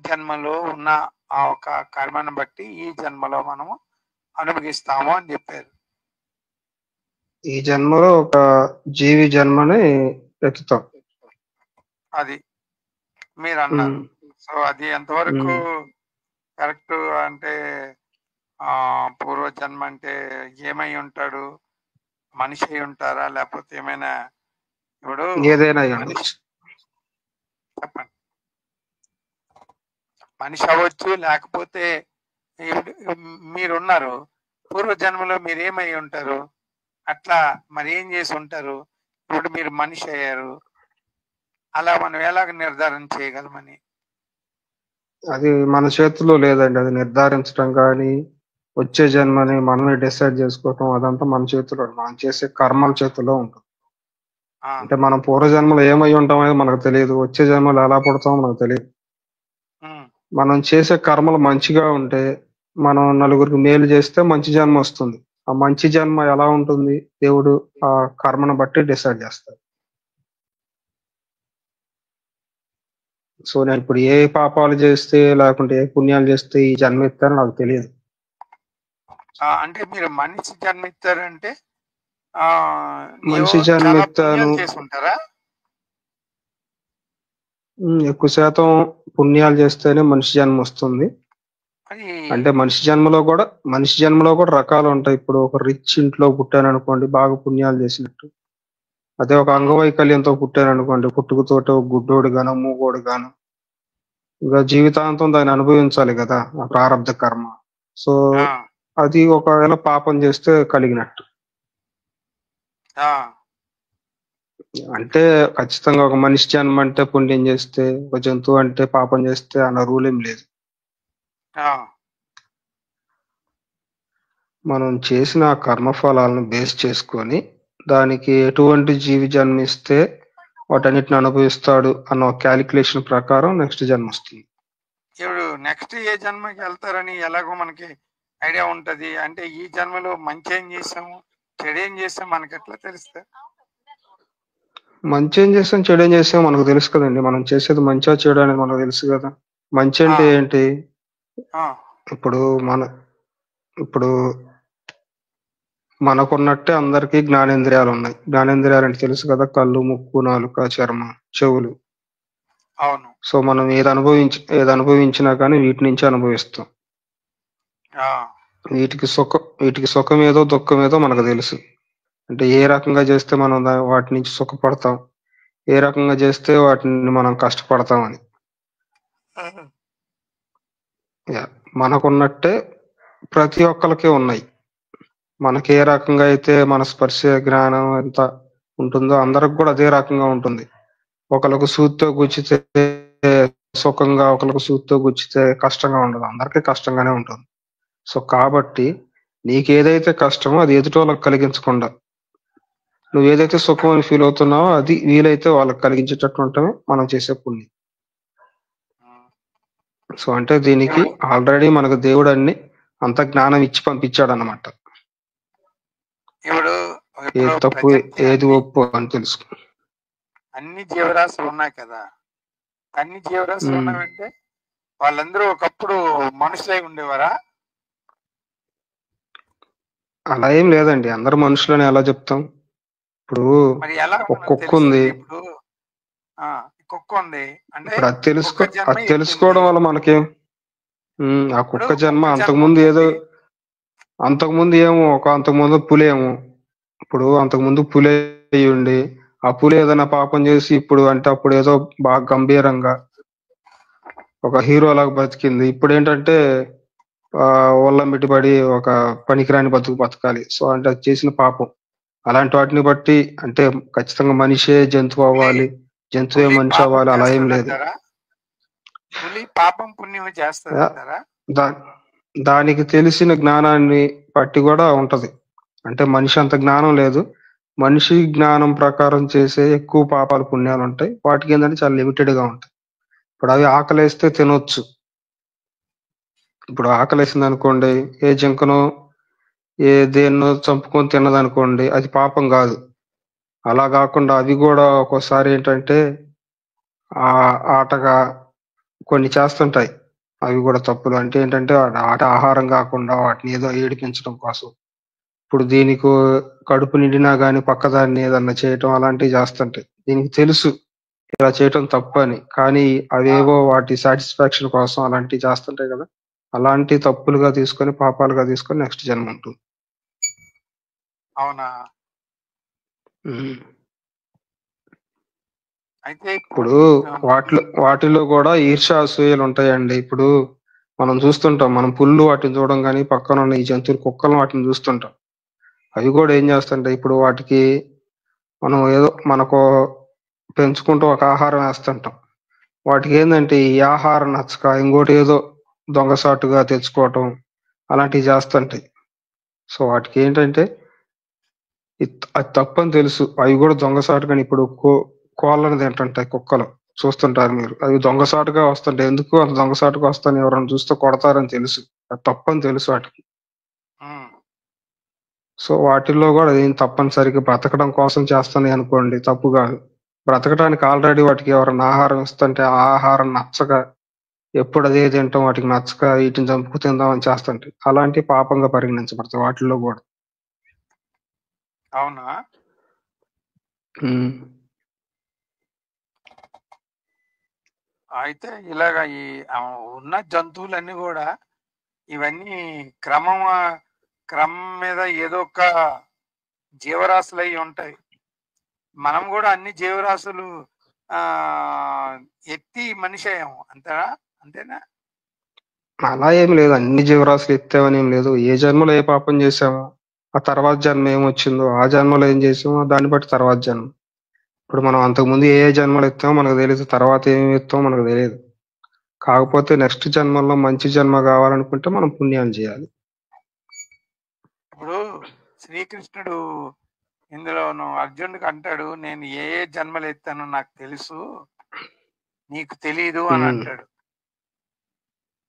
జన్మలో ఉన్న ఆ ఒక కర్మను బట్టి ఈ జన్మలో మనము అనుభవిస్తాము అని చెప్పారు. ఈ జన్మలో ఒక జీవి జన్మని ఎత్తుతాం. అది మీరు అన్నారు. సో అది ఎంతవరకు కరెక్ట్ అంటే పూర్వజన్మ అంటే ఏమై ఉంటాడు? మనిషి అయి ఉంటారా లేకపోతే ఏమైనా? ఇప్పుడు ఏదైనా చెప్పండి. మనిషి అవ్వచ్చు, లేకపోతే మీరున్నారు పూర్వజన్మలో మీరు ఏమై ఉంటారు? అట్లా మరి ఏం చేసి ఉంటారు? ఇప్పుడు మీరు మనిషి అయ్యారు, అలా మనం ఎలాగ నిర్ధారణ చేయగలమని? అది మన చేతిలో లేదండి. అది నిర్ధారించడం కానీ వచ్చే జన్మని మనమే డిసైడ్ చేసుకోవటం అదంతా మన చేతిలో, మనం చేసే కర్మల చేతిలో ఉంటుంది. అంటే మనం పూర్వజన్మలో ఏమై ఉంటాం అనేది మనకు తెలియదు, వచ్చే జన్మలో ఎలా పుడతామో మనకు తెలియదు. మనం చేసే కర్మలు మంచిగా ఉంటే, మనం నలుగురికి మేలు చేస్తే మంచి జన్మ వస్తుంది. ఆ మంచి జన్మ ఎలా ఉంటుంది దేవుడు ఆ కర్మను బట్టి డిసైడ్ చేస్తాడు. సో నేను ఇప్పుడు ఏ పాపాలు చేస్తే లేకుంటే ఏ పుణ్యాలు చేస్తే ఈ జన్మ ఎత్తారో నాకు తెలియదు. అంటే మీరు మనిషి జన్మ ఎత్తారంటే మనిషి జన్మ ఎత్తాను చేసుకుంటారా? ఎక్కువ శాతం పుణ్యాలు చేస్తేనే మనిషి జన్మ వస్తుంది. అంటే మనిషి జన్మలో కూడా రకాలు ఉంటాయి. ఇప్పుడు ఒక రిచ్ ఇంట్లో పుట్టాను అనుకోండి, బాగా పుణ్యాలు చేసినట్టు. అదే ఒక అంగవైకల్యంతో పుట్టాను అనుకోండి, పుట్టుకతోటి ఒక గుడ్డోడు గాను మూగోడు గాను ఇంకా జీవితాంతం దాన్ని అనుభవించాలి కదా ఆ ప్రారంధ కర్మ. సో అది ఒకవేళ పాపం చేస్తే కలిగినట్టు. అంటే ఖచ్చితంగా ఒక మనిషి జన్మ అంటే పుణ్యం చేస్తే, ఒక జంతువు అంటే పాపం చేస్తే అన్న రూల్ ఏం లేదు. మనం చేసిన కర్మఫలాలను బేస్ చేసుకొని దానికి ఎటువంటి జీవి జన్మిస్తే వాటన్నిటిని అనుభవిస్తాడు అన్న క్యాలిక్యులేషన్ ప్రకారం నెక్స్ట్ జన్మ వస్తుంది. ఇప్పుడు నెక్స్ట్ ఏ జన్మకి వెళ్తారని ఎలాగో మనకి ఐడియా ఉంటది. అంటే ఈ జన్మలో మంచి ఏం చేసాము, చెడు ఏం చేసాం మనకి ఎట్లా తెలుస్తుంది? మంచి ఏం చేసాం, చెడు ఏం చేసాం మనకు తెలుసు కదండి. మనం చేసేది మంచిగా చెడు అనేది మనకు తెలుసు కదా. మంచి అంటే ఏంటి? ఇప్పుడు మనకున్నట్టే అందరికీ జ్ఞానేంద్రియాలు ఉన్నాయి. జ్ఞానేంద్రియాలు అంటే తెలుసు కదా, కళ్ళు, ముక్కు, నాలుక, చర్మం, చెవులు. అవును. సో మనం ఏది అనుభవించినా కానీ వీటి నుంచి అనుభవిస్తాం. వీటికి సుఖం ఏదో దుఃఖం ఏదో మనకు తెలుసు. అంటే ఏ రకంగా చేస్తే మనం వాటి నుంచి సుఖపడతాం, ఏ రకంగా చేస్తే వాటిని మనం కష్టపడతామని. మనకున్నట్టే ప్రతి ఒక్కరికి ఉన్నాయి. మనకి ఏ రకంగా అయితే మన స్పర్శ జ్ఞానం ఎంత ఉంటుందో అందరికి కూడా అదే రకంగా ఉంటుంది. ఒకరికి సూత్తో గుచ్చితే సుఖంగా, ఒకరికి సూత్తో గుచ్చితే కష్టంగా ఉండదు. అందరికీ కష్టంగానే ఉంటుంది. సో కాబట్టి నీకేదైతే కష్టమో అది ఎదుటోళ్ళకి కలిగించకుండా, నువ్వు ఏదైతే సుఖం అని ఫీల్ అవుతున్నావో అది వీలైతే వాళ్ళకి కలిగించేటట్టు ఉండటమే మనం చేసే పుణ్యం. సో అంటే దీనికి ఆల్రెడీ మనకు దేవుడు అంత జ్ఞానం ఇచ్చి పంపించాడు అన్నమాట. ఏది తప్పు ఏది ఒప్పు అని తెలుసు. అన్ని జీవరాశులు ఉన్నాయి కదా, అన్ని జీవరాశులు ఉన్నాయంటే వాళ్ళందరూ ఒకప్పుడు మనుషులై ఉండేవారా? అలా ఏం లేదండి, అందరు మనుషులని ఎలా చెప్తాం? ఇప్పుడు ఒక కుక్క ఉంది, ఇప్పుడు అది తెలుసుకోవడం వల్ల మనకేం? ఆ కుక్క జన్మ అంతకుముందు పులేమో. ఇప్పుడు అంతకుముందు పులి అయ్యుండి ఆ పులి ఏదైనా పాపం చేసి ఇప్పుడు అంటే అప్పుడు ఏదో బాగా గంభీరంగా ఒక హీరో లాగా బతికింది. ఇప్పుడు ఏంటంటే ఒళ్ళంబిటిపడి ఒక పనికిరాని బతకాలి. సో అంటే అది చేసిన పాపం. అలాంటి వాటిని బట్టి అంటే ఖచ్చితంగా మనిషే జంతువు అవ్వాలి, జంతువే మనిషి అవ్వాలి అలా ఏం లేదు. పాపం పుణ్యం చేస్తారా? దానికి తెలిసిన జ్ఞానాన్ని బట్టి కూడా ఉంటది. అంటే మనిషి అంత జ్ఞానం లేదు, మనిషి జ్ఞానం ప్రకారం చేసే ఎక్కువ పాపాలు పుణ్యాలు ఉంటాయి. వాటికి ఏంటంటే చాలా లిమిటెడ్ గా ఉంటాయి. ఇప్పుడు అవి ఆకలేస్తే తినొచ్చు. ఇప్పుడు ఆకలేసింది అనుకోండి, ఏ జింకనో ఏ దేన్నో చంపుకొని తిన్నదనుకోండి, అది పాపం కాదు. అలా కాకుండా అవి కూడా ఒక్కోసారి ఏంటంటే ఆటగా కొన్ని చేస్తుంటాయి. అవి కూడా తప్పులు. అంటే ఏంటంటే వాటి ఆహారం కాకుండా వాటిని ఏదో ఏడిపించడం కోసం. ఇప్పుడు దీనికి కడుపు నిండినా గాని పక్కదాన్ని ఏదన్నా చేయటం అలాంటివి చేస్తుంటాయి. దీనికి తెలుసు ఇలా చేయటం తప్పని. కానీ ఆ, అవేవో వాటి సాటిస్ఫాక్షన్ కోసం అలాంటివి చేస్తుంటాయి కదా! అలాంటి తప్పులుగా తీసుకొని, పాపాలుగా తీసుకొని నెక్స్ట్ జన్మ ఉంటుంది. అవునా? హ్మ్. అయితే ఇప్పుడు వాటిలో కూడా ఈర్ష్య, అసూయలు ఉంటాయండి. ఇప్పుడు మనం చూస్తుంటాం. మనం పులులు వాటిని చూడం గానీ, పక్కన ఉన్న ఈ జంతువులు కుక్కలను వాటిని చూస్తుంటాం. అవి కూడా ఏం చేస్తుంటాయి, ఇప్పుడు వాటికి మనం ఏదో మనకు పెంచుకుంటూ ఒక ఆహారం వేస్తుంటాం. వాటికి ఏందంటే ఈ ఆహారం నచ్చక ఇంకోటి ఏదో దొంగసాటుగా తెచ్చుకోవటం అలాంటివి చేస్తుంటాయి. సో వాటికి ఏంటంటే అది తప్పని తెలుసు. అవి కూడా దొంగసాటుగాని ఇప్పుడు కోళ్ళను తింటుంటాయి కుక్కలు. చూస్తుంటారు మీరు. అవి దొంగసాటుగా వస్తుంటాయి. ఎందుకు అంత దొంగసాటుగా వస్తాయని ఎవరైనా చూస్తే కొడతారని తెలుసు. అది తప్పని తెలుసు వాటికి. ఉమ్, సో వాటిల్లో కూడా అదేం తప్పనిసరిగా బ్రతకడం కోసం చేస్తున్నాయి అనుకోండి, తప్పు కాదు. బ్రతకడానికి ఆల్రెడీ వాటికి ఎవరైనా ఆహారం ఇస్తుంటే ఆ ఆహారం నచ్చక ఎప్పుడు అదే తింటాం, వాటికి నచ్చక వీటిని చంపుకు తిందామని చేస్తుంటాయి. అలాంటి పాపంగా పరిగణించబడతాయి వాటిల్లో కూడా. అవునా? ఉమ్. అయితే ఇలాగ ఈ ఉన్న జంతువులన్నీ కూడా ఇవన్నీ క్రమం మీద ఏదో ఒక జీవరాశులు అయి ఉంటాయి. మనం కూడా అన్ని జీవరాశులు ఆ ఎత్తి మనిషి అయ్యాము. అంతేనా? అలా ఏం లేదు. అన్ని జీవరాశులు ఎత్తామని ఏం లేదు. ఏ జన్మలో ఏ పాపం చేసామో ఆ తర్వాత జన్మ ఏమొచ్చిందో, ఆ జన్మలో ఏం చేసామో దాన్ని బట్టి తర్వాత జన్మ. ఇప్పుడు మనం అంతకుముందు ఏ ఏ జన్మలు ఎత్తామో మనకు తెలియదు. తర్వాత ఏమి ఎత్తామో మనకు తెలియదు. కాకపోతే నెక్స్ట్ జన్మలో మంచి జన్మ కావాలనుకుంటే మనం పుణ్యాలు చేయాలి. ఇప్పుడు శ్రీకృష్ణుడు ఇందులోను అర్జునుడికి అంటాడు, నేను ఏ ఏ జన్మలు ఎత్తానో నాకు తెలుసు, నీకు తెలీదు అని ఉమ్. అంటాడు.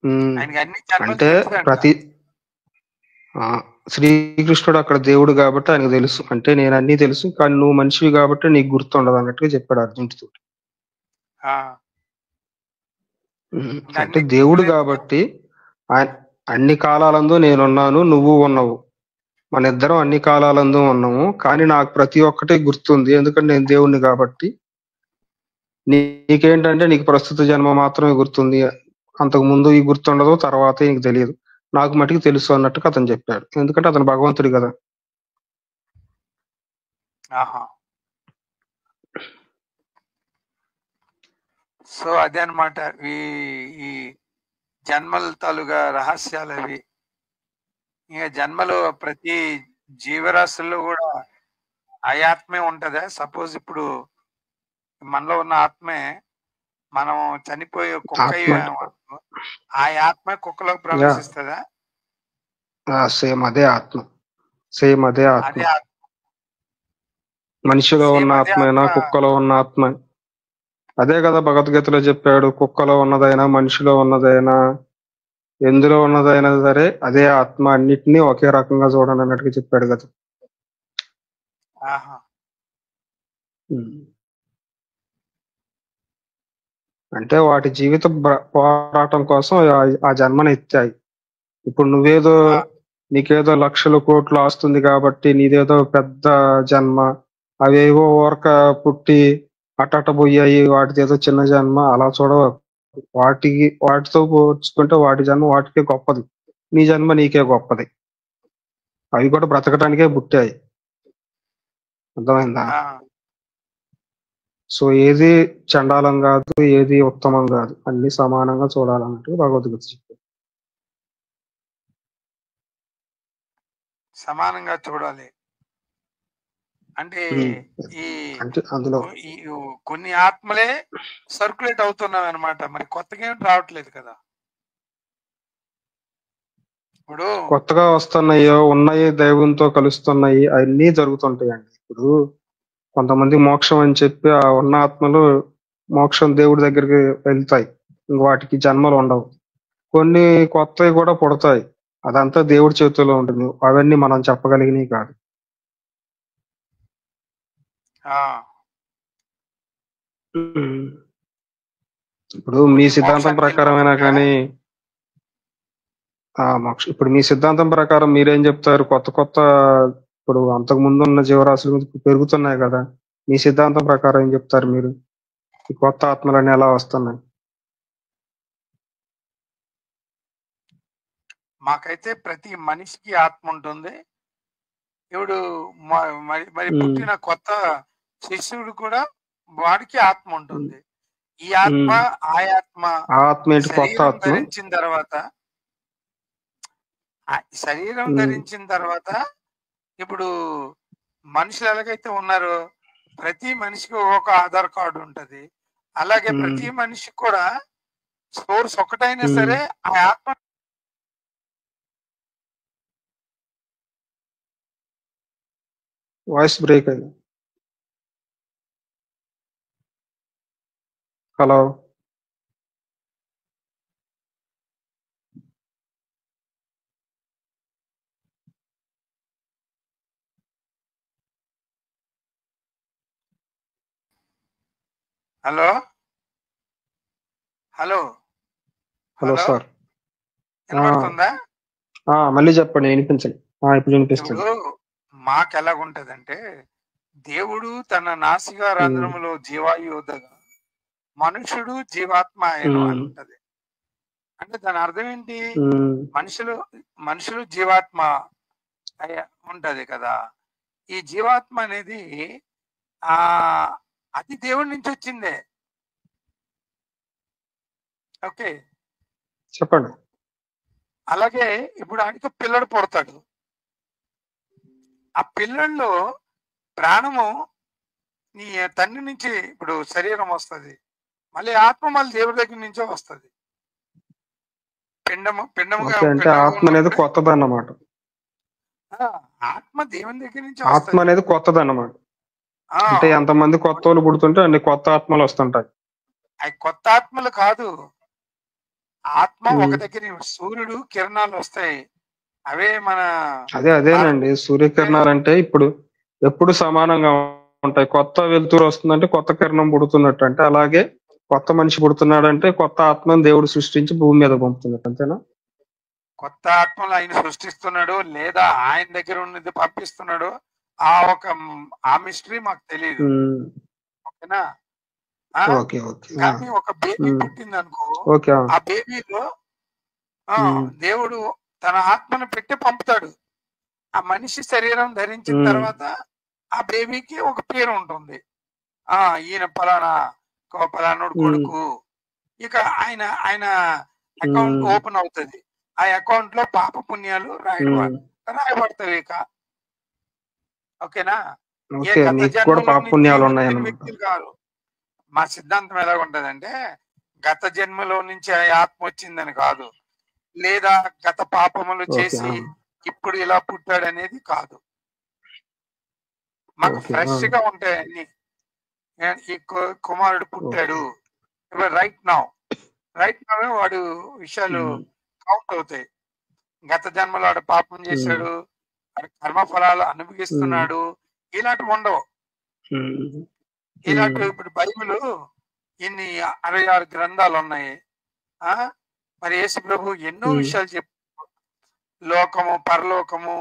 ఉమ్. ఆయనకి అన్ని జన్మలు అంటే తెలుసంట. ఆ శ్రీకృష్ణుడు అక్కడ దేవుడు కాబట్టి ఆయనకు తెలుసు. అంటే నేను అన్నీ తెలుసు, కానీ నువ్వు మనిషివి కాబట్టి నీకు గుర్తుండదు అన్నట్టుగా చెప్పాడు అర్జునుడితో. ఆ, ఇంకా అంటే అన్ని దేవుడు జన్మలు ఎత్తితే కాబట్టి ఆయన అన్ని కాలాలందు నేనున్నాను, నువ్వు ఉన్నావు. మన ఇద్దరం అన్ని కాలాలందు ఉన్నాము. కానీ నాకు ప్రతి ఒక్కటి గుర్తుంది. ఎందుకంటే నేను దేవుణ్ణి కాబట్టి. నీకేంటంటే నీకు ప్రస్తుత జన్మ మాత్రమే గుర్తుంది. అంతకు ముందు ఈ గుర్తుండదు, తర్వాత నీకు తెలియదు. నాకు మటుకు తెలుసు అన్నట్టుగా అతను చెప్పాడు. ఎందుకంటే అతను భగవంతుడు కదా. ఆహా. సో అదే అనమాట ఈ ఈ జన్మల తాలూగా రహస్యాలు అవి. ఇంకా జన్మలో ప్రతి జీవరాశుల్లో కూడా ఆ ఆత్మే ఉంటదా? సపోజ్ ఇప్పుడు మనలో ఉన్న ఆత్మే మనం చనిపోయే కుక్క ఆత్మ అంటే అయ్యామనుకో, ఆ ఆత్మే కుక్కలోకి యా ప్రవేశిస్తుందా? సేమ్ అదే ఆత్మ. సేమ్ అదే ఆత్మ. అదే మనిషిలో ఉన్న సేమ్ అదే ఆత్మైనా ఆత్మ. కుక్కలో ఉన్న ఆత్మ. అదే కదా భగవద్గీతలో చెప్పాడు. కుక్కలో ఉన్నదైనా మనిషిలో ఉన్నదైనా ఎందులో ఉన్నదైనా సరే అదే ఆత్మ, అన్నిటినీ ఒకే రకంగా చూడండి అన్నట్టుగా చెప్పాడు కదా. ఆహా. ఉమ్. అంటే వాటి జీవిత పోరాటం కోసం ఆ జన్మను ఎత్తాయి. ఇప్పుడు నువ్వేదో ఆ, నీకేదో లక్షల కోట్లు ఆస్తుంది కాబట్టి నీదేదో పెద్ద జన్మ, అవేవో ఊరక పుట్టి అట్టట పోయాయి వాటిదేదో చిన్న జన్మ అలా చూడవ. వాటితో పోల్చుకుంటే వాటి జన్మ వాటికే గొప్పది, నీ జన్మ నీకే గొప్పది. అవి కూడా బ్రతకడానికే పుట్టాయి. అర్థమైందా? ఆ. సో ఏది చండాలం కాదు, ఏది ఉత్తమం కాదు, అన్ని సమానంగా చూడాలన్నట్టు భగవద్గీత చెప్పింది. సమానంగా చూడాలి అంటే ఉమ్. ఈ అంటే అందులో ఈ కొన్ని ఆత్మలే సర్క్యులేట్ అవుతున్నాయి అనమాట. మరి కొత్తగా ఏం రావట్లేదు కదా. ఇప్పుడు కొత్తగా వస్తున్నాయో ఉన్నాయి, దైవంతో కలుస్తున్నాయి, అన్నీ జరుగుతుంటాయండి. ఇప్పుడు కొంతమంది మోక్షం అని చెప్పి ఆ ఉన్న ఆత్మలు మోక్షం దేవుడి దగ్గరికి వెళ్తాయి. ఇంక వాటికి జన్మలు ఉండవు. కొన్ని కొత్తవి కూడా పుడతాయి. అదంతా దేవుడి చేతుల్లో ఉంటుంది. అవన్నీ మనం చెప్పగలిగినవి కాదు. ఆ ఉమ్. ఇప్పుడు మీ సిద్ధాంతం ప్రకారమైనా కానీ ఇప్పుడు మీ సిద్ధాంతం ప్రకారం మీరేం చెప్తారు? కొత్త కొత్త ఇప్పుడు అంతకు ముందు ఉన్న జీవరాశులు పెరుగుతున్నాయి కదా, మీ సిద్ధాంతం ప్రకారం ఏం చెప్తారు మీరు? ఈ కొత్త ఆత్మలన్నీ ఎలా వస్తున్నాయి? మాకైతే ప్రతి మనిషికి ఆత్మ ఉంటుంది. ఇప్పుడు మరి పుట్టిన కొత్త శిష్యుడు కూడా వాడికి ఆత్మ ఉంటుంది. ఈ ఆత్మ ఆ ఆత్మ శరీరం ధరించిన తర్వాత ఇప్పుడు మనుషులు ఎలాగైతే ఉన్నారో ప్రతి మనిషికి ఒక ఆధార్ కార్డు ఉంటది. అలాగే ప్రతి మనిషికి కూడా సోర్స్ ఒకటైనా సరే ఆ ఆత్మ వాయిస్ బ్రేక్ అయింది. Hello, hello hello hello sir, వినపడుతుందా? మళ్ళీ చెప్పండి. వినిపించండి. ఇప్పుడు వినిపిస్తుంది. మాకు ఎలాగుంటదంటే, దేవుడు తన నాసికా రంధ్రములో జీవాయుధగా మనుషుడు జీవాత్మ ఆయన అని ఉంటది. అంటే దాని అర్థం ఏంటి? మనుషులు జీవాత్మ ఉంటది కదా. ఈ జీవాత్మ అనేది అది దేవుడి నుంచి వచ్చిందే. ఓకే, చెప్పండి. అలాగే ఇప్పుడు ఆయనకు పిల్లడు పుడతాడు. ఆ పిల్లల్లో ప్రాణము నీ తండ్రి నుంచి ఇప్పుడు శరీరం వస్తుంది, మళ్ళీ ఆత్మ మళ్ళీ దేవుడి దగ్గర నుంచే వస్తుంది. పిండముగా ఆత్మ అనేది కొత్తదన్నమాట. ఆత్మ దేవుని దగ్గర నుంచి ఆత్మ అనేది కొత్తదన్నమాట. అంటే ఎంతమంది కొత్త వాళ్ళు పుడుతుంటే అన్ని కొత్త ఆత్మలు వస్తుంటాయి. అవి కొత్త ఆత్మలు కాదు, ఆత్మ ఒక దగ్గర సూర్యుడు కిరణాలు వస్తాయి, అవే మన అదేనండి. సూర్యకిరణాలు అంటే ఇప్పుడు ఎప్పుడు సమానంగా ఉంటాయి. కొత్త వెలుతురు వస్తుందంటే కొత్త కిరణం పుడుతున్నట్టు. అంటే అలాగే కొత్త మనిషి పుడుతున్నాడంటే కొత్త ఆత్మను దేవుడు సృష్టించి భూమి మీద పంపుతున్నట్టు, అంతేనా? కొత్త ఆత్మలు ఆయన సృష్టిస్తున్నాడు లేదా ఆయన దగ్గర ఉన్నది పంపిస్తున్నాడు, ఆ మిస్టరీ మాకు తెలియదు. ఓకేనా? కానీ ఒక బేబీ పుట్టింది అనుకో, ఆ బేబీలో దేవుడు తన ఆత్మను పెట్టి పంపుతాడు. ఆ మనిషి శరీరం ధరించిన తర్వాత ఆ బేబీకి ఒక పేరు ఉంటుంది. ఈయన పలానోడు కొడుకు. ఇక ఆయన అకౌంట్ ఓపెన్ అవుతుంది. ఆ అకౌంట్ లో పాప పుణ్యాలు రాయబడతాయి. ఇక ఓకేనా? వ్యక్తులు కాదు. మా సిద్ధాంతం ఎలా ఉంటదంటే, గత జన్మలో నుంచి ఆత్మ వచ్చిందని కాదు, లేదా గత పాపములు చేసి ఇప్పుడు ఇలా పుట్టాడు అనేది కాదు. మాకు ఫ్రెష్ గా ఉంటాయి అన్ని. ఈ కుమారుడు పుట్టాడు, రైట్ నౌ వాడు విషయాలు కౌంట్ అవుతాయి. గత జన్మలో వాడు పాపం చేశాడు, వాడు కర్మఫలాలు అనుభవిస్తున్నాడు, ఇలాంటివి ఉండవు. ఇలాంటి ఇప్పుడు బైబిల్ ఇన్ని 66 గ్రంథాలు ఉన్నాయి. మరి యేసు ప్రభు ఎన్నో విషయాలు చెప్పు, లోకము, పరలోకము,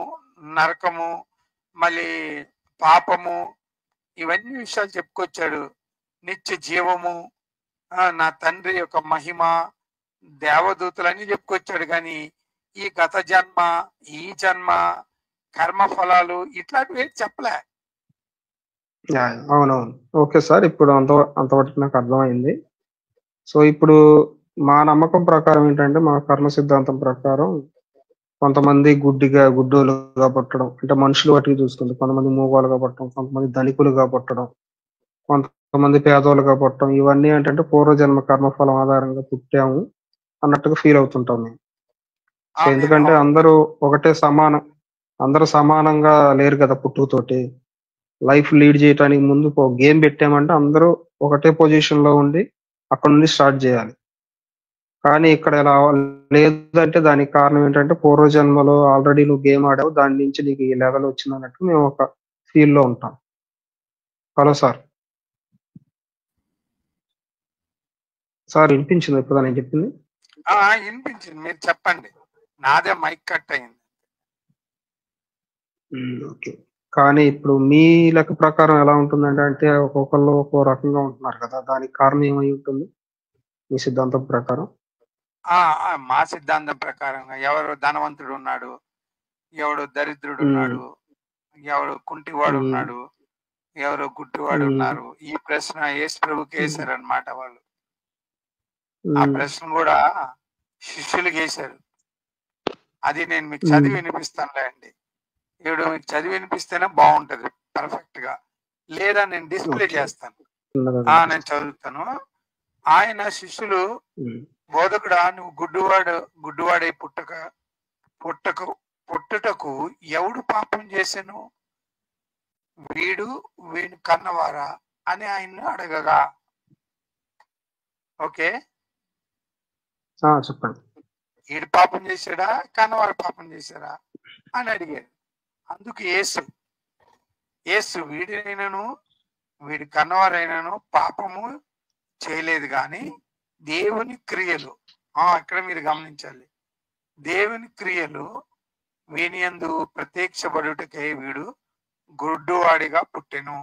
నరకము, మళ్ళీ పాపము, ఇవన్నీ విషయాలు చెప్పుకొచ్చాడు. నిత్య జీవము, నా తండ్రి యొక్క మహిమ, దేవదూతలన్నీ చెప్పుకొచ్చాడు. కానీ ఈ గత జన్మ, ఈ జన్మ, కర్మ ఫలాలు ఇట్లాంటివి చెప్పలే. అవునవును. ఓకే సార్, ఇప్పుడు అంతవరకు నాకు అర్థమైంది. సో ఇప్పుడు మా నమ్మకం ప్రకారం ఏంటంటే, మా కర్మ సిద్ధాంతం ప్రకారం కొంతమంది గుడ్డోలుగా పుట్టడం, అంటే మనుషులు వాటికి చూసుకుంది. కొంతమంది మూగోలుగా పుట్టడం, కొంతమంది ధనికులుగా పుట్టడం, కొంతమంది పేదోళ్ళుగా పుట్టడం, ఇవన్నీ ఏంటంటే పూర్వజన్మ కర్మఫలం ఆధారంగా పుట్టాము అన్నట్టుగా ఫీల్ అవుతుంటాం మేము. సో ఎందుకంటే అందరూ అందరూ సమానంగా లేరు కదా పుట్టుకతోటి. లైఫ్ లీడ్ చేయడానికి ముందు గేమ్ పెట్టామంటే అందరూ ఒకటే పొజిషన్ లో ఉండి అక్కడ నుండి స్టార్ట్ చేయాలి. కానీ ఇక్కడ ఇలా లేదంటే దానికి కారణం ఏంటంటే, పూర్వజన్మలో ఆల్రెడీ నువ్వు గేమ్ ఆడావు, దాని నుంచి నీకు ఈ లెవెల్ వచ్చింది అన్నట్టు మేము ఒక ఫీల్ లో ఉంటాం. Hello sir. సార్ వినిపించింది ఇప్పుడు నేను చెప్పింది? వినిపించింది, మీరు చెప్పండి. నాదే మైక్ కట్ అయింది. ఓకే. కానీ ఇప్పుడు మీ లెక్క ప్రకారం ఎలా ఉంటుందంటే, అంటే ఒక్కొక్కళ్ళు ఒక్కో రకంగా ఉంటున్నారు కదా! దానికి కారణం ఏమై ఉంటుంది మీ సిద్ధాంతం ప్రకారం? మా సిద్ధాంతం ప్రకారంగా ఎవరు ధనవంతుడు ఉన్నాడు, ఎవడు దరిద్రుడు ఉన్నాడు, ఎవడు కుంటివాడు ఉన్నాడు, ఎవరు గుడ్డివాడు ఉన్నారు. ఈ ప్రశ్న యేసు ప్రభుకి వేశారు అనమాట వాళ్ళు. ఆ ప్రశ్న కూడా శిష్యులకి వేశారు. అది నేను మీకు చదివి వినిపిస్తానులే అండి. ఇప్పుడు మీకు చదివి వినిపిస్తేనే బాగుంటది పర్ఫెక్ట్ గా, లేదా నేను డిస్ప్లే చేస్తాను. నేను చదువుతాను. ఆయన శిష్యులు, బోధకుడా నువ్వు గుడ్డివాడై పుట్టుటకు ఎవడు పాపం చేశాను, వీడు కన్నవారా అని ఆయన్ని అడగగా, ఓకే చెప్పండి, వీడు పాపం చేశాడా కన్నవారు పాపం చేశారా అని అడిగాడు. అందుకు యేసు వీడి కన్నవారైనను పాపము చేయలేదు కానీ దేవుని క్రియలు, ఇక్కడ మీరు గమనించాలి, దేవుని క్రియలు వీనియందు ప్రత్యక్షపడుటకై వీడు గుడ్డువాడిగా పుట్టెను.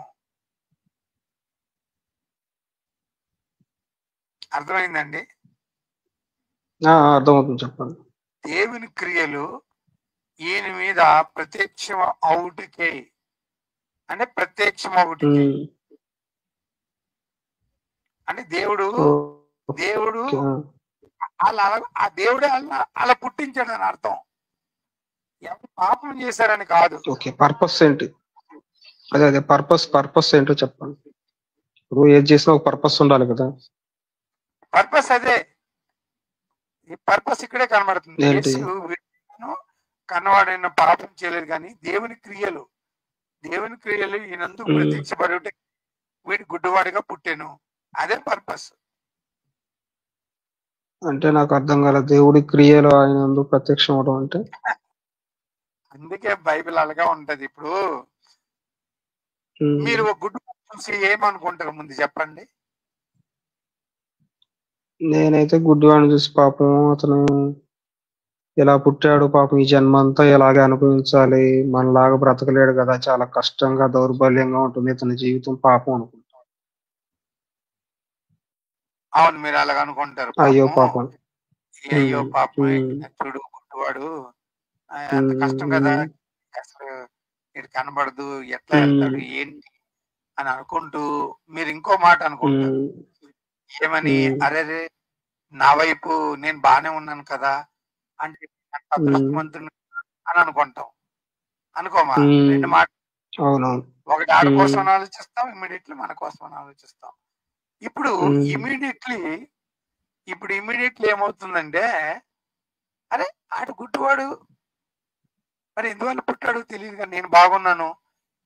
అర్థమైందండి? అర్థమవుతుంది, చెప్పండి. దేవుని క్రియలు ఈయన మీద ప్రత్యక్షం అవుటకే, అంటే ప్రత్యక్షం అవుటకే అంటే దేవుడు ఆ దేవుడే అలా పుట్టించాడు అని అర్థం. ఎవరు పాపం చేశారని కాదు. ఓకే, పర్పస్ ఏంటి? అదే పర్పస్ ఏంటో చెప్పండి. ఇప్పుడు ఏది చేసినా ఒక పర్పస్ ఉండాలి కదా. పర్పస్ అదే, ఈ పర్పస్ ఇక్కడే కనబడుతుంది. కన్నవాడైన పాపం చేయలేదు కానీ దేవుని క్రియలు ఈయనందుకు ప్రత్యక్షపడి వీడి గుడ్డివాడిగా పుట్టాను, అదే పర్పస్. అంటే నాకు అర్థం కాల, దేవుడి క్రియలు ఆయన ప్రత్యక్షం అవడం అంటే. అందుకే బైబిల్ అలాగా ఉంటది. ఇప్పుడు మీరు ఒక గుడ్డు చూసి ఏమనుకుంటారు ముందు చెప్పండి? నేనైతే గుడ్డివాడిని చూసి పాపం అతను ఇలా పుట్టాడు, పాపం ఈ జన్మ అంతా ఇలాగే అనుభవించాలి, మనలాగా బ్రతకలేడు కదా, చాలా కష్టంగా దౌర్బల్యంగా ఉంటుంది ఇతని జీవితం, పాపం అనుకుంటాను. అవును, మీరు అలాగ అనుకుంటారు. అయ్యో పాపం చూడు గుడ్డివాడు అంత కష్టం కదా, అసలు ఇటు కనబడదు, ఎట్లా వెళ్తాడు ఏంటి అని అనుకుంటూ మీరు ఇంకో మాట అనుకుంటారు. ఏమని? అరే నా వైపు నేను బానే ఉన్నాను కదా అంటే అదృష్టవంతుడు అని అనుకుంటాం. అనుకోమా? రెండు మాట, ఒకటి ఆడ కోసం ఆలోచిస్తాం, ఇమ్మీడియట్లీ మన కోసం ఆలోచిస్తాం. ఇప్పుడు ఇమ్మీడియట్లీ ఏమవుతుందంటే, అరే ఆడు గుడ్డివాడు మరి ఎందువల్ల పుట్టాడు తెలియదు కానీ నేను బాగున్నాను,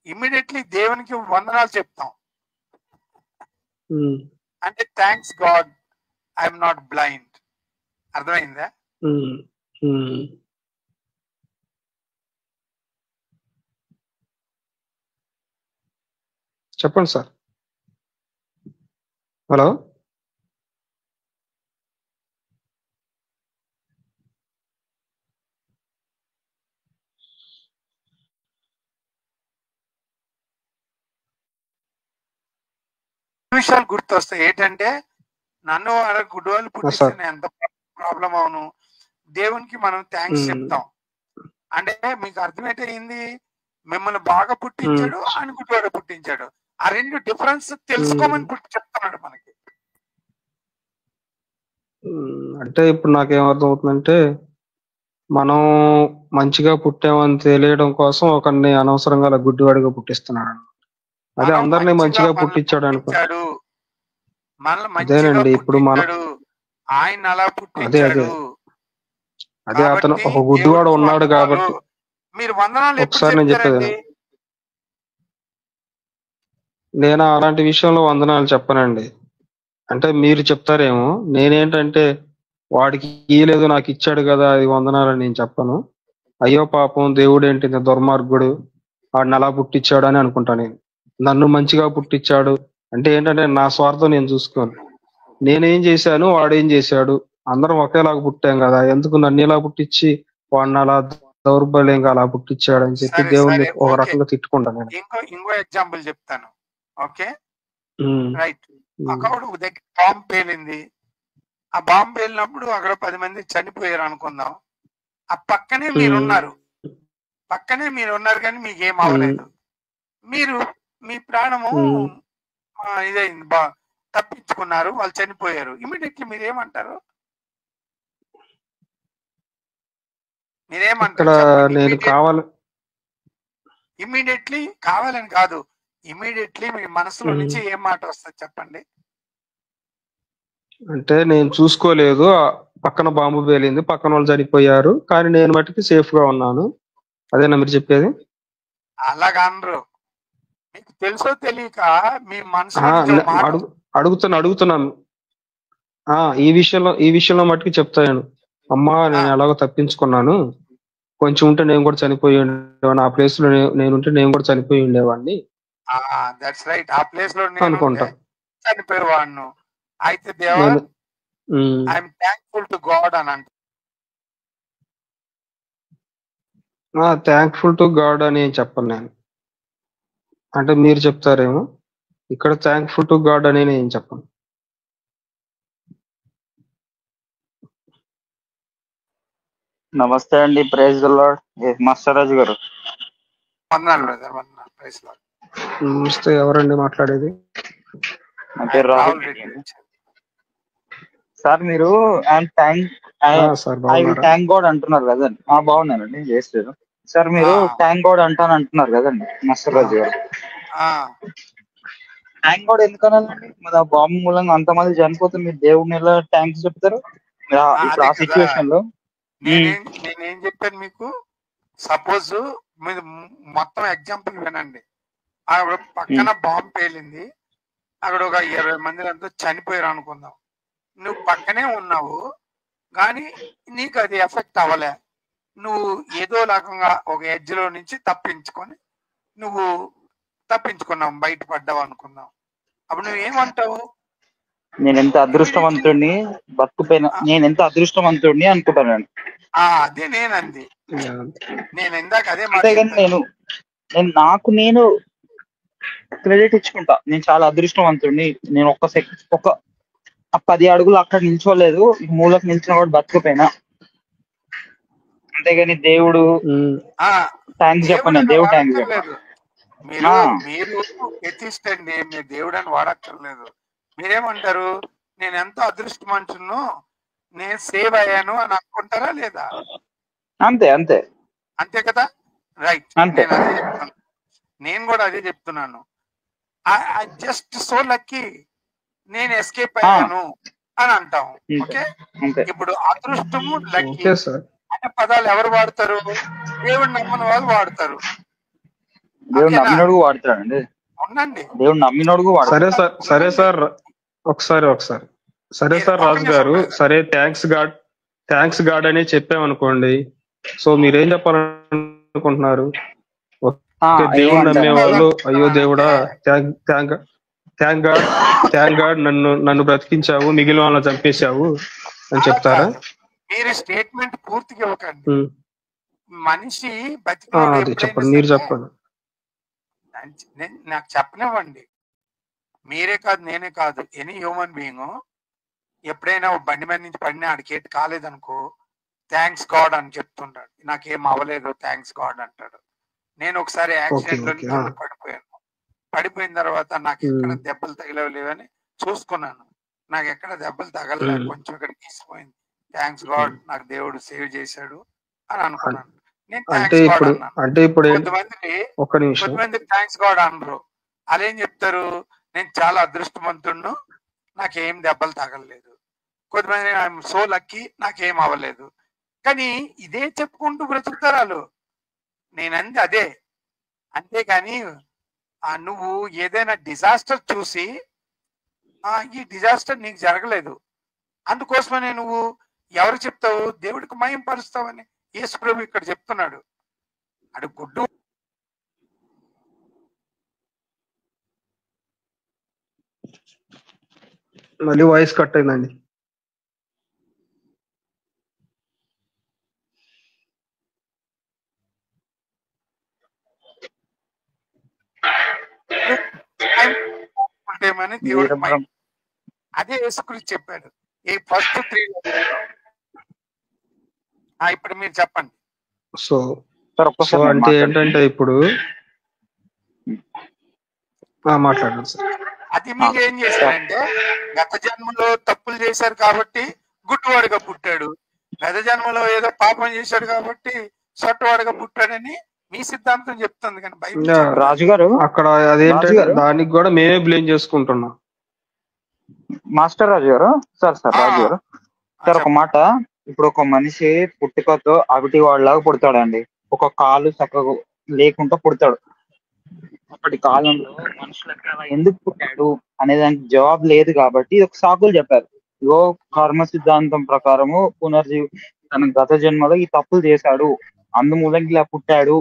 ఇమ్మీడియట్లీ దేవునికి వందనాలు చెప్తాం. అంటే thanks God I'm not blind. అర్థమైందా? చెప్పండి సార్. హలో, విషయాలు గుర్తొస్తాయి. ఏంటంటే నన్ను గుడ్డివాళ్ళు పుట్టిస్తే ఎంత ప్రాబ్లం అవును, దేవునికి మనం థ్యాంక్స్ చెప్తాం. అంటే మీకు అర్థమైతే మిమ్మల్ని బాగా పుట్టించాడు, అని గుడ్డివాడు పుట్టించాడు. ఆ రెండు డిఫరెన్స్ తెలుసుకోమని చెప్తున్నాడు మనకి. అంటే ఇప్పుడు నాకేమర్థం అవుతుందంటే, మనం మంచిగా పుట్టామని తెలియడం కోసం ఒకరిని అనవసరంగా అలా గుడ్డివాడిగా పుట్టిస్తున్నాడు. అదే అందరినీ మంచిగా పుట్టించాడు అనుకుంటాడు. అదేనండి, ఇప్పుడు ఆయన అలా పుట్టించాడు. అదే అతను ఒక గుడ్డివాడు ఉన్నాడు కాబట్టి. మీరు వందనాలు ఒకసారి నేను చెప్పేది, నేను అలాంటి విషయంలో వందనాలు చెప్పనండి. అంటే మీరు చెప్తారేమో, నేనేంటంటే వాడికి ఇయ్యలేదు నాకు ఇచ్చాడు కదా అది వందనాలని నేను చెప్పను. అయ్యో పాపం దేవుడు ఏంటి దుర్మార్గుడు, వాడిని అలా పుట్టించాడు అని అనుకుంటా. నేను నన్ను మంచిగా పుట్టించాడు అంటే ఏంటంటే నా స్వార్థం నేను చూసుకోను. నేనేం చేశాను వాడేం చేశాడు, అందరం ఒకేలాగా పుట్టాం కదా, ఎందుకు నన్ను ఇలా పుట్టించి వాడిని అలా దౌర్బల్యంగా అలా పుట్టించాడు అని చెప్పి సరే దేవుణ్ణి సరే ఒక ఓకే. రకంగా తిట్టుకుంటాను నేను. ఇంకో ఎగ్జాంపుల్ చెప్తాను. ఓకే ఉమ్, రైట్. ఉమ్, అక్కడ ఒక దగ్గర బాంబు పేలింది. ఆ బాంబు పేలినప్పుడు అక్కడ 10 మంది చనిపోయారు అనుకుందాం. ఆ పక్కనే ఉమ్, మీరున్నారు. కానీ మీకేం ఉమ్, అవ్వలేదు. మీరు మీ ప్రాణము ఉమ్. ఇదైంది తప్పించుకున్నారు, వాళ్ళు చనిపోయారు. ఇమీడియట్లీ మీరేమంటారు? ఇక్కడ చెప్పండి. నేను కావాలి. ఇమీడియట్లీ కావాలని కాదు, ఇమీడియట్లీ మీ మనసులో ఉమ్, నుంచి ఏం మాట వస్తుంది చెప్పండి. అంటే నేను చూసుకోలేదు, ఆ పక్కన బాంబు పేలింది, పక్కన వాళ్ళు చనిపోయారు, కానీ నేను మట్టుకు సేఫ్ గా ఉన్నాను. అదేనా మీరు చెప్పేది? అలాగా అనరు. మీకు తెలుసో తెలియక మీ మనసులో ఆ, నుంచి ఒక మాట అడుగుతున్నాను. ఈ విషయంలో మట్టుకు చెప్తాను. అమ్మా, ఆ, నేను ఎలాగో తప్పించుకున్నాను, కొంచెం ఉంటే నేను కూడా చనిపోయి ఉండేవాడిని, ఆ ప్లేస్ లో నేనుంటే నేను కూడా చనిపోయి ఉండేవాడిని దట్స్ రైట్. ఆ ప్లేస్ లో నేనుంటే అనుకుంటా చనిపోయేవాడిను. అయితే దేవా, నేను. ఉమ్, ఐఎమ్ థ్యాంక్ఫుల్ టు గాడ్ అని అంట. థ్యాంక్ఫుల్ టు గాడ్ అని ఏం చెప్పను నేను. అంటే మీరు చెప్తారేమో, ఇక్కడ థ్యాంక్ఫుల్ టు గాడ్ అని నేను ఏం చెప్పను. నమస్తే అండి, praise the lord. Master Raju garu. వందనాలు బ్రదర్, వందనాలు. Praise lord. నమస్తే, ఎవరండి మాట్లాడేది? నా పేరు రాహుల్ రాహుల్ రెడ్డి రెడ్డి. అండి. సార్ మీరు సార్ ఐ విల్ బాగున్నారా? థ్యాంక్ గాడ్ అంటున్నారు కదండి. బాగున్నానండి, చేస్తారు. సార్ మీరు థ్యాంక్ గాడ్ అంటాను అంటున్నారు కదండి మాస్టర్ రాజు గారు. థ్యాంక్ గాడ్ ఎందుకు అనాలండి? మరి ఆ బాంబు మూలంగా అంతమంది చనిపోతే మీరు దేవుడిని ఎలా థ్యాంక్స్ చెప్తారు ఇప్పుడు అదే ఆ కదా, సిచ్యువేషన్ లో? నేనేం చెప్పాను మీకు? సపోజ్ మీరు మొత్తం ఎగ్జాంపుల్ వినండి. అక్కడ పక్కన బాంబు పేలింది, అక్కడ ఒక 20 మంది అంతా చనిపోయారు అనుకుందాం. నువ్వు పక్కనే ఉన్నావు, కానీ నీకు అది ఎఫెక్ట్ అవ్వలే. నువ్వు ఏదో రకంగా ఒక ఎడ్జ్ లో నుంచి తప్పించుకున్నావు, బయటపడ్డావు అనుకుందాం. అప్పుడు నువ్వేమంటావు? నేను ఎంత అదృష్టవంతుడిని, బతుకుపోయిన నేను ఎంత అదృష్టవంతుడిని అనుకుంటాను. అదే నేనంది. నేను ఇందాక అదే మాట అంతేగాని నేను నేను క్రెడిట్ ఇచ్చుకుంటా, నేను చాలా అదృష్టవంతుడిని, నేను ఒక 10 అడుగులు అక్కడ నిల్చోలేదు, మూలకు నిల్చిన కూడా బతుకుపోయినా. అంతేగాని దేవుడు థ్యాంక్స్ చెప్పండి, దేవుడు థ్యాంక్స్ చెప్పండి. మీరు ఎథిస్ట్ అండి, మీరు దేవుడు అని వాడక్కర్లేదు. మీరేమంటారు? నేను ఎంతో అదృష్టవంతును, నేను సేవ్ అయ్యాను అని అనుకుంటారా లేదా? అంతే అంతే అంతే కదా, రైట్. అంతే. నేను కూడా అదే చెప్తున్నాను. జస్ట్ సో లక్కీ, నేను ఎస్కేప్ అయ్యాను అని అంటాం. ఓకే, ఇప్పుడు అదృష్టము లక్కీ అనే పదాలు ఎవరు వాడతారు? దేవుడు నమ్మని వాళ్ళు వాడతారు. దేవుడు నమ్మినోడు వాడతాడండి. ఉండండి, దేవుడు నమ్మినోడు సరే సార్, సరే సార్, ఒకసారి సరే సార్ రాజు గారు, సరే థ్యాంక్స్ గాడ్ అని చెప్పామనుకోండి, సో మీరేం చెప్పాలనుకుంటున్నారు? దేవుడు నమ్మే వాళ్ళు, అయ్యో దేవుడా థ్యాంక్ గాడ్ నన్ను బ్రతికించావు, మిగిలిన వాళ్ళని చంపేశావు అని చెప్తారా? మీరు స్టేట్మెంట్ పూర్తిగా ఇవ్వకండి. మనిషి చెప్పండి, మీరు చెప్పండి. నాకు చెప్పనివ్వండి. మీరే కాదు, నేనే కాదు, ఎనీ హ్యూమన్ బీయింగ్ ఎప్పుడైనా బండి మీద నుంచి పడినా ఆడికేట్ కాలేదనుకో, థ్యాంక్స్ గాడ్ అని చెప్తుంటాడు. నాకేం అవ్వలేదు, థ్యాంక్స్ గాడ్ అంటాడు. నేను ఒకసారి యాక్సిడెంట్ లో పడిపోయిన తర్వాత నాకు ఎక్కడ దెబ్బలు తగిలేవలేవని చూసుకున్నాను. నాకు ఎక్కడ దెబ్బలు తగలలేదు, కొంచెం ఇక్కడ తీసిపోయింది. థ్యాంక్స్ గాడ్, నాకు దేవుడు సేవ్ చేశాడు అని అనుకున్నాను. నేను థ్యాంక్స్ గాడ్ అన్నాను. కొంతమంది థ్యాంక్స్ గాడ్ అనరు. అదేం చెప్తారు? నేను చాలా అదృష్టవంతుడు, నాకేం దెబ్బలు తగలలేదు. కొంతమంది ఐఎమ్ సో లక్కీ, నాకేం అవ్వలేదు. కానీ ఇదే చెప్పుకుంటూ బ్రతుకుతారు వాళ్ళు. నేనంది అదే. అంతేగాని నువ్వు ఏదైనా డిజాస్టర్ చూసి ఈ డిజాస్టర్ నీకు జరగలేదు, అందుకోసమనే నువ్వు ఎవరు చెప్తావు? దేవుడికి మహిమ పరుస్తావని యేసు ప్రభు ఇక్కడ చెప్తున్నాడు. అడు గుడ్డు మళ్ళీ వాయిస్ కట్ అయిందండి. ఉంటేమని దేవుడికి మహిమ. అదే యేసుక్రీస్తు చెప్పాడు ఈ ఫస్ట్ 3 ఇప్పుడు మీరు చెప్పండి. సో అంటే ఏంటంటే ఇప్పుడు మాట్లాడండి సార్. అది మీరు ఏం చేశారంటే గత జన్మలో తప్పులు చేశారు కాబట్టి గుడ్డివాడుగా పుట్టాడు, గత జన్మలో ఏదో పాపం చేశాడు కాబట్టి సొట్టవాడుగా పుట్టాడని మీ సిద్ధాంతం చెప్తుంది. కానీ బైబిల్ రాజు గారు అక్కడ అదేంటంటే దానికి కూడా మేమే బ్లేమ్ చేసుకుంటున్నాం. మాస్టర్ రాజు గారు సార్ రాజు గారు సార్ ఒక మాట. ఇప్పుడు ఒక మనిషి పుట్టుకతో అవిటి వాడిలాగా పుడతాడండి. ఒక కాలు చక్కగా లేకుండా పుడతాడు. అప్పటి కాలంలో మనుషులకి అలా ఎందుకు పుట్టాడు అనే దానికి జవాబు లేదు కాబట్టి ఇది ఒక సాకులు చెప్పారు. ఇగో కర్మ సిద్ధాంతం ప్రకారము తన గత జన్మలో ఈ తప్పులు చేశాడు, అందుమూలంగా ఇలా పుట్టాడు,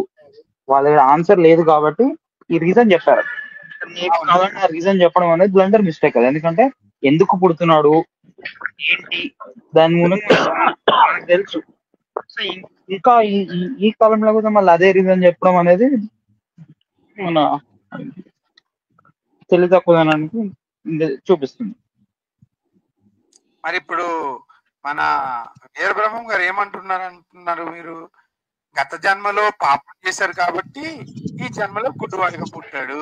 వాళ్ళ ఆన్సర్ లేదు కాబట్టి ఈ రీజన్ చెప్పారు. కావాలంటే ఆ రీజన్ చెప్పడం అనేది బ్లండర్ మిస్టేక్ కదా. ఎందుకంటే ఎందుకు పుడుతున్నాడు ఏంటి దాని మూలంగా మనకు తెలుసు. సో ఇంకా ఈ కాలంలో కూడా మళ్ళీ అదే రీజన్ చెప్పడం అనేది మన తెలివి తక్కువదనానికి చూపిస్తుంది. మరి ఇప్పుడు మన వీరబ్రహ్మం గారు ఏమంటున్నారు మీరు గత జన్మలో పాపం చేశారు కాబట్టి ఈ జన్మలో గుడ్డివాడుగా పుట్టాడు.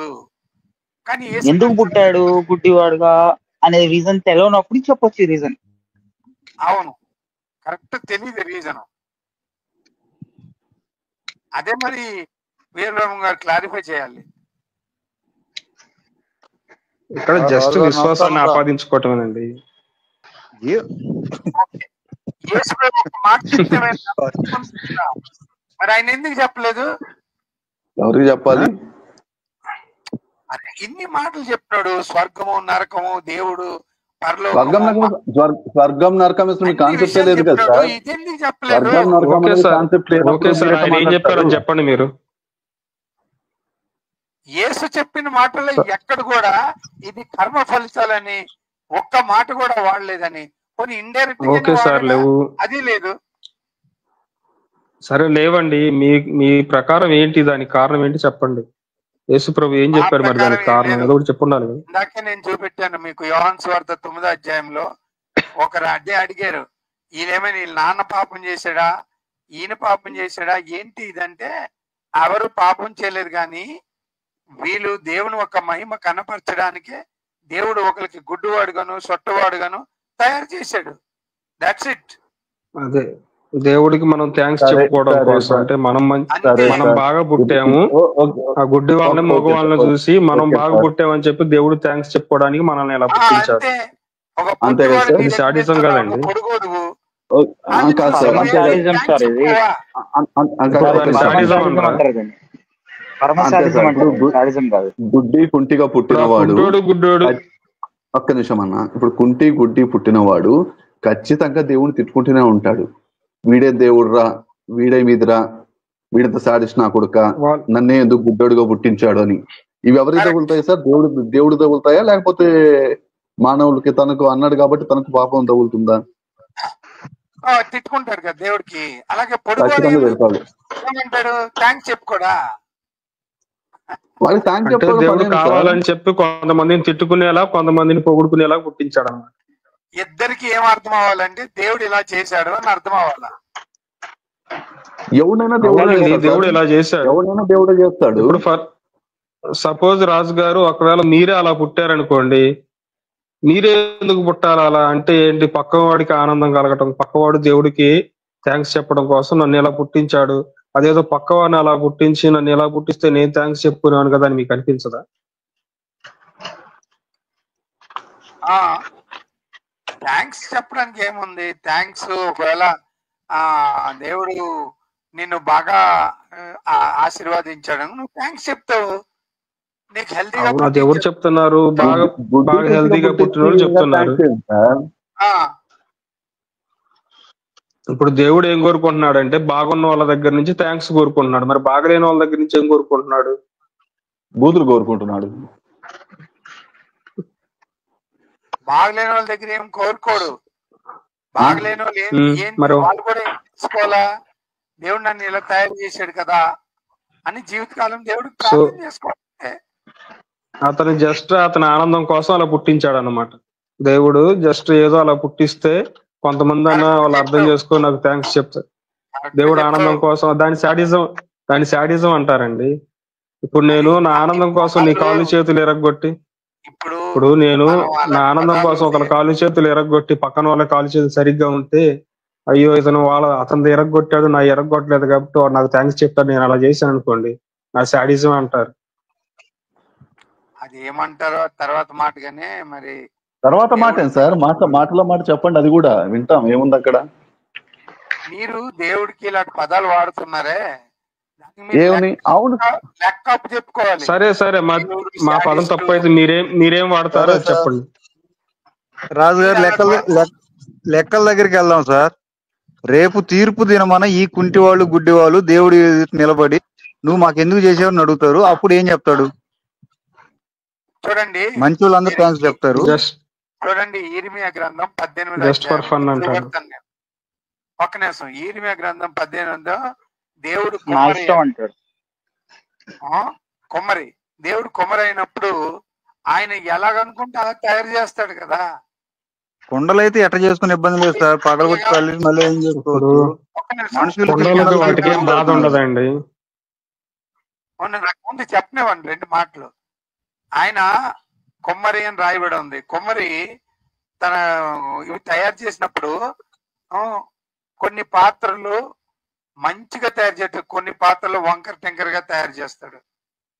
కానీ ఎందుకు పుట్టాడు గుడ్డివాడుగా అనే రీజన్ తెలియనప్పుడు చెప్పొచ్చు రీజన్. అవును, కరెక్ట్ తెలియదు రీజన్. అదే మరి వీరబ్రహ్మం గారు క్లారిఫై చేయాలి. ఇక్కడ జస్ట్ విశ్వాసాన్ని ఆపాదించుకోవటమేనండి. మరి ఆయన ఎందుకు చెప్పలేదు? ఎవరికి చెప్పాలి? ఇన్ని మాటలు చెప్పాడు, స్వర్గము నరకము దేవుడు స్వర్గం నరకం కాన్సెప్ట్ లేదు కదా సార్. ఇదెందుకు చెప్పలేదు? చెప్పండి మీరు. యేసు చెప్పిన మాటల్లో ఎక్కడ కూడా ఇది కర్మ ఫలితాలని ఒక్క మాట కూడా వాడలేదని, కొన్ని ఇండైరెక్ట్ లేవు, అది లేదు. సరే లేవండి. మీ ప్రకారం ఏంటి, దానికి కారణం ఏంటి చెప్పండి. యేసు ప్రభు ఏం చెప్పారు మరి దానికి కారణం ఏదో ఒకటి చెప్పుండాలి. ఇందాకే నేను చూపెట్టాను మీకు యోహాను సువార్త 9వ అధ్యాయంలో ఒకరు అడిగారు, ఈయనేమైనా వీళ్ళ నాన్న పాపం చేశాడా ఈయన పాపం చేశాడా ఏంటి ఇదంటే, ఎవరు పాపం చేయలేదు కానీ వీళ్ళు దేవుని ఒక మహిమ కనపరచడానికి దేవుడు ఒకరికి గుడ్డువాడుగాను సొట్టవాడుగాను తయారు చేశాడు. That's it. అదే దేవుడికి మనం థ్యాంక్స్ చెప్పుకోవడం కోసం, అంటే మనం బాగా పుట్టాము, ఆ గుడ్డి వాళ్ళని మగ వాళ్ళని చూసి మనం బాగా పుట్టామని చెప్పి దేవుడు థ్యాంక్స్ చెప్పుకోవడానికి మనల్ని ఎలా పుట్టించారు. అంతే కదా, సాడిజం కదండి. గుడ్డి కుంటిగా పుట్టినవాడు, ఒక్క నిమిషం అన్న, ఇప్పుడు గుడ్డి పుట్టినవాడు ఖచ్చితంగా దేవుడిని తిట్టుకుంటూనే ఉంటాడు. వీడే దేవుడురా, వీడే మీదిరా, వీడంత సాడిస్ట్ నా కొడుక, నన్నే ఎందుకు గుడ్డోడుగా పుట్టించాడు అని. ఇవి ఎవరికి తగులుతాయి సార్? దేవుడు తగులుతాయా, లేకపోతే మానవులకి తనకు అన్నాడు కాబట్టి తనకు పాపం తగులుతుందా? తిట్టుకుంటాడు కదా దేవుడికి. అలాగే చెప్పుకోడా వాళ్ళకి థ్యాంక్స్ దేవుడు కావాలని చెప్పి కొంతమందిని తిట్టుకునేలా కొంతమందిని పొగుడుకునేలా పుట్టించాడు అన్నమాట. ఇద్దరికి ఏం అర్థం అవ్వాలంటే దేవుడు ఇలా చేశాడు అని అర్థం అవ్వాలా. ఎవడైనా దేవుడు ఇలా చేశాడు, ఎవడైనా దేవుడు చేస్తాడు. ఇప్పుడు సపోజ్ రాజు గారు ఒకవేళ మీరే అలా పుట్టారనుకోండి, మీరే ఎందుకు పుట్టాలి అలా అంటే ఏంటి? పక్కవాడికి ఆనందం కలగటం, పక్కవాడు దేవుడికి థ్యాంక్స్ చెప్పడం కోసం నన్ను ఎలా పుట్టించాడు, అదేదో పక్కవాడిని అలా పుట్టించి నన్ను ఎలా పుట్టిస్తే నేను థ్యాంక్స్ చెప్పుకున్నాను కదా అని మీకు అనిపించదా? థ్యాంక్స్ చెప్పడానికి ఏముంది? థ్యాంక్స్ ఒకవేళ దేవుడు నిన్ను బాగా ఆశీర్వాదించాడు, నువ్వు థ్యాంక్స్ చెప్తావు. నీకు హెల్తీగా ఎవరు చెప్తున్నారు? బాగా హెల్తీగా పుట్టిన చెప్తున్నారు. ఇప్పుడు దేవుడు ఏం కోరుకుంటున్నాడు అంటే బాగున్న వాళ్ళ దగ్గర నుంచి థ్యాంక్స్ కోరుకుంటున్నాడు. మరి బాగలేని వాళ్ళ దగ్గర నుంచి ఏం కోరుకుంటున్నాడు? బూతులు కోరుకుంటున్నాడు. బాగలేని వాళ్ళ దగ్గర ఏం కోరుకోడు. బాగలేని వాళ్ళు ఏంటి వాళ్ళు కూడా తీసుకోవాలా, దేవుడు నన్ను ఇలా తయారు చేశాడు కదా అని జీవితకాలం దేవుడికి ప్రార్థన చేసుకోవాలి. అతను జస్ట్ అతని ఆనందం కోసం అలా పుట్టించాడు అన్నమాట. దేవుడు జస్ట్ ఏదో అలా పుట్టిస్తే కొంతమంది అన్న వాళ్ళు అర్థం చేసుకొని నాకు థ్యాంక్స్ చెప్తారు. దేవుడు ఆనందం కోసం, దాని శాడిజం అంటారండి. ఇప్పుడు నేను నా ఆనందం కోసం నీ కాళ్ళు చేతులు ఎరగొట్టి, ఇప్పుడు నేను నా ఆనందం కోసం ఒకళ్ళ కాళ్ళు చేతులు ఎరగొట్టి పక్కన వాళ్ళ కాళ్ళు చేతులు సరిగ్గా ఉంటే, అయ్యో ఇతను అతను ఎరగొట్టాడు నా ఎరగొట్టలేదు కాబట్టి వాడు నాకు థ్యాంక్స్ చెప్తాడు, నేను అలా చేశాను అనుకోండి, నా శాడిజం అంటారు. అది ఏమంటారో తర్వాత మాటగానే. మరి తర్వాత మాట ఏంటి సార్? మాటలో మాట చెప్పండి, అది కూడా వింటాం. ఏముంది అక్కడ? మీరు దేవుడికి ఇలాంటి పదాలు వాడుతున్నారే, అవును లెక్క అప్పు చెప్పుకోవాలి. సరే మా పదం తప్పు అయితే మీరేం వాడతారో చెప్పండి. రాజుగారు లెక్కల దగ్గరికి వెళ్దాం సార్. రేపు తీర్పు దినమన ఈ కుంటి వాళ్ళు గుడ్డి వాళ్ళు దేవుడి నిలబడి నువ్వు మాకెందుకు చేసావని అడుగుతారు. అప్పుడు ఏం చెప్తాడు? చూడండి, మంచి వాళ్ళందరూ థ్యాంక్స్ చెప్తారు. చూడండి, ఇర్మియా గ్రంథం 18 ఒక్క నిమిషం. ఇర్మియా గ్రంథం 18 దేవుడు కొమ్మరి, దేవుడు కొమ్మరి అయినప్పుడు ఆయన ఎలాగనుకుంటే అలా తయారు చేస్తాడు కదా. కొండలైతే ఎట్ట చేసుకునే ఇబ్బంది లేదు సార్, పగలగొట్టి మళ్ళీ ఏం చేసుకోరు. బాధ ఉండదండి. ముందు చెప్పనివ్వండి 2 మాటలు. ఆయన కొమ్మరి అని రాయబడి ఉంది. కొమ్మరి తన ఇవి తయారు చేసినప్పుడు కొన్ని పాత్రలు మంచిగా తయారు చేస్తాడు, కొన్ని పాత్రలు వంకర టెంకర్ గా తయారు చేస్తాడు.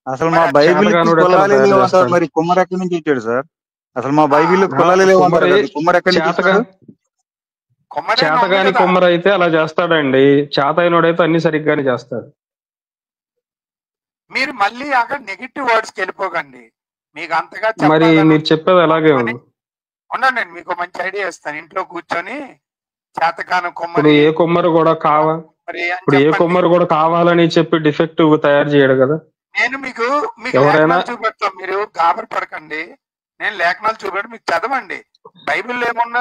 అసలు మా బైబిల్ కులాలే లేవు సార్, మరి కుమ్మరి ఎక్కడి నుంచి ఇచ్చాడు సార్? అసలు మా బైబిల్ కులాలే లేవు, కుమ్మరి ఎక్కడి నుంచి ఇచ్చాడు? చేతగాని కుమ్మరి అయితే అలా చేస్తాడండి, చేతైనోడైతే అన్ని సరిగ్గానే చేస్తాడు. మీరు మళ్ళీ అక్కడ నెగిటివ్ వర్డ్స్ కి వెళ్ళిపోకండి. మీకు అంతగా మరి మీరు చెప్పేది అలాగే ఉంది. ఉండండి, మీకు మంచి ఐడియా ఇస్తాను. ఇంట్లో కూర్చొని చేతకాను కొమ్మరి, ఏ కొమ్మరు కూడా కావాలని చెప్పి డిఫెక్టివ్ తయారు చేయడు కదా. నేను మీకు లేఖనాలు చూపెడతాను, మీరు గాబరి పడకండి. నేను లేఖనాలు చూపెట్టి మీకు చదవండి. బైబిల్ ఏమన్నా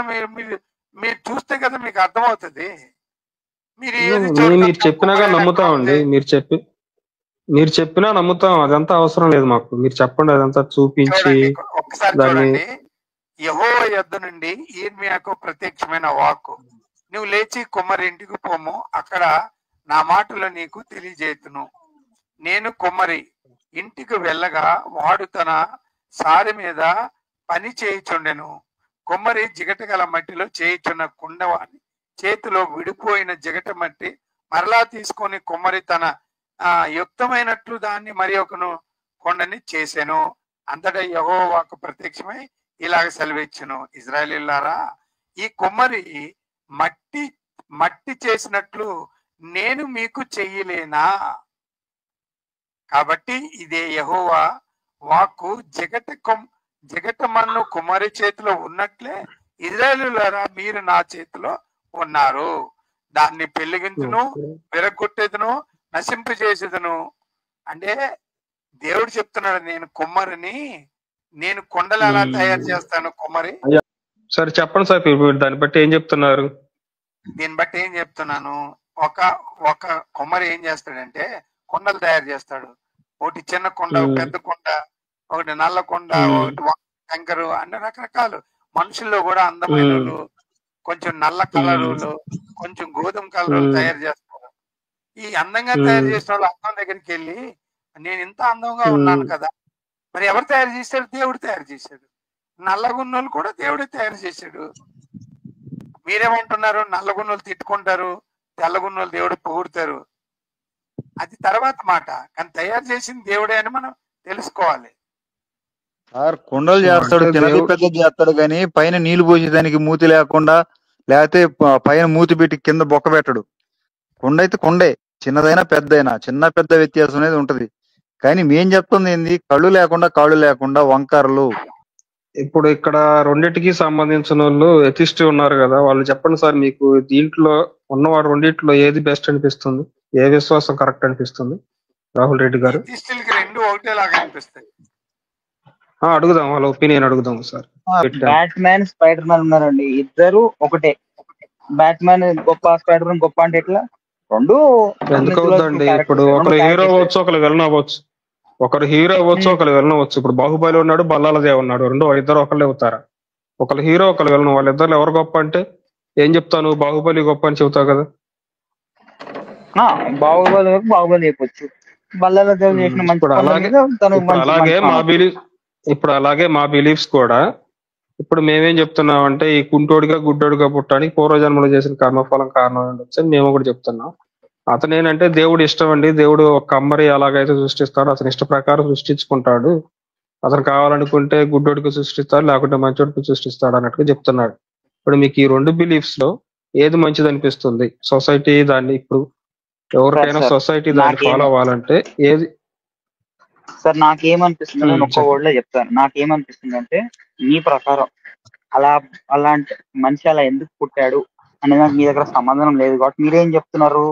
మీరు చూస్తే కదా మీకు అర్థమవుతుంది. మీరు చెప్పినాగా నమ్ముతామండి. మీరు చెప్పినా నమ్ముతాం, అదంతా అవసరం లేదు మాకు. మీరు చెప్పండి, అదంతా చూపించి. ఒకసారి చూడండి, యెహోవా యొద్ద నుండి ఇర్మియాకు ప్రత్యక్షమైన వాక్కు, నువ్వు లేచి కుమ్మరి ఇంటికి పోము, అక్కడ నా మాటలు నీకు తెలియజేతును. నేను కుమ్మరి ఇంటికి వెళ్ళగా వాడు తన సారి మీద పని చేయుచుండెను. కుమ్మరి జిగట గల మట్టిలో చేయుచున్న కుండవాని చేతిలో విడిపోయిన జిగట మట్టి మరలా తీసుకొని కుమ్మరి తన యుక్తమైనట్లు దాన్ని మరి ఒకను కొండని చేసెను. అంతటా యెహోవాకు ప్రత్యక్షమై ఇలాగ సెలవిచ్చును, ఇశ్రాయేలీయులారా, ఈ కుమ్మరి మట్టి చేసినట్లు నేను మీకు చెయ్యలేనా? కాబట్టి ఇదే యెహోవా వాక్కు, జిగట మన్ను కుమ్మరి చేతిలో ఉన్నట్లే ఇశ్రాయేలీయులారా మీరు నా చేతిలో ఉన్నారు. దాన్ని పెళ్లిగించును, విరగొట్టేదును, నశింపు చేసేదను. అంటే దేవుడు చెప్తున్నాడు, నేను కుమ్మరిని, నేను కొండలు ఎలా తయారు చేస్తాను కుమ్మరి. సరే చెప్పండి సార్, దాన్ని బట్టి ఏం చెప్తున్నారు? దీన్ని బట్టి ఏం చెప్తున్నాను, ఒక కుమ్మరి ఏం చేస్తాడంటే కొండలు తయారు చేస్తాడు. ఒకటి చిన్న కొండ, పెద్ద కొండ, ఒకటి నల్ల కొండ, ఒకటి టెంకరు, అన్ని రకరకాలు. మనుషుల్లో కూడా అందమైన కొంచెం నల్ల కలరులు, కొంచెం గోధుమ కలర్లు తయారు చేస్తారు. ఈ అందంగా తయారు చేసిన వాళ్ళు అందం దగ్గరికి వెళ్ళి, నేను ఇంత అందంగా ఉన్నాను కదా, మరి ఎవరు తయారు చేశాడు? దేవుడు తయారు చేశాడు. నల్లగున్నోళ్ళు కూడా దేవుడే తయారు చేశాడు. మీరేమంటున్నారు? నల్లగున్నోళ్ళు తిట్టుకుంటారు, తెల్లగున్నోళ్ళు దేవుడు పొగుడుతారు. అది తర్వాత మాట, కానీ తయారు చేసింది దేవుడే అని మనం తెలుసుకోవాలి. సార్ కొండలు చేస్తాడు, చిన్నది పెద్ద చేస్తాడు, కానీ పైన నీళ్లు పోసేదానికి మూతి లేకుండా, లేకపోతే పైన మూతి పెట్టి కింద బొక్క పెట్టడు. కొండ అయితే కొండే, చిన్నదైనా పెద్దైనా, చిన్న పెద్ద వ్యత్యాసం అనేది ఉంటది. కానీ మేం చెప్తుంది ఏంది, కళ్ళు లేకుండా కాళ్ళు లేకుండా వంకరలు. ఇప్పుడు ఇక్కడ రెండింటికి సంబంధించిన వాళ్ళు ఎథిస్ట్ ఉన్నారు కదా, వాళ్ళు చెప్పండి సార్, మీకు దీంట్లో ఉన్నవాడు రెండింటిలో ఏది బెస్ట్ అనిపిస్తుంది? ఏ విశ్వాసం కరెక్ట్ అనిపిస్తుంది రాహుల్ రెడ్డి గారు? రెండు ఒకటేలాగా అనిపిస్తాయి. అడుగుదాం, వాళ్ళ ఒపీనియన్ అడుగుదాం సార్. పెట్టాను. బ్యాట్ మ్యాన్ స్పైడర్ మ్యాన్ ఉన్నారండి, ఇద్దరు ఒకటే. బ్యాట్ మ్యాన్ గొప్ప, స్పైడర్ మ్యాన్ గొప్ప అంటే ఎట్లా? రెండు ఎందుకు అవుద్దండి? ఇప్పుడు ఒకరు హీరో అవ్వచ్చు, ఒకరు విలన్ అవ్వచ్చు. ఒకరు హీరో అవ్వచ్చు, ఒకరు విలన్ అవ్వచ్చు. ఇప్పుడు బాహుబలి ఉన్నాడు, బల్లాలదేవ్ ఉన్నాడు, ఇద్దరు ఒకళ్ళే అవుతారా? ఒకరు హీరో, ఒకరు విలన్. వాళ్ళిద్దరు ఎవరు గొప్ప అంటే ఏం చెప్తాను? బాహుబలి గొప్ప అని చెబుతావు కదా. బాహుబలి చెప్పొచ్చు. బల్లాల దేవ్ చేసిన మంచి ఇప్పుడు పనుల అలాగే మీద తను ఇప్పుడు అలాగే మా ఇప్పుడు అలాగే మా బిలీఫ్స్ కూడా ఇప్పుడు మేమేం చెప్తున్నాం అంటే ఈ కుంటోడిగా గుడ్డోడిగా పుట్టడానికి పూర్వజన్మలో చేసిన కర్మఫలం కారణం ఉండొచ్చు అని మేము కూడా చెప్తున్నాం. అతను ఏంటంటే దేవుడు ఇష్టం అండి, దేవుడు ఒక కమ్మరి ఎలాగైతే సృష్టిస్తాడో అతని ఇష్ట ప్రకారం సృష్టించుకుంటాడు. అతను కావాలనుకుంటే గుడ్డోడికి సృష్టిస్తాడు, లేకుంటే మంచోడికి సృష్టిస్తాడు అన్నట్టుగా చెప్తున్నాడు. ఇప్పుడు మీకు ఈ రెండు బిలీఫ్స్ లో ఏది మంచిది అనిపిస్తుంది? సొసైటీ దాన్ని ఇప్పుడు ఎవరికైనా సొసైటీ దాన్ని ఫాలో అవ్వాలంటే ఏది? సార్ నాకేమనిపిస్తుంది, నేను ఒక్క వర్డ్ లో చెప్తాను. నాకేమనిపిస్తుంది అంటే మీ ప్రకారం అలాంటి మనిషి అలా ఎందుకు పుట్టాడు అనే దానికి మీ దగ్గర సమాధానం లేదు కాబట్టి మీరేం చెప్తున్నారు?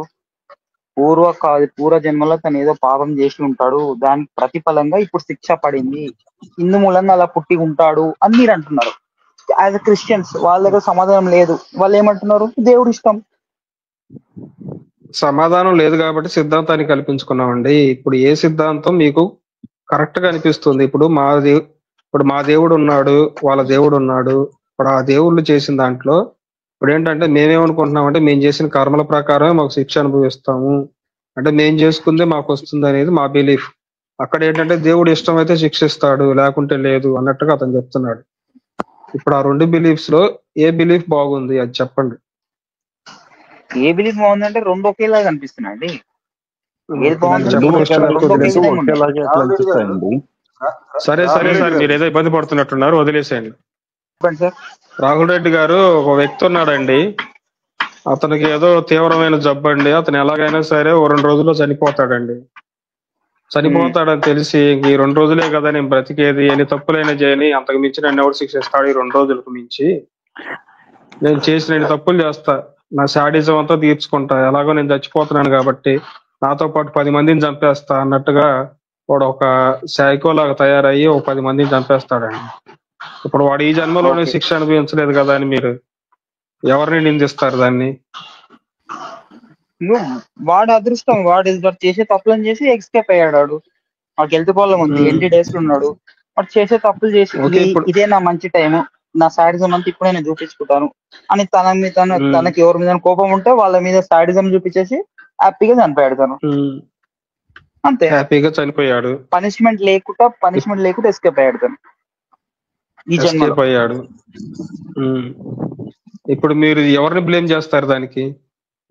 పూర్వ జన్మలో తను ఏదో పాపం చేసి ఉంటాడు, దానికి ప్రతిఫలంగా ఇప్పుడు శిక్ష పడింది, ఇందు మూలంగా అలా పుట్టి ఉంటాడు అని మీరు అంటున్నారు. యాజ్ అ క్రిస్టియన్స్ వాళ్ళ దగ్గర సమాధానం లేదు. వాళ్ళు ఏమంటున్నారు? దేవుడు ఇష్టం. సమాధానం లేదు కాబట్టి సిద్ధాంతాన్ని కల్పించుకున్నామండి. ఇప్పుడు ఏ సిద్ధాంతం మీకు కరెక్ట్ గా అనిపిస్తుంది? ఇప్పుడు మా దేవుడు ఉన్నాడు, వాళ్ళ దేవుడు ఉన్నాడు. ఇప్పుడు ఆ దేవుళ్ళు చేసిన దాంట్లో ఇప్పుడు ఏంటంటే మేమేమనుకుంటున్నామంటే మేము చేసిన కర్మల ప్రకారమే మాకు శిక్ష అనుభవిస్తాము, అంటే మేము చేసుకుందే మాకు వస్తుంది అనేది మా బిలీఫ్. అక్కడ ఏంటంటే దేవుడు ఇష్టమైతే శిక్షిస్తాడు, లేకుంటే లేదు అన్నట్టుగా అతను చెప్తున్నాడు. ఇప్పుడు ఆ రెండు బిలీఫ్స్ లో ఏ బిలీఫ్ బాగుంది అది చెప్పండి. ఏ బిలీఫ్ బాగుందంటే రెండు ఒకేలాగా అనిపిస్తున్నాయండి. ఏది సరే సరే సార్, మీరు ఏదో ఇబ్బంది పడుతున్నట్టున్నారు, వదిలేసేయండి. రాహుల్ రెడ్డి గారు ఒక వ్యక్తి ఉన్నాడండి, అతనికి ఏదో తీవ్రమైన జబ్బు అండి. అతను ఎలాగైనా సరే 2 రోజుల్లో చనిపోతాడండి. చనిపోతాడని తెలిసి ఈ 2 రోజులే కదా నేను బ్రతికేది, ఎన్ని తప్పులైనా చేయని, అంతకు మించి నన్ను ఎవరు శిక్షిస్తాడు ఈ 2 రోజులకు మించి? నేను చేసిన తప్పులు చేస్తా, నా శాడిజం అంతా తీర్చుకుంటా, ఎలాగో నేను చచ్చిపోతున్నాను కాబట్టి నాతో పాటు 10 మందిని చంపేస్తా అన్నట్టుగా వాడు ఒక సైకో లాగా తయారయ్యి ఒక 10 మందిని చంపేస్తాడండి. ఇప్పుడు వాడు ఈ జన్మలోనే శిక్ష అనుభవించలేదు కదా అని మీరు ఎవరిని నిందిస్తారు దాన్ని? వాడు అదృష్టం, వాడు చేసే తప్పులను చేసి ఎక్స్కేప్ అయ్యాడు. వాడికి హెల్త్ ప్రాబ్లం ఉంది, ఎన్ని డేస్ లో ఉన్నాడు. వాడు చేసే తప్పులు చేసి ఇదే నా మంచి టైము, నా సాడిజం అంతా ఇప్పుడే నేను చూపించుకుంటాను అని తనకి ఎవరి మీద కోపం ఉంటే వాళ్ళ మీద సాడిజం చూపించేసి హ్యాపీగా చనిపోయాడు తను. అంతే, హ్యాపీగా చనిపోయాడు. పనిష్మెంట్ లేకుండా ఎస్కేప్ అయ్యాడు తను ఈ జన్మలో. అయ్యాడు. ఇప్పుడు మీరు ఎవరిని బ్లేమ్ చేస్తారు దానికి?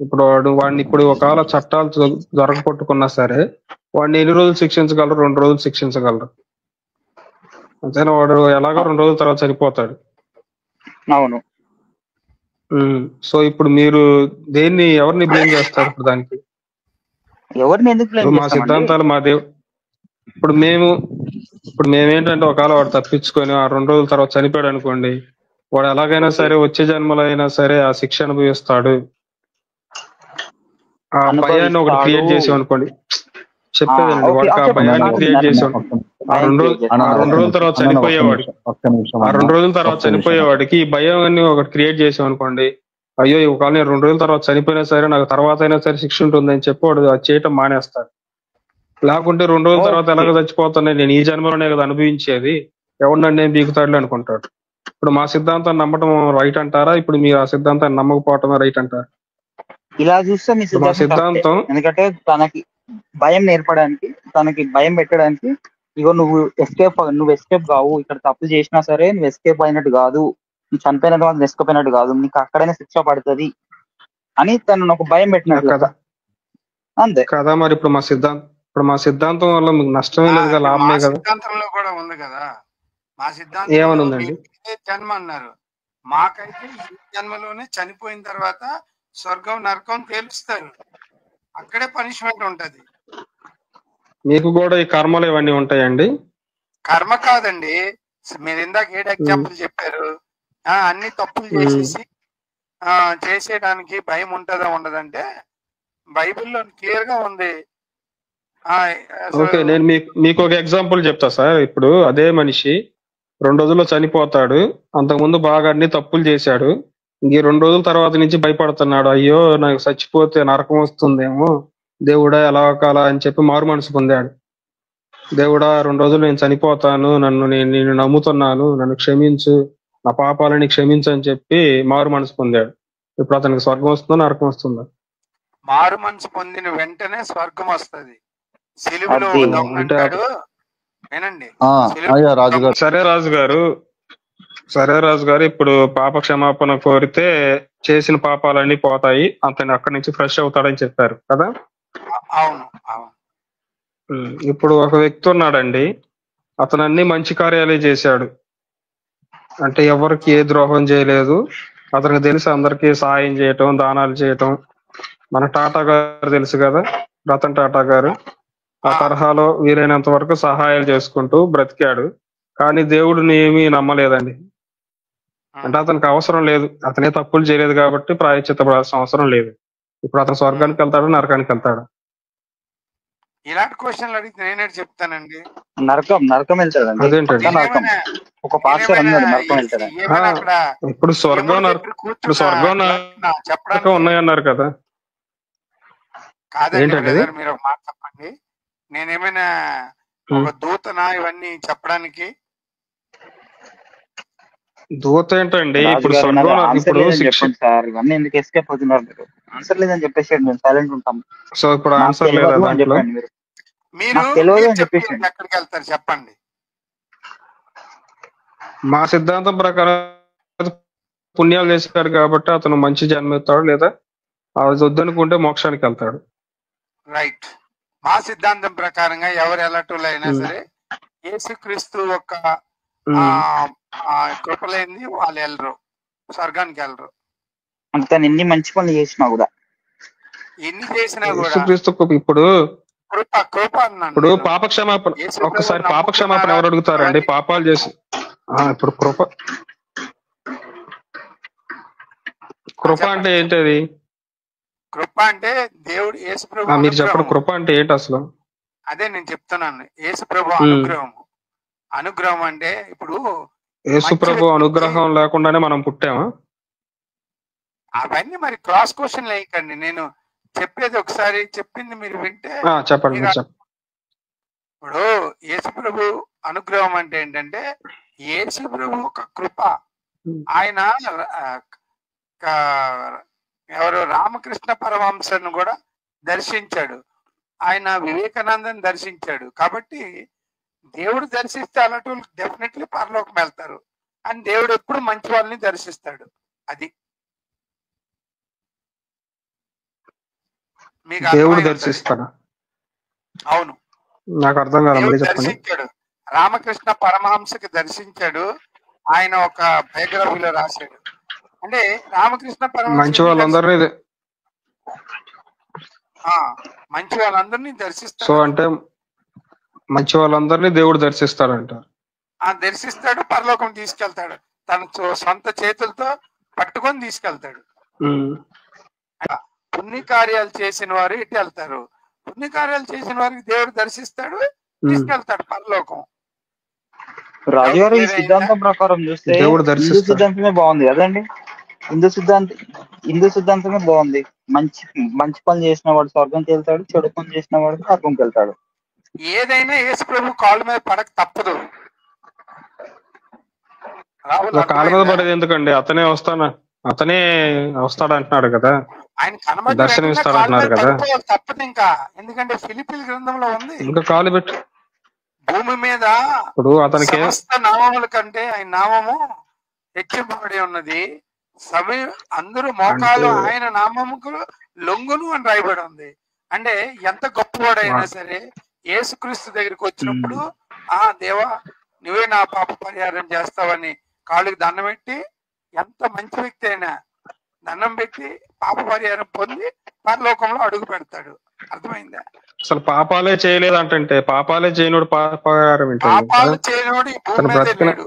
ఇప్పుడు వాడిని ఇప్పుడు ఒకవేళ చట్టాలు జరగపట్టుకున్నా సరే వాడిని ఎన్ని రోజులు శిక్షించగలరు? 2 రోజులు శిక్షించగలరు అంతేనా? వాడు ఎలాగో 2 రోజుల తర్వాత చనిపోతాడు. అవును. సో ఇప్పుడు మీరు ఎవరిని బ్లేమ్ చేస్తారు ఇప్పుడు దానికి? ఎవరిని ఎందుకు బ్లేమ్ చేస్తామండి? మా సిద్ధాంతాలు ఇప్పుడు మేమేంటంటే ఒకవేళ వాడు తప్పించుకొని ఆ 2 రోజుల తర్వాత చనిపోయాడు అనుకోండి, వాడు ఎలాగైనా సరే వచ్చే జన్మలో అయినా సరే ఆ శిక్ష అనుభవిస్తాడు. ఆ భయాన్ని ఒకటి క్రియేట్ చేసాం అనుకోండి, చెప్పేదండి, వాడికి ఆ భయాన్ని క్రియేట్ చేసాం. ఆ 2 రోజుల తర్వాత చనిపోయేవాడికి ఆ 2 రోజుల తర్వాత చనిపోయేవాడికి ఈ భయం అని ఒకటి క్రియేట్ చేసాం అనుకోండి, అయ్యో ఒకవేళ నేను 2 రోజుల తర్వాత చనిపోయినా సరే నాకు తర్వాత అయినా సరే శిక్ష ఉంటుందని చెప్పి వాడు అది చేయటం మానేస్తాడు. లేకుంటే 2 రోజుల తర్వాత ఎలాగో చచ్చిపోతున్నాయి, నేను ఈ జన్మలోనే కదా అనుభవించేది, ఎవరినండి నేను బీగుతాడులే అనుకుంటాడు. ఇప్పుడు మా సిద్ధాంతాన్ని నమ్మటం రైట్ అంటారా? ఇప్పుడు మీరు ఆ సిద్ధాంతాన్ని నమ్మకపోవటమే రైట్ అంటారా? ఇలా చూస్తే మీ సిద్ధాంతం, ఎందుకంటే తనకి భయం నేర్పడానికి, తనకి భయం పెట్టడానికి, ఇగో నువ్వు ఎస్కేప్ కావు, ఇక్కడ తప్పు చేసినా సరే నువ్వు ఎస్కేప్ అయినట్టు కాదు, నువ్వు చనిపోయిన తర్వాత ఎస్కేప్ అయినట్టు కాదు, నీకు అక్కడైనా శిక్ష పడుతుంది అని తను ఒక భయం పెట్టినట్టు కదా. అంతే కదా. మరి ఇప్పుడు మా సిద్ధాంతం వల్ల మీకు నష్టమే లేదు కదా, లాభమే కదా. సిద్ధాంతంలో కూడా ఉంది కదా. మా సిద్ధాంతం ఏమనుందండి? జన్మ అన్నారు, మాకైతే ఈ జన్మలోనే చనిపోయిన తర్వాత స్వర్గం నరకం తేలుస్తారు, అక్కడే పనిష్మెంట్ ఉంటది. మీకు కూడా ఈ కర్మలు ఇవన్నీ ఉంటాయండి? కర్మ కాదండి, మీరు ఇందాక 7 ఎగ్జాంపుల్ చెప్పారు. అన్ని తప్పులు చేసేసి చేసేయడానికి భయం ఉంటుందా ఉండదంటే బైబిల్లో క్లియర్ గా ఉంది. ఓకే, నేను మీకు ఒక ఎగ్జాంపుల్ చెప్తా సార్. ఇప్పుడు అదే మనిషి 2 రోజుల్లో చనిపోతాడు. అంతకుముందు బాగా అన్ని తప్పులు చేశాడు. ఇంక 2 రోజుల తర్వాత నుంచి భయపడుతున్నాడు. అయ్యో నాకు చచ్చిపోతే నరకం వస్తుందేమో, దేవుడా ఎలా కాలా అని చెప్పి మారు మనసు పొందాడు. దేవుడా 2 రోజులు నేను చనిపోతాను, నేను నమ్ముతున్నాను, నన్ను క్షమించు, నా పాపాలని క్షమించు అని చెప్పి మారు మనసు పొందాడు. ఇప్పుడు అతనికి స్వర్గం వస్తుందో నరకం వస్తుందో? మారు మనసు పొందిన వెంటనే స్వర్గం వస్తుంది. సిలువలో ఉంటాడు. వినండి, అయ్యా రాజుగారు. సరే రాజు గారు, ఇప్పుడు పాప క్షమాపణ కోరితే చేసిన పాపాలన్నీ పోతాయి, అతను అక్కడి నుంచి ఫ్రెష్ అవుతాడని చెప్పారు కదా. అవును అవును. ఇప్పుడు ఒక వ్యక్తి ఉన్నాడండి, అతను అన్ని మంచి కార్యాలే చేశాడు. అంటే ఎవరికి ఏ ద్రోహం చేయలేదు. అతనికి తెలిసి అందరికీ సాయం చేయటం, దానాలు చేయటం. మన టాటా గారు తెలుసు కదా, రతన్ టాటా గారు. ఆ తరహాలో వీలైనంత వరకు సహాయాలు చేసుకుంటూ బ్రతికాడు. కానీ దేవుడిని ఏమీ నమ్మలేదండి. అంటే అతనికి అవసరం లేదు, అతనే తప్పులు చేయలేదు కాబట్టి ప్రాయశ్చిత్తపడాల్సిన అవసరం లేదు. ఇప్పుడు అతను స్వర్గానికి వెళ్తాడు, నరకానికి వెళ్తాడు? ఇలాంటి క్వశ్చన్లు అడిగితే నేనే చెప్తానండి. నరకం వెళ్తాడండి. అదేంటండి? ఒక పాస్టర్ అన్నాడు నరకం వెళ్తాడు. ఇప్పుడు స్వర్గం నరకం ఉన్నాయన్నారు కదా. కాదండి, మీరు ఒక మాట చెప్పండి. నేనేమైనా ఒక దూతనా ఇవన్నీ చెప్పడానికి? దూత ఏంటండి? ఇప్పుడు స్వర్గం, ఇప్పుడు చెప్పండి సార్, ఇవన్నీ ఎందుకు ఎస్కేప్ అవుతున్నారు మీరు? ఆన్సర్ లేదని చెప్పేసి మేము సైలెంట్ ఉంటాం. సో ఇప్పుడు ఆన్సర్ లేదా? చెప్పండి మీరు తెలియదు అని చెప్పేసి ఎక్కడికి వెళ్తారు చెప్పండి. మా సిద్ధాంతం ప్రకారం పుణ్యాలు చేస్తాడు కాబట్టి అతను మంచి జన్మ ఎత్తాడు, లేదా అది వద్దనుకుంటే మోక్షానికి వెళ్తాడు. రైట్. మా సిద్ధాంతం ప్రకారంగా ఎవరు ఎలాంటి అయినా సరే యేసుక్రీస్తు ఒక కృపలేంది వాళ్ళు వెళ్ళరు, స్వర్గానికి వెళ్ళరు. అంటే తను ఎన్ని మంచి పనులు చేసినా కూడా, ఎన్ని చేసినా కూడా ఇప్పుడు కృప అన్నాను. ఇప్పుడు పాపక్షమాపణ, ఒక్కసారి పాపక్షమాపణ ఎవరు అడుగుతారండి? పాపాలు చేసి ఇప్పుడు కృప అంటే ఏంటది? కృప అంటే దేవుడు యేసుప్రభు. మీరు చెప్పండి, కృప అంటే ఏంటి అసలు? అదే నేను చెప్తున్నాను. యేసుప్రభు అనుగ్రహం. అనుగ్రహం అంటే ఇప్పుడు యేసుప్రభు అనుగ్రహం లేకుండానే మనం పుట్టామా? అవన్నీ మరి క్రాస్ క్వశ్చన్ లేకండి. నేను చెప్పేది ఒకసారి చెప్పింది మీరు వింటే చెప్పండి. ఇప్పుడు యేసుప్రభు అనుగ్రహం అంటే ఏంటంటే యేసుప్రభు ఒక కృప. ఆయన ఎవరు రామకృష్ణ పరమహంసను కూడా దర్శించాడు, ఆయన వివేకానందని దర్శించాడు. కాబట్టి దేవుడు దర్శిస్తే అలాంటి వాళ్ళు డెఫినెట్లీ పరలోకం వెళ్తారు. అని దేవుడు ఎప్పుడు మంచి వాళ్ళని దర్శిస్తాడు. అది దేవుడు దర్శిస్తాడు. అవును, నాకు అర్థం కాదు. దర్శించాడు, రామకృష్ణ పరమహంసకి దర్శించాడు. ఆయన ఒక బయోగ్రఫీలో రాశాడు. అంటే రామకృష్ణ పరమహంస మంచి వాళ్ళందరినీ దర్శిస్తాడు. సో అంటే మంచి వాళ్ళందరినీ దేవుడు దర్శిస్తాడంట. దర్శిస్తాడు, పరలోకం తీసుకెళ్తాడు. తన సొంత చేతులతో పట్టుకొని తీసుకెళ్తాడు. పుణ్యకార్యాలు చేసిన వారు ఇటు వెళ్తారు, పుణ్యకార్యాలు చేసిన వారికి దేవుడు దర్శిస్తాడు, తీసుకెళ్తాడు పరలోకం. రాజుగారు, ఈ సిద్ధాంతం ప్రకారం చూస్తే హిందూ సిద్ధాంతమే బాగుంది కదండి. హిందూ సిద్ధాంతమే బాగుంది. మంచి పని చేసిన వాడు స్వర్గంకి వెళ్తాడు, చెడు పని చేసిన వాడు నరకంకి వెళ్తాడు. ఏదైనా యేసు ప్రభు కాళ్ళ మీద పడక తప్పదు. కాళ్ళ మీద పడేది ఎందుకండి? అతనే వస్తాడు అంటున్నాడు కదా, ఆయన దర్శనం ఇస్తాడు అంటున్నారు కదా. తప్పదు ఇంకా, ఎందుకంటే ఫిలిప్పీల గ్రంథంలో ఉంది. ఇంకా కాలు పెట్టు. భూమి మీద ఇప్పుడు అతనికి సమస్త నామముల కంటే ఆయన నామము హెచ్చింపబడి ఉన్నది. అందరూ మోకాలు ఆయన నామముకు లొంగును అని రాయబడి ఉంది. అంటే ఎంత గొప్పవాడైనా సరే యేసుక్రీస్తు దగ్గరికి వచ్చినప్పుడు దేవా నువ్వే నా పాప పరిహారం చేస్తావని కాళ్ళకి దండం పెట్టి, ఎంత మంచి వ్యక్తి అయినా దండం పెట్టి పాప పరిహారం పొంది పరలోకంలో అడుగు పెడతాడు. అర్థమైందా? అసలు పాపాలే చేయలేదు అంటే, పాపాలే చేయనోడు పాపహారం పాపాలు చేయనోడు ఈ భూమి మీద లేడు.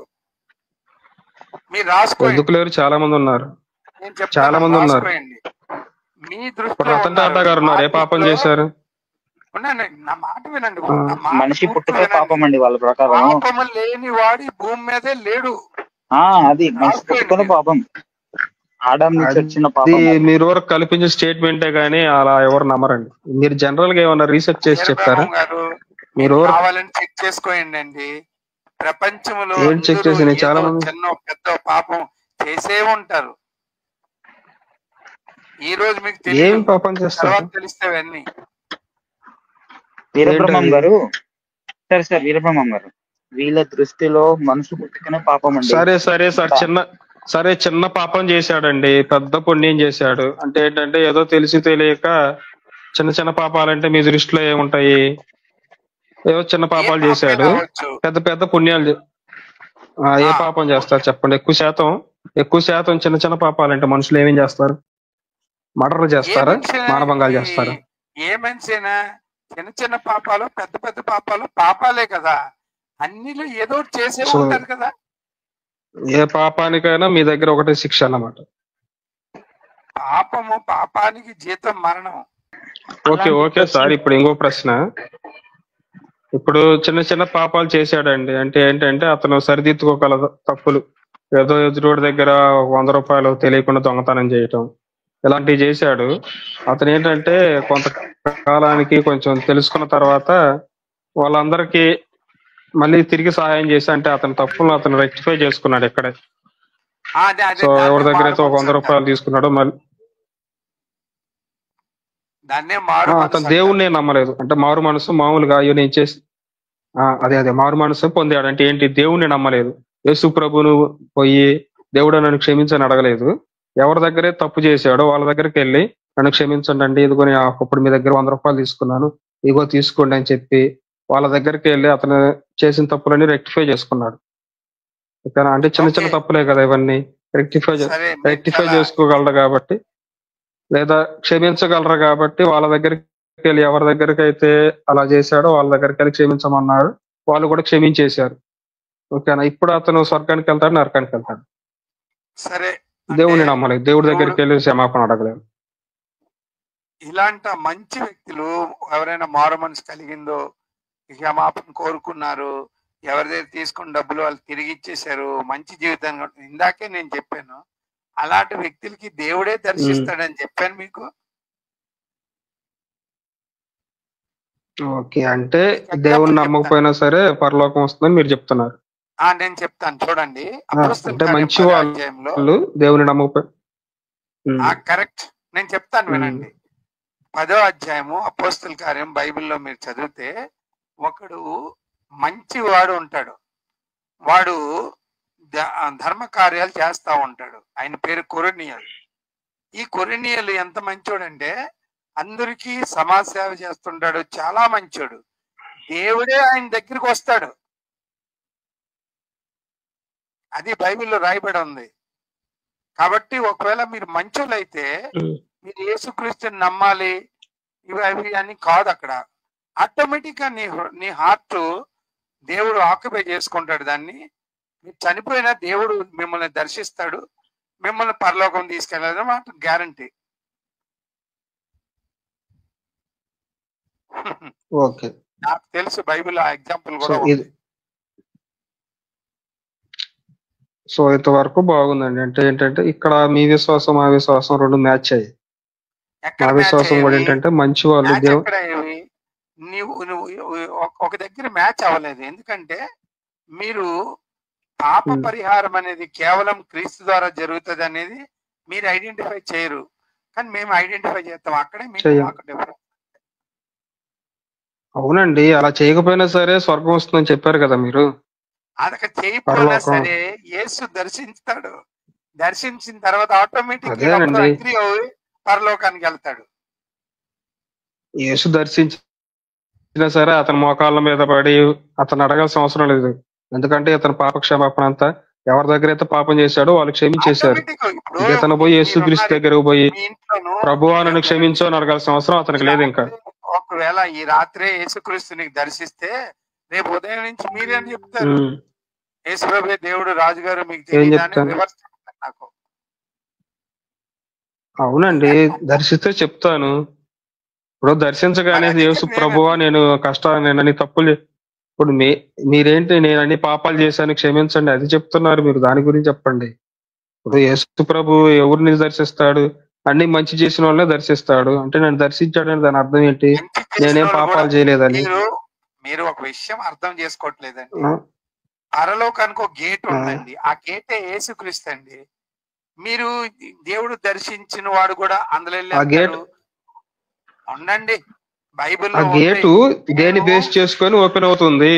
మీరు రాసుకోండి. ఎందుకు లేరు? చాలా మంది ఉన్నారు. చాలా మంది ఉన్నారు. మీ దృష్టిలో రతన్ టాటా గారు ఉన్నారు. ఏ పాపం చేశారు? ఉండండి, నా మాట వినండి, ఆ, నా మాట మనిషి పూర్తిగా పుట్టుక వినండి. పాపం అండి వాళ్ళ ప్రకారం. పాపము లేని వాడి భూమి మీదే లేడు. అది మనిషి రాసుకోండి పుట్టుకనే మీరు. పాపం, ఆదాం నుంచి వచ్చిన అది పాపం అది. మీరు వరకు కల్పించిన స్టేట్మెంటే గానీ అలా ఎవరు నమ్మరండి. మీరు జనరల్ గా ఏమన్నా రీసెర్చ్ చేసి చెప్తారా? వీరబ్రహ్మం గారు, మీరు మీరు ఎవరు కావాలని చెక్ చేసుకోండి అండి. ప్రపంచంలో ఏం చెక్ అందరూ చేసి నేను చాలా ఏదో మంది చిన్న పెద్ద పాపం చేసే ఉంటారు. ఈ రోజు మీకు ఏం తెలియదు, పాపం చేస్తారు? తర్వాత తెలుస్తావన్నీ. వీరబ్రహ్మం ఏంటది? గారు, సరే వీరబ్రహ్మం గారు, వీళ్ళ దృష్టిలో మనిషి పుట్టుకనే పాపం అండి. సరే సార్, చిన్న పాపం చేశాడండి, పెద్ద పుణ్యం చేశాడు అంటే ఏంటంటే ఏదో తెలిసి తెలియక చిన్న చిన్న పాపాలంటే మీ దృష్టిలో ఏముంటాయి? ఏదో చిన్న ఏ పాపాలు పాపమే చేశాడు, కావచ్చు. పెద్ద పెద్ద పుణ్యాలు ఏ పాపం చేస్తారు చెప్పండి? ఎక్కువ శాతం చిన్న చిన్న పాపాలంటే మనుషులు ఏమేం చేస్తారు? మర్డర్ ఏ చేస్తారా? మనిషి మానభంగాలు చేస్తారా? ఏ మనిషైనా చిన్న చిన్న పాపాలు పెద్ద పెద్ద పాపాలు పాపాలే కదా, అన్నిలో ఏదో ఒకటి చేసే సో ఉంటారు కదా. ఏ పాపానికైనా మీ దగ్గర ఒకటే శిక్ష అన్నమాట. పాపానికి జీతం మరణం. ఓకే సార్, ఇప్పుడు ఇంకో ప్రశ్న. ఇప్పుడు చిన్న చిన్న పాపాలు చేశాడండి అంటే ఏంటంటే అతను సరిదిద్దుకోగల తప్పులు, ఏదో ఎదురోడి దగ్గర 100 రూపాయలు తెలియకుండా దొంగతనం చేయటం, ఇలాంటివి చేశాడు. అతను ఏంటంటే కొంతకాలానికి కొంచెం తెలుసుకున్న తర్వాత వాళ్ళందరికీ మళ్ళీ తిరిగి సహాయం చేసి, అంటే అతని తప్పులను అతను రెక్టిఫై చేసుకున్నాడు ఇక్కడే. సో ఎవరి దగ్గర అయితే 100 రూపాయలు తీసుకున్నాడో మళ్ళీ అతను దేవుణ్ణి నమ్మలేదు. అంటే మారు మనసు మామూలుగా అయ్యో నేను చేసి అదే మారు మనసు పొందాడు. అంటే ఏంటి? దేవుణ్ణి నమ్మలేదు. యేసు ప్రభును పోయి దేవుడు నన్ను క్షమించని అడగలేదు. ఎవరి దగ్గరే తప్పు చేశాడో వాళ్ళ దగ్గరికి వెళ్ళి నన్ను క్షమించండి అండి, ఇదిగోని అప్పుడు మీ దగ్గర 100 రూపాయలు తీసుకున్నాను, ఇదిగో తీసుకోండి అని చెప్పి వాళ్ళ దగ్గరికి వెళ్ళి అతను చేసిన తప్పులన్నీ రెక్టిఫై చేసుకున్నాడు. ఓకేనా? అంటే చిన్న చిన్న తప్పులే కదా ఇవన్నీ, రెక్టిఫై చేసుకోగలరు కాబట్టి, లేదా క్షమించగలరు కాబట్టి వాళ్ళ దగ్గరికి వెళ్ళి ఎవరి దగ్గరికి అయితే అలా చేశాడో వాళ్ళ దగ్గరికి వెళ్ళి క్షమించమన్నాడు. వాళ్ళు కూడా క్షమించేశారు. ఓకేనా? ఇప్పుడు అతను స్వర్గానికి వెళ్తాడు, నరకానికి వెళ్తాడు. సరే, దేవుని నమ్మలేదు, దేవుడి దగ్గరికి వెళ్ళి క్షమాపణ అడగలేదు. ఇలాంటి మంచి వ్యక్తులు ఎవరైనా మారు మనసు కలిగిందో, క్షమాపణ కోరుకున్నారు, ఎవరి దగ్గర తీసుకున్న డబ్బులు వాళ్ళు తిరిగి ఇచ్చేశారు, మంచి జీవితాన్ని, ఇందాకే నేను చెప్పాను అలాంటి వ్యక్తులకి దేవుడే దర్శిస్తాడని చెప్పాను మీకు. ఓకే, అంటే దేవుని నమ్మకపోయినా సరే పరలోకం వస్తుందని మీరు చెప్తున్నారు. నేను చెప్తాను చూడండి. అంటే మంచి వాళ్ళు దేవుని నమ్మకపోయినా కరెక్ట్, నేను చెప్తాను వినండి. 10వ అధ్యాయము అపోస్తల కార్యం బైబిల్లో మీరు చదివితే ఒకడు మంచి వాడు ఉంటాడు, వాడు ధర్మ కార్యాలు చేస్తా ఉంటాడు. ఆయన పేరు కొరినియలు. ఈ కొరినియలు ఎంత మంచోడంటే అందరికీ సమాజ సేవ చేస్తుంటాడు, చాలా మంచోడు. దేవుడే ఆయన దగ్గరికి వస్తాడు, అది బైబిల్లో రాయబడి ఉంది. కాబట్టి ఒకవేళ మీరు మంచోళ్ళైతే మీరు యేసుక్రీస్తుని నమ్మాలి, ఇవి అవి అని కాదు. అక్కడ ఆటోమేటిక్ గా నీ హార్ట్ దేవుడు ఆక్యుపై చేసుకుంటాడు దాన్ని. మీరు చనిపోయినా దేవుడు మిమ్మల్ని దర్శిస్తాడు, మిమ్మల్ని పరలోకం తీసుకెళ్ళాలి మాట గ్యారంటీ. నాకు తెలుసు బైబిల్ ఆ ఎగ్జాంపుల్ కూడా ఉంది. సో ఇంతవరకు బాగుందండి. అంటే ఏంటంటే ఇక్కడ మీ విశ్వాసం మా విశ్వాసం రెండు మ్యాచ్ అయ్యాయి. మా విశ్వాసం కూడా ఏంటంటే మంచి వాళ్ళు నువ్వు ఒక దగ్గర మ్యాచ్ అవ్వలేదు. ఎందుకంటే మీరు పాప పరిహారం అనేది కేవలం క్రీస్తు ద్వారా జరుగుతుంది అనేది మీరు ఐడెంటిఫై చేయరు, కానీ మేము ఐడెంటిఫై చేస్తాం. అక్కడే మీకు అవునండి, అలా చేయకపోయినా సరే స్వర్గం వస్తుందని చెప్పారు కదా మీరు. అదొక చేయకపోయినా సరే యేసు దర్శించుతాడు, దర్శించిన తర్వాత ఆటోమేటిక్ గా పరలోకానికి వెళ్తాడు. యేసు దర్శించినా సరే అతని మోకాళ్ళ మీద పడి అతను అడగాల్సిన అవసరం లేదు. ఎందుకంటే ఇతను పాప క్షమాపణ అంతా ఎవరి దగ్గర అయితే పాపం చేశాడో వాళ్ళు క్షమించేశారు. ఇతను పోయి యేసు క్రీస్తు దగ్గరకు పోయి ప్రభువా నన్ను క్షమించు అని అడగాల్సిన అవసరం అతనికి లేదు. ఇంకా ఒకవేళ ఈ రాత్రే యేసుక్రీస్తు నీకు దర్శిస్తే రేపు ఉదయం నుంచి మీరేం చెప్తారు? యేసుప్రభువే దేవుడు రాజుగారు మీకు తెలియదని రివర్స్ చెప్తారు నాకు. అవునండి, దర్శిస్తే చెప్తాను. ఇప్పుడు దర్శించగానే మరి అది యేసు ప్రభువా నేను కష్టాలు నేను అన్ని తప్పులు ఇప్పుడు మీరేంటి నేను అన్ని పాపాలు చేశాను క్షమించండి అది చెప్తున్నారు మీరు దాని గురించి చెప్పండి. ఇప్పుడు యేసు ప్రభు ఎవరిని దర్శిస్తాడు? అన్ని మంచి చేసిన వాళ్ళనే దర్శిస్తాడు. అంటే నన్ను దర్శించాడని దాని అర్థం ఏంటి? మంచి చేసిన నేనేం వాళ్ళు కూడా పాపాలు చేయలేదని. మీరు ఒక విషయం అర్థం చేసుకోవట్లేదండి. పరలోకానికి ఒక గేట్ ఉందండి. ఆ గేటే యేసుక్రీస్తు అండి. మీరు దేవుడు దర్శించిన వాడు కూడా అందులో ఉండండి. బైబిల్ ఆ గేటు దేని బేస్ చేసుకొని ఓపెన్ అవుతుంది?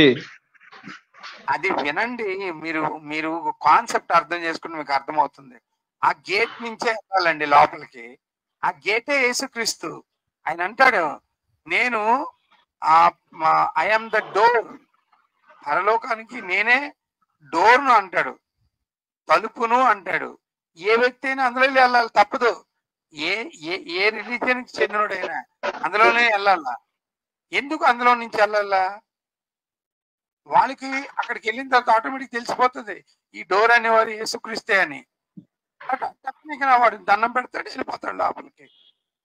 అది వినండి. మీరు కాన్సెప్ట్ అర్థం చేసుకుని మీకు అర్థమవుతుంది. ఆ గేట్ నుంచే వెళ్ళాలండి లోపలికి. ఆ గేటే యేసుక్రీస్తు. ఆయన అంటాడు నేను ఐ ఆమ్ ద డోర్. పరలోకానికి నేనే డోర్ను అంటాడు, తలుపును అంటాడు. ఏ వ్యక్తి అయినా అందులో వెళ్ళాలి, తప్పదు. ఏ ఏ రిలీజియన్ కి చెందినోడైనా అందులోనే వెళ్ళాలా. ఎందుకు అందులో నుంచి వెళ్ళాలా? వాళ్ళకి అక్కడికి వెళ్ళిన తర్వాత ఆటోమేటిక్ తెలిసిపోతుంది ఈ డోర్ అనేవారు యేసుక్రీస్తే అని. టెక్నిక్గా వాడు దండం పెడతాడు, వెళ్ళిపోతాడు లోపలికి.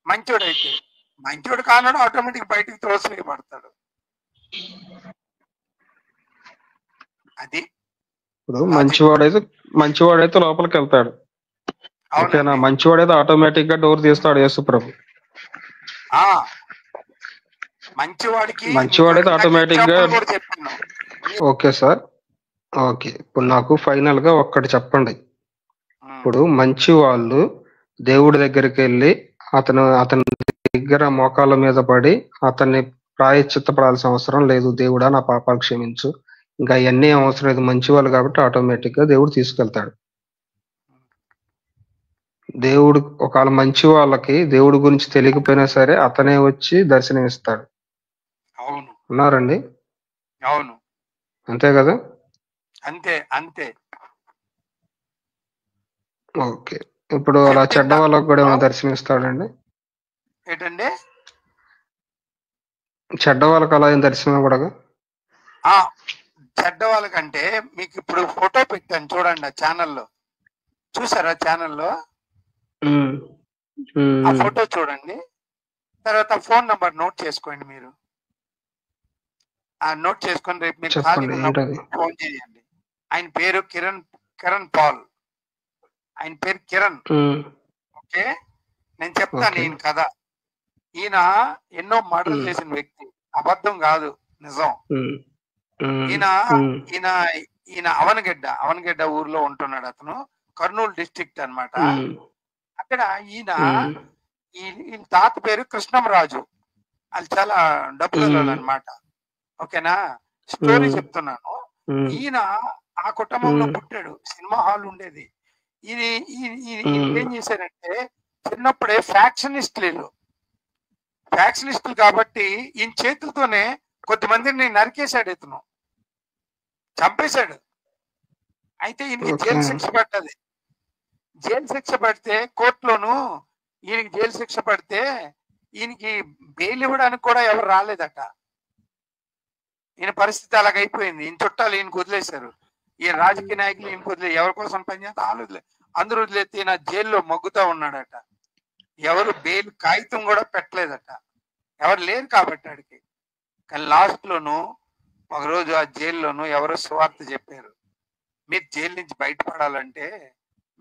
మంచోడైతే మంచోడు కానాడు ఆటోమేటిక్ బయటికి తోసివేయబడతాడు. అది ఇప్పుడు మంచివాడైతే లోపలికి వెళ్తాడు. ఓకేనా? మంచివాడైతే ఆటోమేటిక్ గా డోర్ తీస్తాడు యేసు ప్రభు. మంచివాడైతే ఆటోమేటిక్ గా. Okay sir, okay. ఇప్పుడు నాకు ఫైనల్ గా ఒక్కటి చెప్పండి. ఇప్పుడు మంచి వాళ్ళు దేవుడి దగ్గరికి వెళ్ళి అతని దగ్గర మోకాళ్ళ మీద పడి అతన్ని ప్రాయశ్చిత్తపడాల్సిన అవసరం లేదు. దేవుడా నా పాపాలు క్షమించు, ఇంకా ఇవన్నీ అవసరం లేదు. మంచి వాళ్ళు కాబట్టి ఆటోమేటిక్ గా దేవుడు తీసుకెళ్తాడు. దేవుడు ఒకవేళ మంచి వాళ్ళకి దేవుడి గురించి తెలియకపోయినా సరే అతనే వచ్చి దర్శనం ఇస్తాడు. అవును, ఉన్నారండి? అవును, అంతే కదా? అంతే. ఓకే. ఇప్పుడు అలా చెడ్డ వాళ్ళకి కూడా ఏమైనా దర్శనం ఇస్తాడండి? ఏంటండి? చెడ్డ వాళ్ళకి అలా ఏం దర్శనం కూడా? చెడ్డ వాళ్ళకంటే మీకు ఇప్పుడు ఫోటో పెట్టాను చూడండి, ఆ ఛానల్లో చూసారా? ఛానల్లో ఆ ఫోటో చూడండి, తర్వాత ఫోన్ నంబర్ నోట్ చేసుకోండి. మీరు నోట్ చేసుకొని రేపు మీరు ఫోన్ చేయండి. ఆయన పేరు కిరణ్ పాల్. ఆయన పేరు కిరణ్. ఓకే, నేను చెప్తాను ఈయన కథ. ఈయన ఎన్నో మర్డర్లు చేసిన వ్యక్తి, అబద్ధం కాదు, నిజం. ఈయన అవనగడ్డ ఊర్లో ఉంటున్నాడు. అతను కర్నూలు డిస్ట్రిక్ట్ అన్నమాట. అక్కడ ఈయన తాత పేరు కృష్ణంరాజు. అది చాలా డబ్బులు అన్నమాట. ఓకేనా? స్టోరీ చెప్తున్నాను. ఈయన ఆ కుటుంబంలో పుట్టాడు. సినిమా హాల్ ఉండేది. ఏం చేశారంటే చిన్నప్పుడే ఫ్యాక్షనిస్టులు కాబట్టి ఈయన చేతులతోనే కొద్దిమందిని నరికేశాడు, ఇతను చంపేశాడు. అయితే ఈయనకి జైలు శిక్ష పడ్డది. జైలు శిక్ష పడితే కోర్టులోను ఈయనకి జైలు శిక్ష పడితే ఈయనకి బెయిల్ ఇవ్వడానికి కూడా ఎవరు రాలేదట. ఈయన పరిస్థితి అలాగైపోయింది. ఈయన చుట్టాలు ఈయనకు వదిలేశారు. ఈయన రాజకీయ నాయకులు ఈయనకు ఎవరి కోసం పనిచేస్తే అందరూ వదిలేస్తే ఈయన జైల్లో మగ్గుతా ఉన్నాడట. ఎవరు బెయిల్ కాగితం కూడా పెట్టలేదట, ఎవరు లేరు కాబట్టి ఆడికి. కానీ లాస్ట్ లోను ఒకరోజు ఆ జైల్లోనూ ఎవరో సువార్త చెప్పారు, మీరు జైలు నుంచి బయటపడాలంటే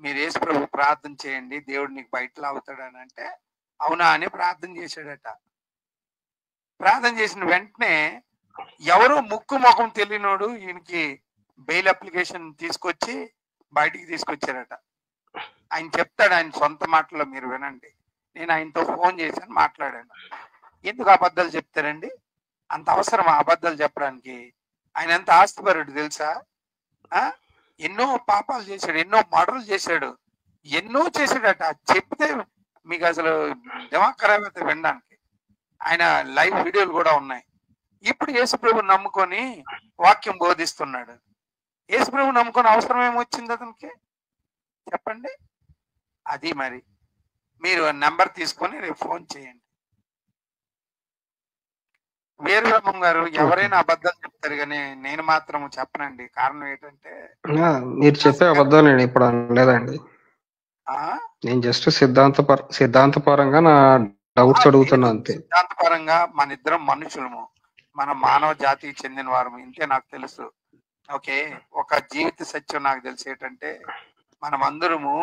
మీరు యేసు ప్రభు ప్రార్థన చేయండి, దేవుడు నీకు బయట లాగుతాడని. అంటే అవునా అని ప్రార్థన చేశాడట. ప్రార్థన చేసిన వెంటనే ఎవరో ముక్కు ముఖం తెలియనోడు ఈయనకి బెయిల్ అప్లికేషన్ తీసుకొచ్చి బయటికి తీసుకొచ్చారట. ఆయన చెప్తాడు, ఆయన సొంత మాటల్లో మీరు వినండి. నేను ఆయనతో ఫోన్ చేశాను, మాట్లాడాను. ఎందుకు అబద్ధాలు చెప్తారండి? అంత అవసరం అబద్ధాలు చెప్పడానికి? ఆయన ఎంత ఆస్తిపరుడు తెలుసా? ఎన్నో పాపాలు చేశాడు, ఎన్నో మర్డర్లు చేశాడు, ఎన్నో చేశాడట. చెప్తే మీకు అసలు దిమాగ్ ఖరాబ్ అవుతుంది వినడానికి. ఆయన లైవ్ వీడియోలు కూడా ఉన్నాయి. ఇప్పుడు యేసుప్రభు నమ్ముకొని వాక్యం బోధిస్తున్నాడు. యేసుప్రభు నమ్ముకొని అవసరం ఏమొచ్చింది అతనికి చెప్పండి? అది మరి మీరు నెంబర్ తీసుకొని రేపు ఫోన్ చేయండి. వీరబ్రహ్మం గారు ఎవరైనా అబద్ధాలు చెప్తారు కానీ నేను మాత్రం చెప్పనండి. కారణం ఏంటంటే మీరు చెప్పే అబద్ధాలు నేను ఇప్పుడు అనలేదండి. నేను జస్ట్ సిద్ధాంతపరంగా నా డౌట్స్ అడుగుతున్నా లేదు, అంతే. సిద్ధాంతపరంగా మన ఇద్దరం మనుషులము, మన మానవ జాతికి చెందిన వారము, ఇంతే నాకు తెలుసు. ఓకే, ఒక జీవిత సత్యం నాకు తెలిసి ఏంటంటే మనం అందరము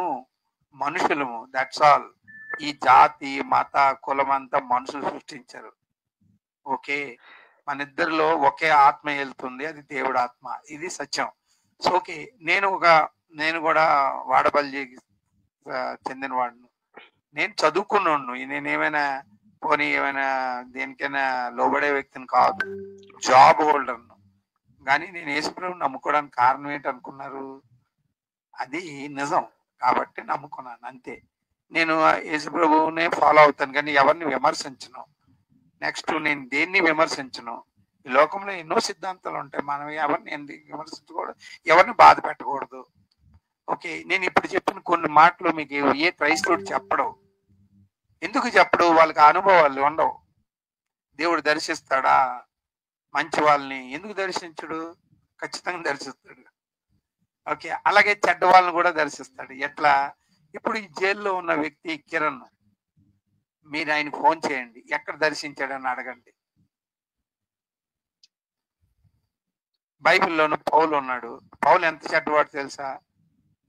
మనుషులము, దట్స్ ఆల్. ఈ జాతి మత కులం అంతా మనుషులు సృష్టించారు. ఓకే, మన ఇద్దరిలో ఒకే ఆత్మ వెళ్తుంది, అది దేవుడు ఆత్మ, ఇది సత్యం. సో ఓకే, నేను కూడా వాడపల్లికి చెందిన వాడిని, నేను చదువుకున్నాను, నేనేమైనా పోనీ ఏమైనా దేనికైనా లోబడే వ్యక్తిని కాదు, జాబ్ హోల్డర్ను. కానీ నేను యేసుప్రభుని నమ్ముకోవడానికి కారణం ఏంటనుకున్నారు? అది నిజం కాబట్టి నమ్ముకున్నాను, అంతే. నేను యేసుప్రభువునే ఫాలో అవుతాను కానీ ఎవరిని విమర్శించను. నెక్స్ట్ నేను దేన్ని విమర్శించను. ఈ లోకంలో ఎన్నో సిద్ధాంతాలు ఉంటాయి, మనం ఎవరిని ఎందుకు విమర్శించకూడదు, ఎవరిని బాధ పెట్టకూడదు. ఓకే, నేను ఇప్పుడు చెప్పిన కొన్ని మాటలు మీకు ఏ క్రైస్తవుడు చెప్పడు. ఎందుకు చెప్పడు? వాళ్ళకి అనుభవాలు ఉండవు. దేవుడు దర్శిస్తాడా మంచి వాళ్ళని? ఎందుకు దర్శించడు? ఖచ్చితంగా దర్శిస్తాడు. ఓకే, అలాగే చెడ్డ వాళ్ళని కూడా దర్శిస్తాడు. ఎట్లా? ఇప్పుడు ఈ జైల్లో ఉన్న వ్యక్తి కిరణ్, మీరు ఆయన ఫోన్ చేయండి, ఎక్కడ దర్శించాడని అడగండి. బైబిల్లోనూ పౌలు ఉన్నాడు. పౌలు ఎంత చెడ్డవాడు తెలుసా?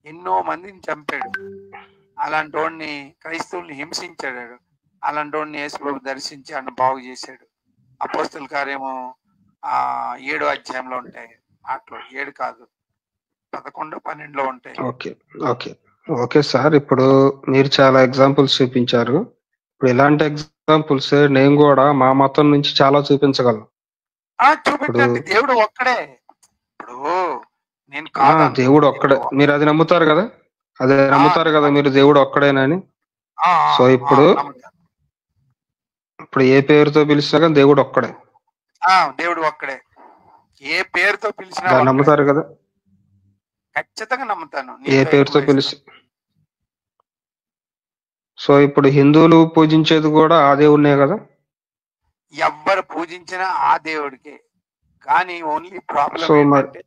ఎన్నో మందిని చంపాడు, అలాంటి వాడిని క్రైస్తవుల్ని హింసించాడు, అలాంటి వాడిని యేసుప్రభు దర్శించి ఆయన బాగు చేశాడు. అపోస్తల కార్యము 7వ అధ్యాయంలో ఉంటాయి మాటలు, 7 కాదు 11, 12లో ఉంటాయి. ఓకే ఓకే ఓకే సార్, ఇప్పుడు మీరు చాలా ఎగ్జాంపుల్స్ చూపించారు. ఇప్పుడు ఇలాంటి ఎగ్జాంపుల్స్ నేను కూడా మా మతం నుంచి చాలా చూపించగలను. చూపించండి, దేవుడు ఒక్కడే. ఇప్పుడు నేను దేవుడు ఒక్కడే, మీరు అది నమ్ముతారు కదా, అదే నమ్ముతారు కదా మీరు, దేవుడు ఒక్కడేనని. సో ఇప్పుడు ఏ పేరుతో పిలిచినా కానీ దేవుడు ఒక్కడే. దేవుడు ఒక్కడే, ఏ పేరుతో పిలిచినా నమ్ముతారు కదా? ఖచ్చితంగా నమ్ముతాను, ఏ పేరుతో పిలిచి. సో ఇప్పుడు హిందువులు పూజించేది కూడా ఆ దేవుడినే కదా? ఎవ్వరు పూజించినా ఆ దేవుడికే, కానీ ఓన్లీ ప్రాబ్లం ఏంటంటే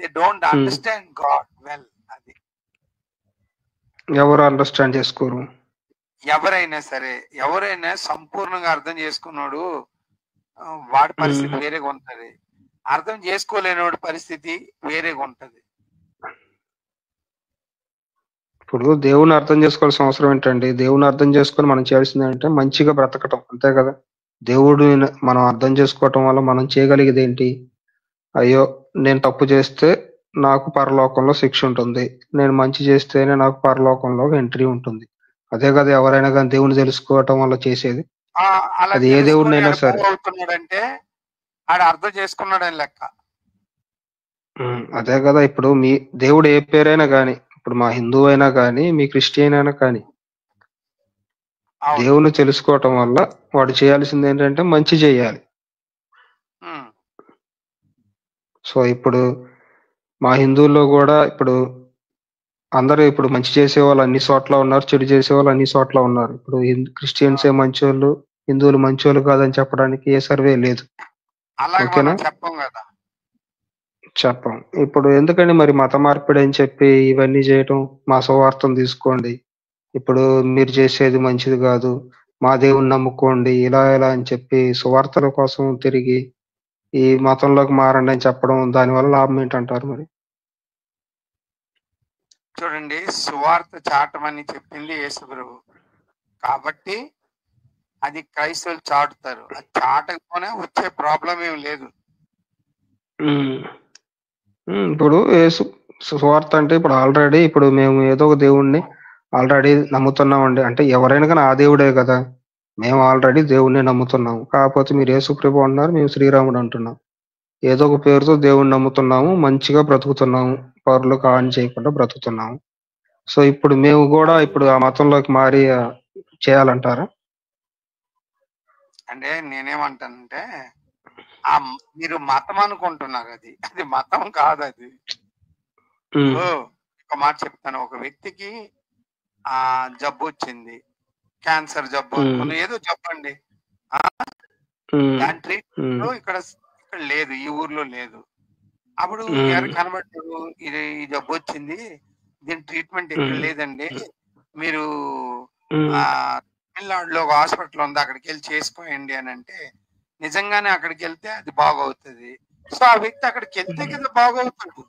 they don't understand God well. అది ఎవరు అండర్స్టాండ్ చేసుకోరు. ఎవరైనా సరే, ఎవరైనా సంపూర్ణంగా అర్థం చేసుకున్నాడు వాడి పరిస్థితి వేరేగా ఉంటది, అర్థం చేసుకోలేనివాడి పరిస్థితి వేరేగా ఉంటది. ఇప్పుడు దేవుని అర్థం చేసుకోవాల్సిన అవసరం ఏంటండి? దేవుని అర్థం చేసుకొని మనం చేయాల్సింది అంటే మంచిగా బ్రతకటం, అంతే కదా. దేవుడు మనం అర్థం చేసుకోవటం వల్ల మనం చేయగలిగేది ఏంటి? అయ్యో నేను తప్పు చేస్తే నాకు పరలోకంలో శిక్ష ఉంటుంది, నేను మంచి చేస్తేనే నాకు పరలోకంలో ఎంట్రీ ఉంటుంది. అదే కదా ఎవరైనా కానీ దేవుని తెలుసుకోవటం వల్ల చేసేది. అది ఏ దేవుడినైనా సరే అవుతున్నాడంటే ఆడు అర్థం చేసుకున్నాడని లెక్క. అదే కదా, ఇప్పుడు మీ దేవుడు ఏ పేరైనా కానీ, ఇప్పుడు మా హిందువు అయినా కానీ మీ క్రిస్టియన్ అయినా కానీ, దేవుని తెలుసుకోవటం వల్ల వాడు చేయాల్సింది ఏంటంటే మంచి చేయాలి. సో ఇప్పుడు మా హిందువుల్లో కూడా ఇప్పుడు అందరూ ఇప్పుడు మంచి చేసే వాళ్ళు అన్ని చోట్ల ఉన్నారు, చెడు చేసే వాళ్ళు అన్ని చోట్ల ఉన్నారు. ఇప్పుడు క్రిస్టియన్సే మంచోళ్ళు, హిందువులు మంచోళ్ళు కాదని చెప్పడానికి ఏ సర్వే లేదు. ఓకేనా? చెప్పం. ఇప్పుడు ఎందుకని మరి మత మార్పిడి అని చెప్పి ఇవన్నీ చేయటం? మా సువార్తను తీసుకోండి, ఇప్పుడు మీరు చేసేది మంచిది కాదు, మా దేవుని నమ్ముకోండి, ఇలా అని చెప్పి సువార్తల కోసం తిరిగి ఈ మతంలోకి మారండి అని చెప్పడం, దానివల్ల లాభం ఏంటంటారు మరి? చూడండి, సువార్త చాటమని చెప్పింది యేసుప్రభు, కాబట్టి అది క్రైస్తవులు చాటుతారు. అది చాటకపోయినా వచ్చే ప్రాబ్లం ఏం లేదు. ఇప్పుడు సువార్త అంటే ఇప్పుడు ఆల్రెడీ ఇప్పుడు మేము ఏదో ఒక దేవుణ్ణి ఆల్రెడీ నమ్ముతున్నామండి అంటే ఎవరైనా కానీ ఆ దేవుడే కదా, మేము ఆల్రెడీ దేవుణ్ణి నమ్ముతున్నాము. కాకపోతే మీరు యేసుప్రభు అన్నారు, మేము శ్రీరాముడు అంటున్నాం. ఏదో ఒక పేరుతో దేవుణ్ణి నమ్ముతున్నాము, మంచిగా బ్రతుకుతున్నాము, పరులకు హాని చేయకుండా బ్రతుకుతున్నాము. సో ఇప్పుడు మేము కూడా ఇప్పుడు ఆ మతంలోకి మారి చేయాలంటారా? అంటే నేనేమంటానంటే మీరు మతం అనుకుంటున్నారు, అది మతం కాదు. అది ఒక మాట చెప్తాను, ఒక వ్యక్తికి జబ్బు వచ్చింది, క్యాన్సర్ జబ్బు అనుకున్నా, ఏదో జబ్బు అండి, దాని ట్రీట్మెంట్ ఇక్కడ లేదు, ఈ ఊర్లో లేదు. అప్పుడు ఎవరు కనబడ్డారు, ఈ జబ్బు వచ్చింది, దీని ట్రీట్మెంట్ ఇక్కడ లేదండి, మీరు తమిళనాడులో ఒక హాస్పిటల్ ఉంది, అక్కడికి వెళ్ళి చేసుకోండి అని అంటే నిజంగానే అక్కడికి వెళ్తే అది బాగవుతుంది. సో ఆ వ్యక్తి అక్కడికి వెళ్తే కదా బాగవుతాడు.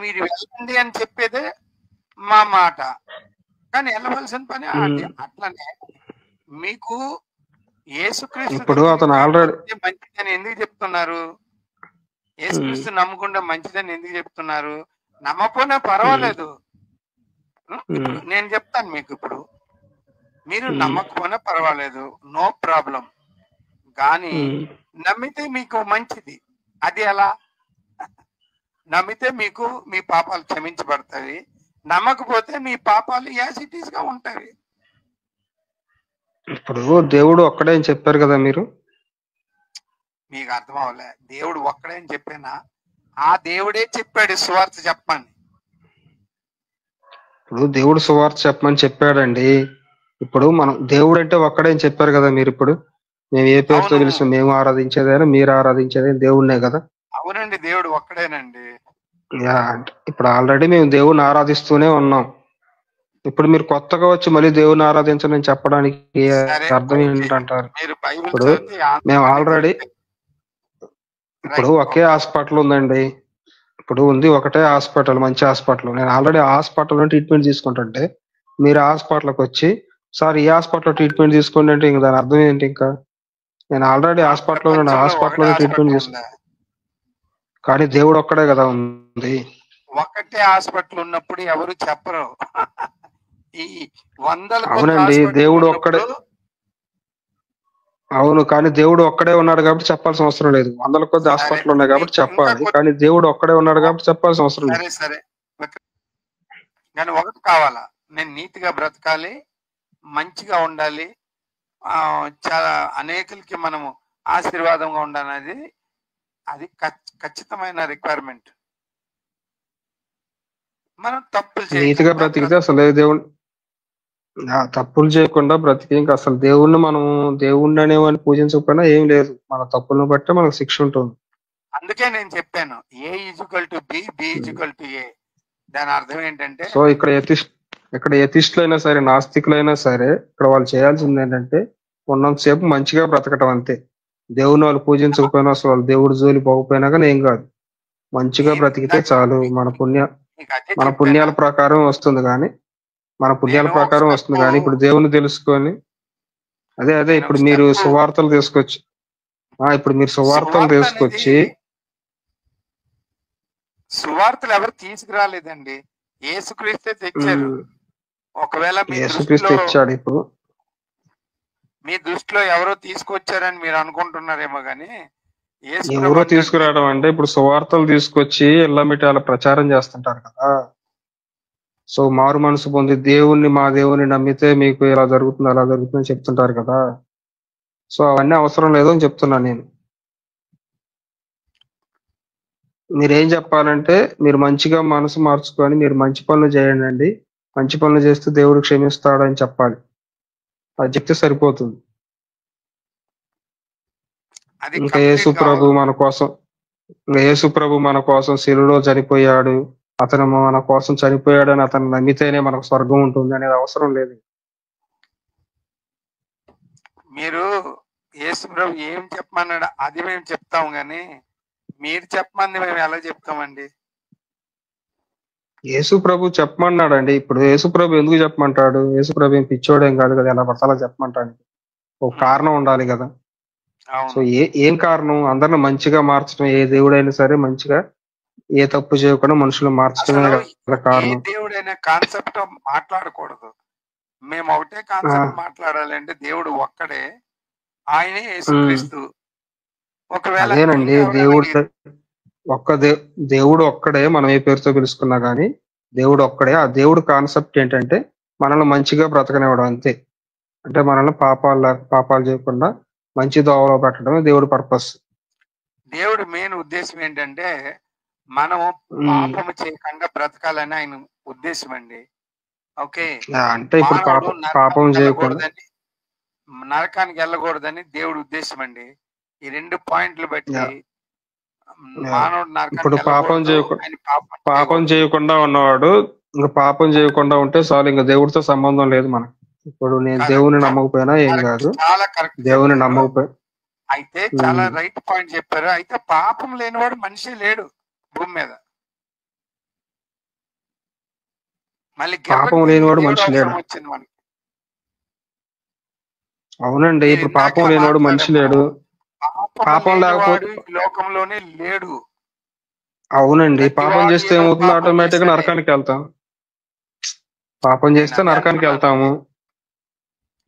మీరు వెళ్ళండి అని చెప్పేదే మా మాట, కానీ వెళ్ళవలసిన పని అది. అట్లనే మీకు యేసుక్రీస్తు ఇప్పుడు అతను ఆల్రెడీ మంచిదని ఎందుకు చెప్తున్నారు? యేసుక్రీస్తు నమ్మకుండా మంచిదని ఎందుకు చెప్తున్నారు? నమ్మకపోయినా పర్వాలేదు. ఇప్పుడు నేను చెప్తాను మీకు, ఇప్పుడు మీరు నమ్మకపోయినా పర్వాలేదు, నో ప్రాబ్లం. కానీ నమ్మితే మీకు మంచిది. అది ఎలా? నమ్మితే మీకు మీ పాపాలు క్షమించబడతాయి, నమ్మకపోతే మీ పాపాలు యాసిటీస్ గా ఉంటాయి. ఇప్పుడు దేవుడు ఒక్కడే అని చెప్పారు కదా మీరు. మీకు అర్థం అవ్వలే? దేవుడు ఒక్కడే అని చెప్పానా? ఆ దేవుడే చెప్పాడు సువార్త చెప్పమని. ఇప్పుడు దేవుడు సువార్త చెప్పమని చెప్పాడండి. ఇప్పుడు మనం దేవుడు అంటే ఒక్కడే అని చెప్పారు కదా మీరు. ఇప్పుడు మేము ఏ పేరుతో పిలుస్తాం? మేము ఆరాధించేదైనా మీరు ఆరాధించేదైనా దేవుడినే కదా. అవునండి, దేవుడు ఒక్కడేనండి. ఇప్పుడు ఆల్రెడీ మేము దేవుడిని ఆరాధిస్తూనే ఉన్నాం. ఇప్పుడు మీరు కొత్తగా వచ్చి మళ్ళీ దేవుని ఆరాధించని చెప్పడానికి అర్థం ఏంటంటారు? ఇప్పుడు మేము ఆల్రెడీ ఇప్పుడు ఒకే హాస్పిటల్ ఉందండి. ఇప్పుడు ఉంది ఒకటే హాస్పిటల్, మంచి హాస్పిటల్. నేను ఆల్రెడీ హాస్పిటల్లో ట్రీట్మెంట్ తీసుకుంటుంటే మీరు హాస్పిటల్కి వచ్చి సార్ ఈ హాస్పిటల్లో ట్రీట్మెంట్ తీసుకోండి అంటే ఇంక దాని అర్థం ఏంటి? ఇంకా నేను ఆల్రెడీ హాస్పిటల్లో ట్రీట్మెంట్ తీసుకున్నా, కానీ దేవుడు ఒక్కడే కదా ఉంది. ఒకటే హాస్పిటల్ ఉన్నప్పుడు ఎవరు చెప్పరు. ఈ వందల అవునండి, దేవుడు ఒక్కడే. అవును, కానీ దేవుడు ఒక్కడే ఉన్నాడు కాబట్టి చెప్పాల్సిన అవసరం లేదు. వందల కొద్ది హాస్పిటల్ ఉన్నాయి కాబట్టి చెప్పాలి, కానీ దేవుడు ఒక్కడే ఉన్నాడు కాబట్టి చెప్పాల్సిన అవసరం లేదు. సరే కానీ ఒకటి కావాలా, నేను నీతిగా బ్రతకాలి, మంచిగా ఉండాలి, చాలా అనేకులకి మనము ఆశీర్వాదంగా ఉండాలనేది అది ఖచ్చితమైన రిక్వైర్మెంట్. మనం తప్పులు నీతిగా బ్రతికితే అసలు దేవుడు తప్పులు చేయకుండా బ్రతికి ఇంకా అసలు దేవుణ్ణి అనేవాడిని పూజించకపోయినా ఏం లేదు. మన తప్పులను బట్టే మనకు శిక్ష ఉంటుంది. అందుకే నేను చెప్పాను A = B, B = A. దాని అర్థం ఏంటంటే, సో ఇక్కడ ఎథిస్టులైనా సరే నాస్తికులైనా సరే ఇక్కడ వాళ్ళు చేయాల్సింది ఏంటంటే ఉన్నంతసేపు మంచిగా బ్రతకటం అంతే. దేవుని వాళ్ళు పూజించకపోయినా అసలు వాళ్ళు దేవుడు జోలి పోకపోయినా కానీ ఏం కాదు, మంచిగా బ్రతికితే చాలు. మన పుణ్యాల ప్రకారం వస్తుంది కానీ ఇప్పుడు దేవుని తెలుసుకొని అదే ఇప్పుడు మీరు సువార్తలు తీసుకొచ్చి సువార్తలు ఎవరు తీసుకురాలేదండి, యేసుక్రీస్తే తెచ్చారు. ఒకవేళ యేసుక్రీస్తు తెచ్చాడు. ఇప్పుడు మీ దృష్టిలో ఎవరో తీసుకొచ్చారని మీరు అనుకుంటున్నారేమో, కానీ ఎవరో తీసుకురావడం అంటే ఇప్పుడు సువార్తలు తీసుకొచ్చి ఎల్లమిటి అలా ప్రచారం చేస్తుంటారు కదా. సో మారు మనసు పొంది మా దేవుణ్ణి నమ్మితే మీకు ఇలా జరుగుతుంది అలా జరుగుతుంది అని చెప్తుంటారు కదా. సో అవన్నీ అవసరం లేదు అని చెప్తున్నాను నేను. మీరేం చెప్పాలంటే మీరు మంచిగా మనసు మార్చుకొని మీరు మంచి పనులు చేయండి, మంచి పనులు చేస్తే దేవుడు క్షమిస్తాడు అని చెప్పాలి. అది చెప్తే సరిపోతుంది. ఇంకా యేసు ప్రభు మన కోసం శిలువలో చనిపోయాడు, అతను మన కోసం చనిపోయాడు అని అతను నమ్మితేనే మనకు స్వర్గం ఉంటుంది అనేది అవసరం లేదు. మీరు యేసు ప్రభు ఏం చెప్పమన్నాడు అది మేము చెప్తాం, కానీ మీరు చెప్పమంది మేము ఎలా చెప్తామండి? యేసు ప్రభు చెప్పమన్నాడండి. ఇప్పుడు యేసు ప్రభు ఎందుకు చెప్పమంటాడు? యేసు ప్రభు ఏం పిచ్చోడేం కాదు కదా, ఎలా పడతాలో చెప్పమంటాడు. ఒక కారణం ఉండాలి కదా. సో ఏం కారణం? అందరిని మంచిగా మార్చడం. ఏ దేవుడైనా సరే మంచిగా ఏ తప్పు చేయకుండా మనుషులు మార్చడమే కదా కారణం. దేవుడైనా కాన్సెప్ట్ మాట్లాడకూడదు, మేము ఒకటే కాన్సెప్ట్ మాట్లాడాలి. అంటే దేవుడు ఒక్కడే, ఆయనే యేసుక్రీస్తు. ఒకవేళ అదేనండి, దేవుడు ఒక్కడే. మనం ఏ పేరుతో పిలుచుకున్నా గానీ దేవుడు ఒక్కడే. ఆ దేవుడు కాన్సెప్ట్ ఏంటంటే మనల్ని మంచిగా బ్రతకనివ్వడం అంతే. అంటే మనల్ని పాపాలు చేయకుండా మంచి దోవలో పెట్టడమే దేవుడి పర్పస్. దేవుడు మెయిన్ ఉద్దేశం ఏంటంటే మనము పాపము చేయకుండా బ్రతకాలని ఆయన ఉద్దేశం అండి. ఓకే, అంటే ఇప్పుడు పాపం చేయకూడదు, నరకానికి వెళ్ళకూడదని దేవుడి ఉద్దేశం అండి. ఈ 2 పాయింట్లు బట్టి మానవుడు ఇప్పుడు పాపం చేయకుండా ఉన్నవాడు ఇంకా పాపం చేయకుండా ఉంటే చాలు, ఇంకా దేవుడితో సంబంధం లేదు మనకు. ఇప్పుడు నేను కాదండి, దేవుని నమ్మకపోయినా ఏం కరెక్ట్, కాదు. చాలా కరెక్ట్ దేవుని చెప్పారు. నమ్మకపోయి అయితే చాలా ఉమ్. రైట్ పాయింట్ చెప్పారు. అయితే పాపం లేనివాడు మనిషి లేడు భూమి మీద. మళ్ళీ పాపం గిర్రకు తిరిగి లేనివాడు దేవుడు మనిషి లేడు. అవసరం వచ్చింది మనకి. అవునండి, నేను ఇప్పుడు ఇందాక పాపం లేనివాడు మనిషి మాట్లాడాము, లేడు. పాపం పాపం లేనివాడు లేకపోతే ఈ లోకంలోనే లేడు. అవునండి, పాపం ప్రతివాడు చేస్తే ఏదో ఏమవుతుంది? పాపం ఆటోమేటిక్ గా చేశాడే. నరకానికి వెళ్తాం. పాపం నేను చేస్తే అదే నరకానికి అంటున్నాను, వెళ్తాము.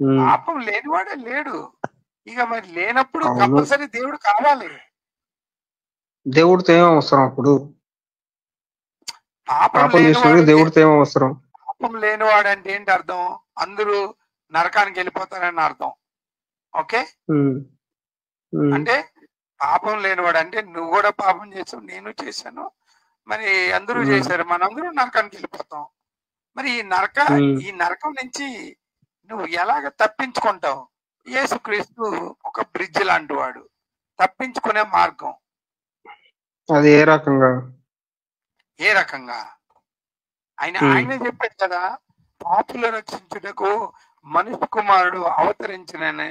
ఉమ్. పాపం లేనివాడే లేడు. ఇక మరి లేనప్పుడు అవును, కంపల్సరీ దేవుడు కావాలి. దేవుడితో ఏం అవసరం అప్పుడు? పాపం పాపం చేసినప్పుడు లేనివాడు దేవుడితో ఏం అవసరం? పాపం లేనివాడు అంటే ఏంటి అర్థం? అందరూ నరకానికి వెళ్ళిపోతారని అర్థం. ఓకే, ఉమ్. ఉమ్. అంటే పాపం లేనివాడు అంటే నువ్వు కూడా పాపం చేసావు, నేను చేశాను, మరి అందరూ ఉమ్. చేశారు, మనందరూ నరకానికి వెళ్ళిపోతాం. మరి ఉమ్. ఈ నరకం నుంచి నువ్వు ఎలాగ తప్పించుకుంటావు? యేసుక్రీస్తు ఒక బ్రిడ్జ్ లాంటి వాడు, తప్పించుకునే మార్గం. అది ఏ రకంగా? ఏ రకంగా? ఉమ్. ఆయనే చెప్పాడు కదా, పాపుల రక్షించుటకు మనిషి కుమారుడు అవతరించినని.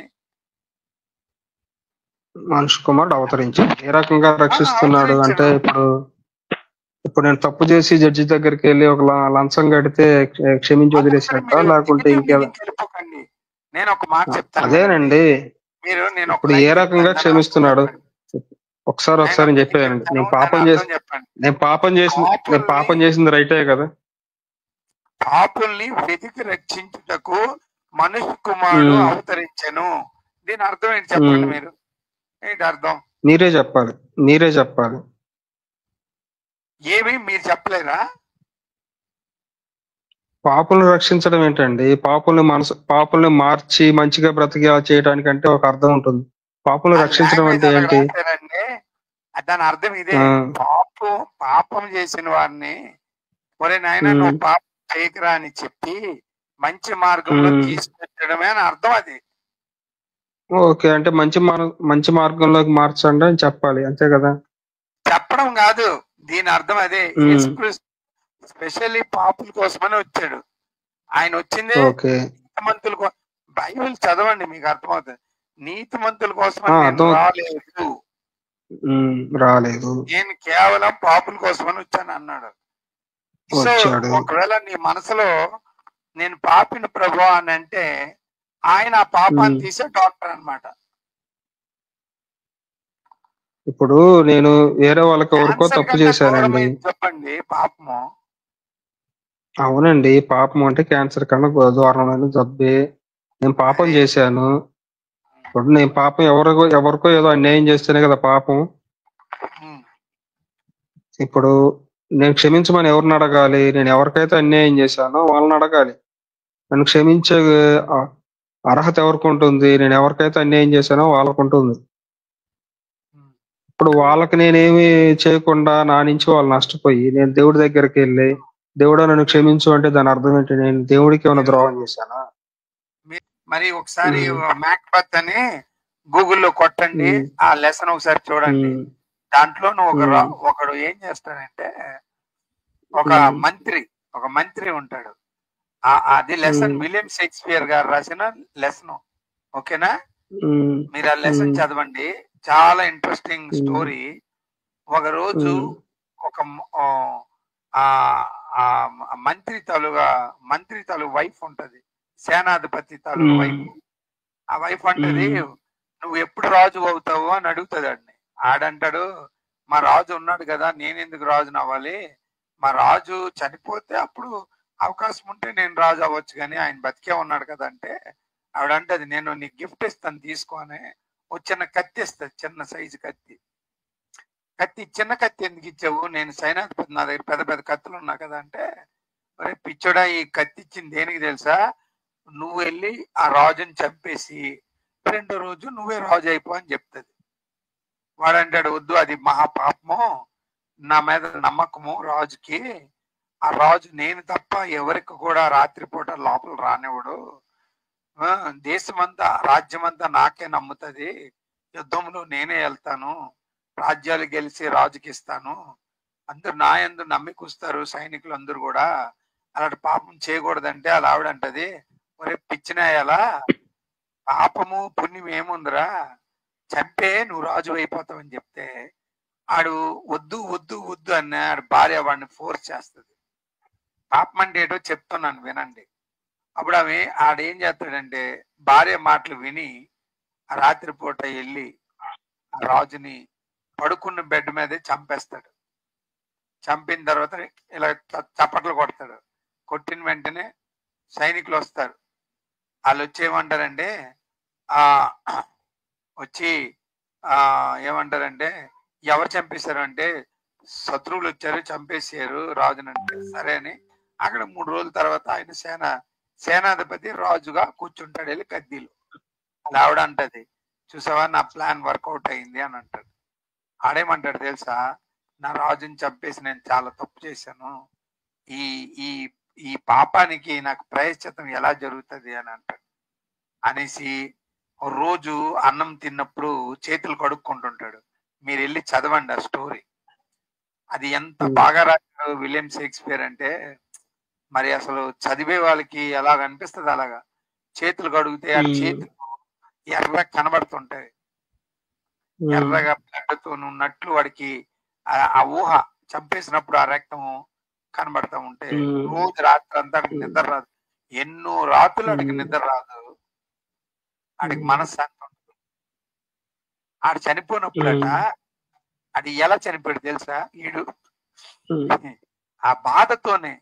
మనిషి కుమారుడు అవతరించి ఏ రకంగా రక్షిస్తున్నాడు అంటే, అవతరించను. ఇప్పుడు నేను తప్పు చేసి జడ్జి దగ్గరికి వెళ్ళి ఒక లంచం కడితే క్షమించి వదిలేసినట్ట, లేకుంటే ఇంకేదా? వెళ్ళిపోకండి, నేను ఒక మాట చెప్తాను. అదేనండి, మీరు నేను ఇప్పుడు ఏ రకంగా క్షమిస్తున్నాడు? ఒకసారి చెప్పేదండి. నేను పాపం చేసింది రైటే కదా? పాపుల్ని వెతికి రక్షించుటకు మనుష్య కుమారుడు అవతరించెను. దీని అర్థం ఏంటి చెప్పండి మీరు? ఏంటి అర్థం? మీరే చెప్పాలి. ఏమి మీరు చెప్పలేరా? పాపులను రక్షించడం ఏంటండి? పాపుల్ని మార్చి మంచిగా బ్రతికేలా చేయడానికంటే ఒక అర్థం ఉంటుంది. పాపులను రక్షించడం అంటే ఏంటి? దాని అర్థం ఇదే. పాపం చేసిన వారిని, ఒరే నాయన నువ్వు పాపం చేయకురా అని చెప్పి మంచి మార్గంలో తీసుకెట్టడమే అని అర్థం. అది ఓకే, అంటే మంచి మార్గంలోకి మార్చండి అని చెప్పాలి, అంతే కదా? చెప్పడం కాదు, దీని అర్థం అదే. యేసుక్రీస్తు స్పెషల్లీ పాపుల కోసమని వచ్చాడు. ఆయన వచ్చిందే నీతిమంతుల కోసం. బైబిల్ చదవండి, మీకు అర్థమవుతుంది. నీతిమంతుల కోసమని రాలేదు, నేను కేవలం పాపుల కోసమని వచ్చాను అన్నాడు. సో ఒకవేళ నీ మనసులో నేను పాపిని ప్రభు అని అంటే, ఆయన ఆ పాపాన్ని తీసే డాక్టర్ అన్నమాట. ఇప్పుడు నేను వేరే వాళ్ళకి ఎవరికో తప్పు చేశానండి, చెప్పండి పాపము. అవునండి, పాపం అంటే క్యాన్సర్ కన్నా దారుణమైన జబ్బే. నేను పాపం చేశాను. ఇప్పుడు నేను పాపం ఎవరికో ఏదో అన్యాయం చేస్తేనే కదా పాపం. ఇప్పుడు నేను క్షమించమని ఎవరిని అడగాలి? నేను ఎవరికైతే అన్యాయం చేశానో వాళ్ళని అడగాలి. నన్ను క్షమించే అర్హత ఎవరికి ఉంటుంది? నేను ఎవరికైతే అన్యాయం చేశానో వాళ్ళకు ఉంటుంది. ఇప్పుడు వాళ్ళకి నేనేమి చేయకుండా నా నుంచి వాళ్ళు నష్టపోయి నేను దేవుడి దగ్గరికి వెళ్ళి, దేవుడా నన్ను క్షమించు అంటే దాని అర్థం ఏంటి? నేను దేవుడికి ఏమైనా ద్రోహం చేశానా? మరి ఒకసారి మ్యాక్బెత్ అని గూగుల్లో కొట్టండి, ఆ లెసన్ ఒకసారి చూడండి. దాంట్లో ఒకడు ఏం చేస్తాడంటే, ఒక మంత్రి ఉంటాడు. అది లెసన్ విలియం షేక్స్పియర్ గారు రాసిన లెసన్. ఓకేనా? మీరు ఆ లెసన్ చదవండి, చాలా ఇంట్రెస్టింగ్ స్టోరీ. ఒక రోజు ఒక మంత్రి తాలూకు వైఫ్ ఉంటది, సేనాధిపతి తాలూకు వైఫ్. ఆ వైఫ్ అంటది, నువ్వు ఎప్పుడు రాజు అవుతావు అని అడుగుతుంది ఆడిని. ఆడంటాడు, మా రాజు ఉన్నాడు కదా, నేనెందుకు రాజుని అవ్వాలి? మా రాజు చనిపోతే అప్పుడు అవకాశం ఉంటే నేను రాజు అవ్వచ్చు, కానీ ఆయన బతికే ఉన్నాడు కదా అంటే, ఆవిడంటది, నేను నీకు గిఫ్ట్ ఇస్తాను తీసుకొని. ఓ చిన్న కత్తి ఇస్తుంది, చిన్న సైజు కత్తి. చిన్న కత్తి ఎందుకు ఇచ్చావు? నేను సైనాధిపతి, నా దగ్గర పెద్ద పెద్ద కత్తులు ఉన్నా కదా అంటే, అరే పిచ్చోడా, ఈ కత్తి ఇచ్చింది దేనికి తెలుసా? నువ్వు వెళ్ళి ఆ రాజుని చంపేసి రెండో రోజు నువ్వే రాజు అయిపో అని చెప్తుంది. వాడంటాడు, వద్దు, అది మహాపాపము, నా మీద నమ్మకము రాజుకి. ఆ రాజు నేను తప్ప ఎవరికి కూడా రాత్రిపూట లోపల రానివ్వడు. దేశమంతా, రాజ్యమంతా నాకే నమ్ముతుంది. యుద్ధంలో నేనే వెళ్తాను, రాజ్యాలు గెలిచి రాజుకి ఇస్తాను. అందరు నా యందు నమ్మికొస్తారు, సైనికులు అందరూ కూడా. అలాంటి పాపం చేయకూడదంటే అలా ఆవిడంటది, ఒరే పిచ్చినాయాలా, పాపము పుణ్యం ఏముందిరా, చంపే నువ్వు రాజు అయిపోతావని చెప్తే ఆడు వద్దు వద్దు వద్దు అని ఆడు భార్య వాడిని ఫోర్స్ చేస్తుంది. పాపం అంటే ఏటో చెప్తున్నాను వినండి. అప్పుడు ఆడేం చేస్తాడంటే భార్య మాటలు విని ఆ రాత్రిపూట వెళ్ళి ఆ రాజుని పడుకున్న బెడ్ మీదే చంపేస్తాడు. చంపిన తర్వాత ఇలా చప్పట్లు కొడతాడు. కొట్టిన వెంటనే సైనికులు వస్తారు. వాళ్ళు వచ్చి ఏమంటారంటే వచ్చి ఏమంటారంటే ఎవరు చంపేశారు అంటే శత్రువులు వచ్చారు చంపేసారు రాజునంటే. సరే అని అక్కడ 3 రోజుల తర్వాత ఆయన సేనాధిపతి రాజుగా కూర్చుంటాడు వెళ్ళి కద్దీలు. అలా ఆవిడ అంటది, చూసావా నా ప్లాన్ వర్కౌట్ అయింది అని అంటాడు. ఆడేమంటాడు తెలుసా, నా రాజుని చంపేసి నేను చాలా తప్పు చేశాను, ఈ ఈ ఈ పాపానికి నాకు ప్రాయశ్చిత్తం ఎలా జరుగుతుంది అని అంటాడు. అనేసి రోజు అన్నం తిన్నప్పుడు చేతులు కడుక్కుంటుంటాడు. మీరు వెళ్ళి చదవండి ఆ స్టోరీ. అది ఎంత బాగా రాశారు విలియం షేక్స్పియర్ అంటే మరి అసలు చదివే వాళ్ళకి ఎలాగ అనిపిస్తుంది అలాగా. చేతులు కడిగితే ఆ చేతులు ఎర్రగా కనబడుతుంటాయి, ఎర్రగా బ్లడ్తో ఉన్నట్లు వాడికి ఆ ఊహ చంపేసినప్పుడు ఆ రక్తం కనబడతా ఉంటే రోజు రాత్రి అంతా నిద్ర రాదు. ఎన్నో రాత్రులు ఆడికి నిద్ర రాదు, ఆడికి మనశ్శాంతి ఉంటుంది. ఆడు చనిపోయినప్పుడట అది ఎలా చనిపోయాడు తెలుసా, ఈడు ఆ బాధతోనే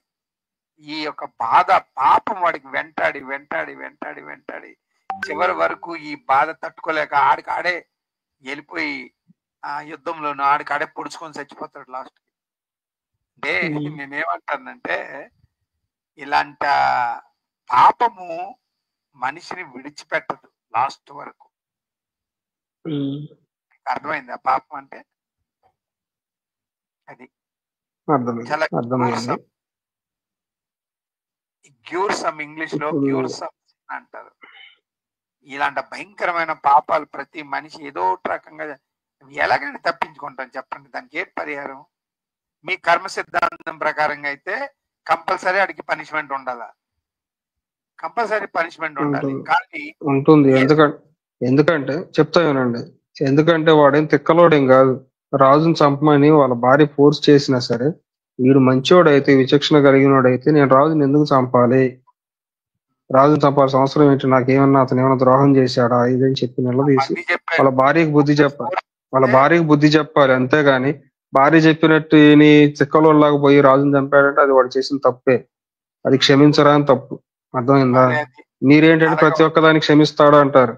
ఈ యొక్క బాధ పాపం వాడికి వెంటాడి వెంటాడి వెంటాడి వెంటాడి చివరి వరకు ఈ బాధ తట్టుకోలేక ఆడికాడే వెళ్ళిపోయి ఆ యుద్ధంలోనూ ఆడికాడే పొడుచుకొని చచ్చిపోతాడు లాస్ట్ కి. అంటే నేనేమంటానంటే ఇలాంట పాపము మనిషిని విడిచిపెట్టదు లాస్ట్ వరకు. అర్థమైంది ఆ పాపం అంటే? అది చాలా గ్యూర్సమ్, ఇంగ్లీష్ లో గ్యూర్సమ్ అంటారు. ఇలాంటి భయంకరమైన పాపాలు ప్రతి మనిషి ఏదో రకంగా ఎలాగైనా తప్పించుకుంటాం చెప్పండి. దానికి ఏ పరిహారం? మీ కర్మ సిద్ధాంతం ప్రకారంగా అయితే కంపల్సరీ అడిగి పనిష్మెంట్ ఉండాలా, కంపల్సరీ పనిష్మెంట్ ఉండాలి. కానీ ఉంటుంది. ఎందుకంటే చెప్తా వినండి. ఎందుకంటే వాడేం తిక్కలోడేం కాదు. రాజుని చంపమని వాళ్ళ భార్య ఫోర్స్ చేసినా సరే వీడు మంచోడైతే విచక్షణ కలిగినోడైతే నేను రాజుని ఎందుకు చంపాలి, రాజుని చంపాల్సిన అవసరం ఏంటి, నాకేమన్నా అతను ఏమైనా ద్రోహం చేశాడా ఇదని చెప్పి నిలదీసి వాళ్ళ భార్యకి బుద్ధి చెప్పాలి. అంతేగాని భార్య చెప్పినట్టు ఈయన చిక్కలోలాగా పోయి రాజుని చంపాడంటే అది వాడు చేసిన తప్పే, అది క్షమించరా అని తప్పు. అర్థమైందా? మీరేంటంటే ప్రతి ఒక్కదానికి క్షమిస్తాడు అంటారు.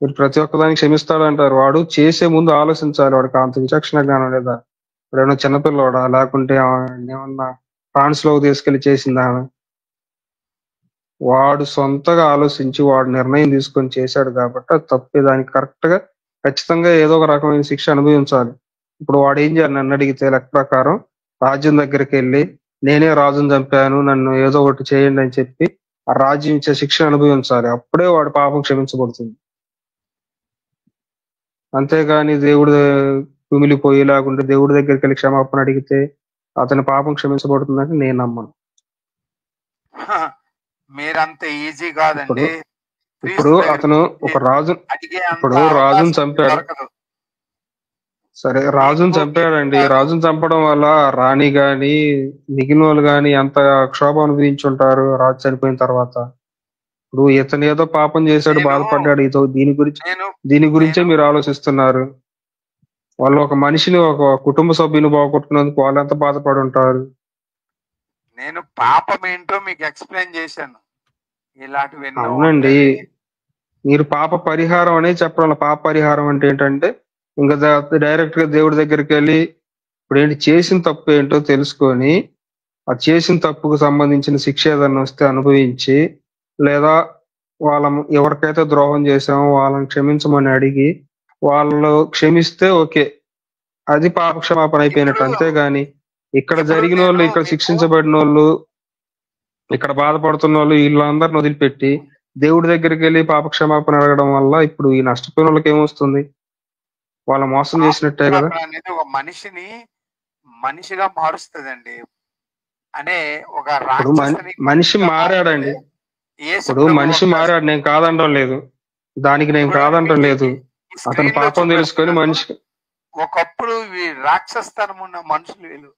మీరు ప్రతి ఒక్కదానికి క్షమిస్తాడు అంటారు. వాడు చేసే ముందు ఆలోచించాలి, వాడికి అంత విచక్షణ జ్ఞానం లేదా, వాడేమన్నా చిన్నపిల్లవాడా, లేకుంటే ఏమన్నా ఫ్రాన్స్ లో తీసుకెళ్లి చేసిందా? వాడు సొంతగా ఆలోచించి వాడు నిర్ణయం తీసుకొని చేశాడు కాబట్టి అది తప్పే. దానికి కరెక్ట్ గా ఖచ్చితంగా ఏదో ఒక రకమైన శిక్ష అనుభవించాలి. ఇప్పుడు వాడు ఏం చేయాలి నన్ను అడిగితే లెక్క ప్రకారం రాజ్యం దగ్గరికి వెళ్ళి నేనే రాజుని చంపాను నన్ను ఏదో ఒకటి చేయండి అని చెప్పి ఆ రాజ్యం ఇచ్చే శిక్ష అనుభవించాలి. అప్పుడే వాడి పాపం క్షమించబడుతుంది. అంతేగాని దేవుడు కుమిలిపోయి లేకుంటే దేవుడి దగ్గరికి వెళ్ళి క్షమాపణ అడిగితే అతని పాపం క్షమించబడుతుందని నేను నమ్మను. మీరంత ఈజీ కాదండి. ఇప్పుడు అతను ఒక రాజుని చంపాడు, సరే రాజుని చంపాడండి. రాజుని చంపడం వల్ల రాణి గాని మిగిలిన వాళ్ళు గాని ఎంత క్షోభ అనుభవించుంటారు రాజు చనిపోయిన తర్వాత. ఇప్పుడు ఇతను ఏదో పాపం చేశాడు, బాధపడ్డాడు, దీని గురించే మీరు ఆలోచిస్తున్నారు. వాళ్ళు ఒక మనిషిని ఒక కుటుంబ సభ్యుని బాగుంటున్నందుకు వాళ్ళు ఎంత బాధపడి ఉంటారు. నేను పాపం ఏంటో మీకు ఎక్స్ప్లెయిన్ చేశాను. ఇలాంటివి అవునండి, మీరు పాప పరిహారం అనేది చెప్పడం. పాప పరిహారం అంటే ఏంటంటే ఇంకా డైరెక్ట్ గా దేవుడి దగ్గరికి వెళ్ళి ఇప్పుడు ఏంటి చేసిన తప్పు ఏంటో తెలుసుకొని ఆ చేసిన తప్పుకు సంబంధించిన శిక్ష ఏదన్నా వస్తే అనుభవించి, లేదా ఎవరికైతే ద్రోహం చేసామో వాళ్ళని క్షమించమని అడిగి వాళ్ళు క్షమిస్తే ఓకే, అది పాప క్షమాపణ అయిపోయినట్టు. అంతేగాని ఇక్కడ జరిగిన వాళ్ళు, ఇక్కడ శిక్షించబడిన వాళ్ళు, ఇక్కడ బాధపడుతున్న వాళ్ళు వీళ్ళందరిని వదిలిపెట్టి దేవుడి దగ్గరికి వెళ్ళి పాప క్షమాపణ అడగడం వల్ల ఇప్పుడు ఈ నష్టపోయిన వాళ్ళకి ఏమొస్తుంది? వాళ్ళ మోసం చేసినట్టే కదా. అనేది ఒక మనిషిని మనిషిగా మారుస్తుందండి. అంటే ఒక మనిషి మారాడండి. ఇప్పుడు మనిషి మారాడు, నేను కాదనడం లేదు, దానికి నేను కాదనడం లేదు. అతను పాపం తెలుసుకొని మనిషి ఒకప్పుడు రాక్షసతనం ఉన్న మనుషులు వీళ్ళు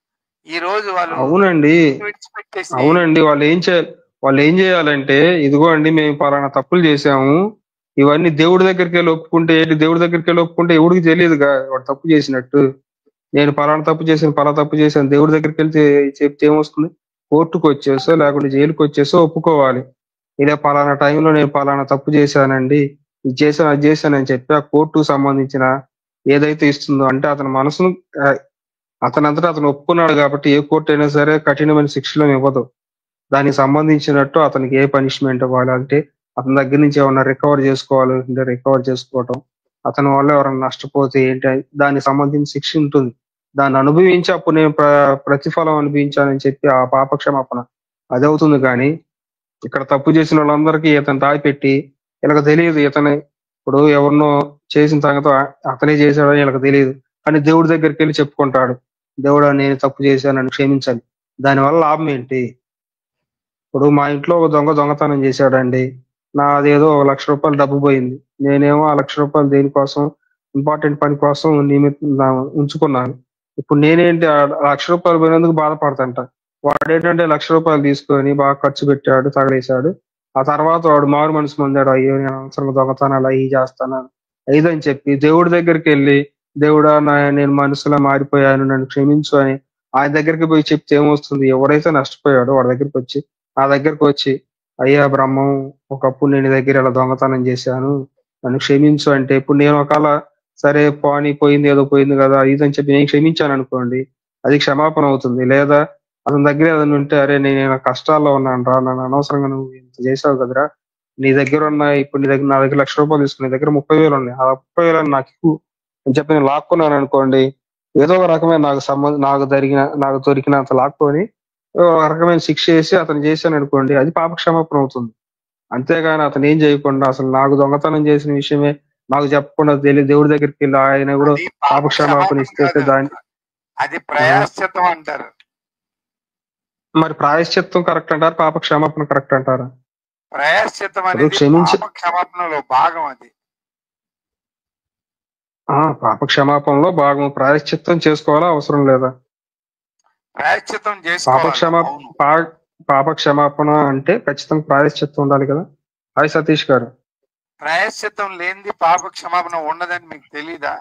ఈ రోజు వాళ్ళు అవునండి అవునండి వాళ్ళు ఏం చేయాలంటే, ఇదిగో అండి మేము పలానా తప్పులు చేసాము, ఇవన్నీ దేవుడి దగ్గరికి వెళ్ళి ఒప్పుకుంటే ఏంటి, దేవుడి దగ్గరికి వెళ్ళి ఒప్పుకుంటే ఎవడికి తెలియదుగా వాడు తప్పు చేసినట్టు. నేను పలానా తప్పు చేశాను దేవుడి దగ్గరికి వెళ్తే చెప్తే ఏమొస్తుంది, కోర్టుకు వచ్చేసో లేకుంటే జైలుకి వచ్చేసో ఒప్పుకోవాలి. ఇలా పలానా టైంలో నేను పలానా తప్పు చేశానండి, ఇది చేశాను అది చేశానని చెప్పి ఆ కోర్టుకు సంబంధించిన ఏదైతే ఇస్తుందో, అంటే అతని మనసును అతనంతటా అతను ఒప్పుకున్నాడు కాబట్టి ఏ కోర్టు అయినా సరే కఠినమైన శిక్షలను ఇవ్వదు. దానికి సంబంధించినట్టు అతనికి ఏ పనిష్మెంట్ ఇవ్వాలి, అంటే అతని దగ్గర నుంచి ఏమన్నా రికవర్ చేసుకోవాలి అంటే రికవర్ చేసుకోవటం, అతని వల్ల ఎవరైనా నష్టపోతే ఏంటి దానికి సంబంధించిన శిక్ష ఉంటుంది. దాన్ని అనుభవించి అప్పుడు నేను ప్రతిఫలం అనుభవించానని చెప్పి ఆ పాపక్షమాపణ అది అవుతుంది. కానీ ఇక్కడ తప్పు చేసిన వాళ్ళందరికీ ఇతను తాగిపెట్టి వీళ్ళకి తెలియదు, ఇతనే ఇప్పుడు ఎవరినో చేసిన సంగతి అతనే చేశాడని వీళ్ళకి తెలియదు, కానీ దేవుడి దగ్గరికి వెళ్ళి చెప్పుకుంటాడు, దేవుడా నేను తప్పు చేశానని క్షమించాలి. దానివల్ల లాభం ఏంటి? ఇప్పుడు మా ఇంట్లో ఒక దొంగతనం చేశాడండి, నాదేదో ₹1,00,000 డబ్బు పోయింది, నేనేమో ఆ ₹1,00,000 దేనికోసం, ఇంపార్టెంట్ పని కోసం ఉంచుకున్నాను. ఇప్పుడు నేనేంటి ఆ ₹1,00,000 పోయినందుకు బాధపడతాంట, వాడేంటంటే ₹1,00,000 తీసుకొని బాగా ఖర్చు పెట్టాడు, తగలేశాడు. ఆ తర్వాత వాడు మారు మనసు పొందాడు, అయ్యో నేను అవసరంగా దొంగతనాలు అవి చేస్తాను ఐదని చెప్పి దేవుడి దగ్గరికి వెళ్ళి, దేవుడా నేను మనసులో మారిపోయాను నన్ను క్షమించు అని ఆయన దగ్గరికి పోయి చెప్తే ఏమొస్తుంది, ఎవరైతే నష్టపోయాడో వాడి దగ్గరికి వచ్చి నా దగ్గరకు వచ్చి, అయ్యా బ్రహ్మం ఒకప్పుడు నేను దగ్గర ఇలా దొంగతనం చేశాను నన్ను క్షమించు అంటే, ఇప్పుడు నేను ఒకవేళ సరే పోయింది ఏదో పోయింది కదా ఇదని చెప్పి నేను క్షమించాను అనుకోండి, అది క్షమాపణ అవుతుంది. లేదా అతని దగ్గర ఏదైనా ఉంటే, అరే నేను కష్టాల్లో ఉన్నాను రా, నన్ను అనవసరంగా నువ్వు ఇంత చేసావు కదరా, నీ దగ్గర ఉన్న ఇప్పుడు నా దగ్గర ₹1,00,000 తీసుకుని నీ దగ్గర 30,000 ఉన్నాయి, ఆ 30,000 నాకు ఎక్కువ అని చెప్పి నేను లాక్కున్నాను అనుకోండి, ఏదో ఒక రకమైన నాకు దొరికినంత లాక్కొని ఒక రకమైన శిక్ష వేసి అతను చేశాను అనుకోండి, అది పాప క్షమాపణ అవుతుంది. అంతేగాని అతను ఏం చేయకుండా అసలు నాకు దొంగతనం చేసిన విషయమే నాకు చెప్పకుండా దేవుడి దగ్గరికి వెళ్ళి ఆయన కూడా పాప క్షమాపణ ఇస్తే దాన్ని అది ప్రాయశ్చిత్తం అంటారు. మరి ప్రాయశ్చిత్తం కరెక్ట్ అంటారు, పాప క్షమాపణ కరెక్ట్ అంటారా? ప్రాయశ్చిత్తం అనేది పాప క్షమాపణలో భాగం. అది పాప క్షమాపణలో భాగం. ప్రాయశ్చిత్తం చేసుకోవాలా అవసరం లేదా? ప్రాయశ్చిత్తం పాప క్షమాపణ అంటే ఖచ్చితంగా ప్రాయశ్చిత్తం ఉండాలి కదా. హాయ్ సతీష్ గారు. ప్రాయశ్చిత్తం లేనిది పాప క్షమాపణ ఉండదని మీకు తెలీదా?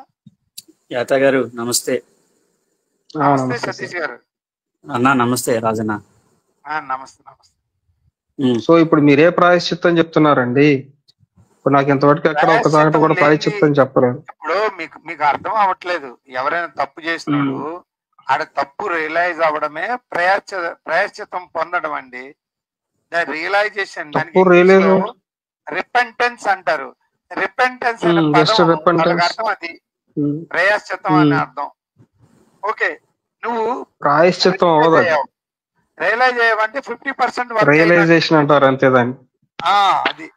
యాత గారు నమస్తే. నమస్తే సతీష్ గారు. అన్నా నమస్తే. రాజన్న నమస్తే. నమస్తే. సో ఇప్పుడు మీరే ప్రాయశ్చిత్తం చెప్తున్నారండి? ఇప్పుడు నాకు ఇంతవరకు ఎక్కడ ఒక దాంట్లో కూడా ప్రాయశ్చిత్తం చెప్పలేదు. ఇప్పుడు మీకు అర్థం అవ్వట్లేదు. ఎవరైనా తప్పు చేసినాడు ఆడ తప్పు రియలైజ్ అవ్వడమే ప్రాయశ్చిత్తం పొందడం అండి. రియలైజేషన్ రిపెంటెన్స్ అంటారు. రిపెంటెన్స్ అర్థం అది ప్రాయశ్చిత్తం అని అర్థం. ఓకే, నువ్వు ప్రాయశ్చిత్తం అవ్వదు, రియలైజ్ అయ్యావంటే 50% రియలైజేషన్ అంటారు అంతే దాన్ని. అది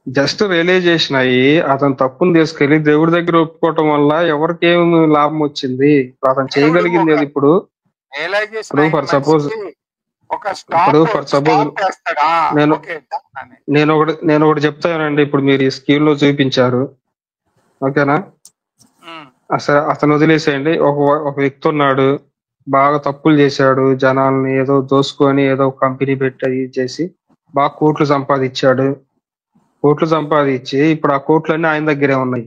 జస్ట్ రియలైజేషన్ అయ్యి అతను తప్పును తీసుకెళ్లి దేవుడి దగ్గర ఒప్పుకోవటం వల్ల ఎవరికి ఏమి లాభం వచ్చింది? అతను చేయగలిగింది అది. ఇప్పుడు ఫర్ సపోజ్ నేను ఒకటి చెప్తానండి. ఇప్పుడు మీరు ఈ స్కీమ్ లో చూపించారు, ఓకేనా? అసలు అతను వదిలేసేయండి. ఒక వ్యక్తి ఉన్నాడు, బాగా తప్పులు చేశాడు, జనాల్ని ఏదో దోసుకొని ఏదో కంపెనీ పెట్టి చేసి బాగా కోట్లు సంపాదించి ఇప్పుడు ఆ కోట్లన్నీ ఆయన దగ్గరే ఉన్నాయి.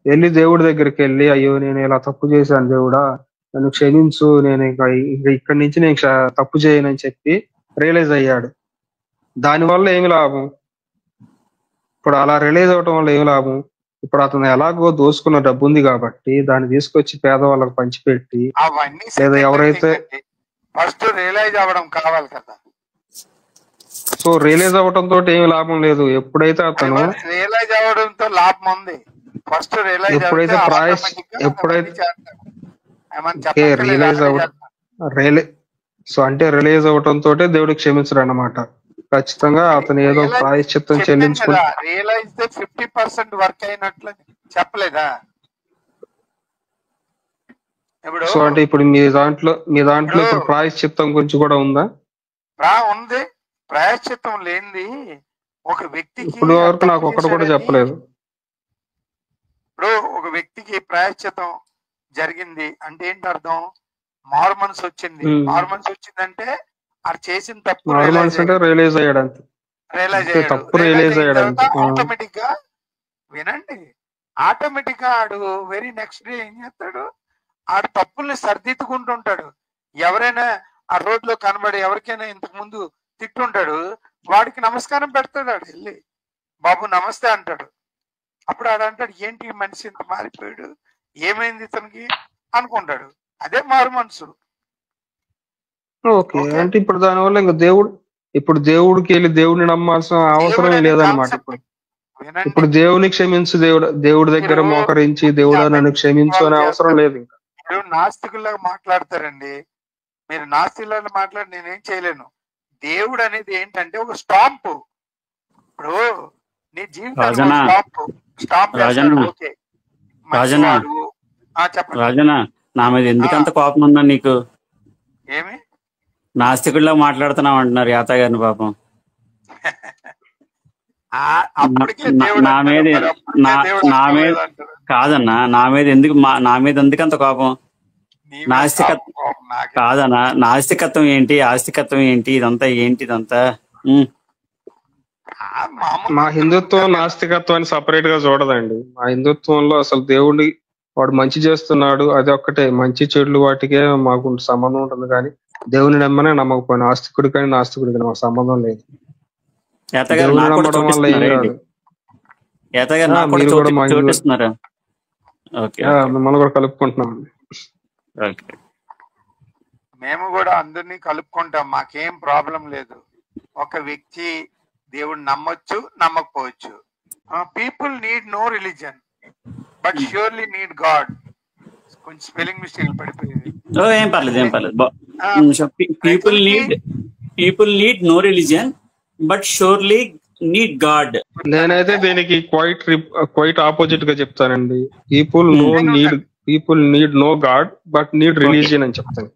వెళ్ళి దేవుడి దగ్గరికి వెళ్ళి, అయ్యో నేను ఇలా తప్పు చేశాను దేవుడా నన్ను క్షమించు, నేను ఇక్కడి నుంచి నేను తప్పు చేయనని చెప్పి రియలైజ్ అయ్యాడు. దానివల్ల ఏమి లాభం? ఇప్పుడు అలా రియలైజ్ అవటం వల్ల ఏమి లాభం? ఇప్పుడు అతను ఎలాగో దోసుకున్న డబ్బు ఉంది కాబట్టి దాన్ని తీసుకొచ్చి పేదవాళ్ళకి పంచిపెట్టి, లేదా ఎవరైతే ఫస్ట్ రియలైజ్ అవ్వడం కావాలి కదా. సో రియలైజ్ అవ్వడంతో ఏమి లాభం లేదు. ఎప్పుడైతే అతను రియలైజ్ అవ్వడంతో లాభం ఉంది. ఫస్ట్ రియలైజ్ రియలైజ్ అవ్వడంతో దేవుడు క్షమించడు అన్నమాట. ఖచ్చితంగా అతను ఏదో ప్రాయశ్చిత్తం చెల్లించుకుంటా. రియలైజ్ 50% వర్క్ అయినట్లు చెప్పలేదా? ఇప్పుడు సో అంటే ఇప్పుడు మీ దాంట్లో ఇప్పుడు ప్రాయశ్చిత్తం గురించి కూడా ఉందా? ఉంది. ప్రాయశ్చిత్తం లేనిది ఒక వ్యక్తికి ఇప్పుడు వరకు నాకు ఒక్కటి కూడా చెప్పలేదు. ఇప్పుడు ఒక వ్యక్తికి ప్రాయశ్చిత్తం జరిగింది అంటే ఏంటి అర్థం? మారు మనసు వచ్చింది. మారు మనసు వచ్చిందంటే అది చేసిన తప్పు రియలైజ్ అయ్యాడు. ఆటోమేటిక్ గా వినండి, ఆటోమేటిక్ గా ఆడు వెరీ నెక్స్ట్ డే ఏం చేస్తాడు? ఆడు తప్పుల్ని సరిదిద్దుకుంటుంటాడు. ఎవరైనా ఆ రోడ్ లో కనబడి ఎవరికైనా ఇంతకు ముందు తిట్టుంటాడు, వాడికి నమస్కారం పెడతాడు. ఆడు వెళ్ళి బాబు నమస్తే అంటాడు. అప్పుడు ఆడు అంటాడు, ఏంటి మనిషి ఇంత మారిపోయాడు, ఏమైంది ఇతనికి అనుకుంటాడు. అదే మారు మనసు. ఓకే, అంటే ఇప్పుడు దానివల్ల ఇంకా దేవుడికి వెళ్ళి దేవుడిని నమ్మాల్సిన అవసరం లేదన్నమాట. ఇప్పుడు దేవుని క్షమించు, దేవుడి దగ్గర మోకరించి దేవుడు నన్ను క్షమించు అనే అవసరం లేదు. ఇంకా మీరు నాస్తికుల్లాగా మాట్లాడతారండి. మీరు నాస్తికులాగా మాట్లాడి నేనేం చేయలేను. దేవుడు అనేది ఏంటంటే ఒక స్టాంప్. ఇప్పుడు నీ జీవితంలో స్టాంప్ రాజనా, నా మీద ఎందుకంత కోపం ఉందా నీకు? ఏమి నాస్తికుల్లా మాట్లాడుతున్నావు అంటున్నారు యాత గారిని పాపం. కాదన్నా, నా మీద ఎందుకంత కోపం? నాస్తికత్వం కాదన్నా, నాస్తికత్వం ఏంటి, ఆస్తికత్వం ఏంటి, ఇదంతా మా హిందుత్వం నాస్తికత్వాన్ని సపరేట్ గా చూడదండి. మా హిందుత్వంలో అసలు దేవుడి వాడు మంచి చేస్తున్నాడు అది ఒక్కటే, మంచి చెడులు వాటికే మాకు సంబంధం ఉంటుంది. కానీ దేవుని నమ్మనే నమ్మకపోయినా ఆస్తికుడి కానీ నాస్తికుడికి మాకు సంబంధం లేదు. నమ్మడం వల్ల ఏం కాదు. మిమ్మల్ని కూడా కలుపుకుంటున్నాం. మేము కూడా అందరినీ కలుపుకుంటాం, మాకేం ప్రాబ్లం లేదు. ఒక వ్యక్తి దేవుడు నమ్మొచ్చు, నమ్మకపోవచ్చు. People need no religion but surely need God. కొంచెం స్పెల్లింగ్ మిస్టేక్ పడిపోయింది. ఏం పర్లేదు. People need no religion but surely need God. నేనైతే దీనికి క్వైట్ ఆపోజిట్ గా చెప్తానండి. People need no God but need religion అని చెప్తాను.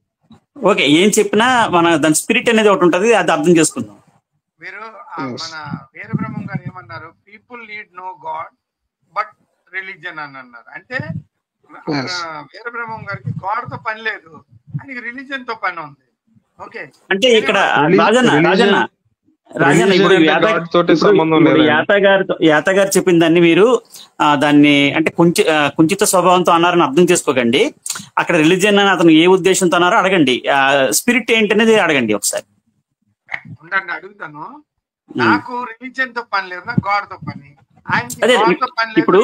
ఓకే, ఏం చెప్పినా మన దాని స్పిరిట్ అనేది ఒకటి ఉంటది, అది అర్థం చేసుకుందాం. మీరు మన వీరబ్రహ్మం గారు ఏమన్నారు? People need no God but religion అని అన్నారు. అంటే వీరబ్రహ్మం గారికి గాడ్ తో పని లేదు, ఆయనకి రిలీజియన్ తో పని ఉంది. ఓకే, అంటే ఇక్కడ రాజన్న ఇప్పుడు యాత గారు చెప్పిన దాన్ని మీరు దాన్ని అంటే కుంచిత స్వభావంతో అన్నారని అర్థం చేసుకోకండి. అక్కడ రిలీజియన్ అని అతను ఏ ఉద్దేశంతో అన్నారో అడగండి, స్పిరిట్ ఏంటనేది అడగండి ఒకసారి. ఉండండి, అడుగుతాను. నాకు రిలీజియన్ తో పని లేదు, నాకు గాడ్ తో పని. అదే ఇప్పుడు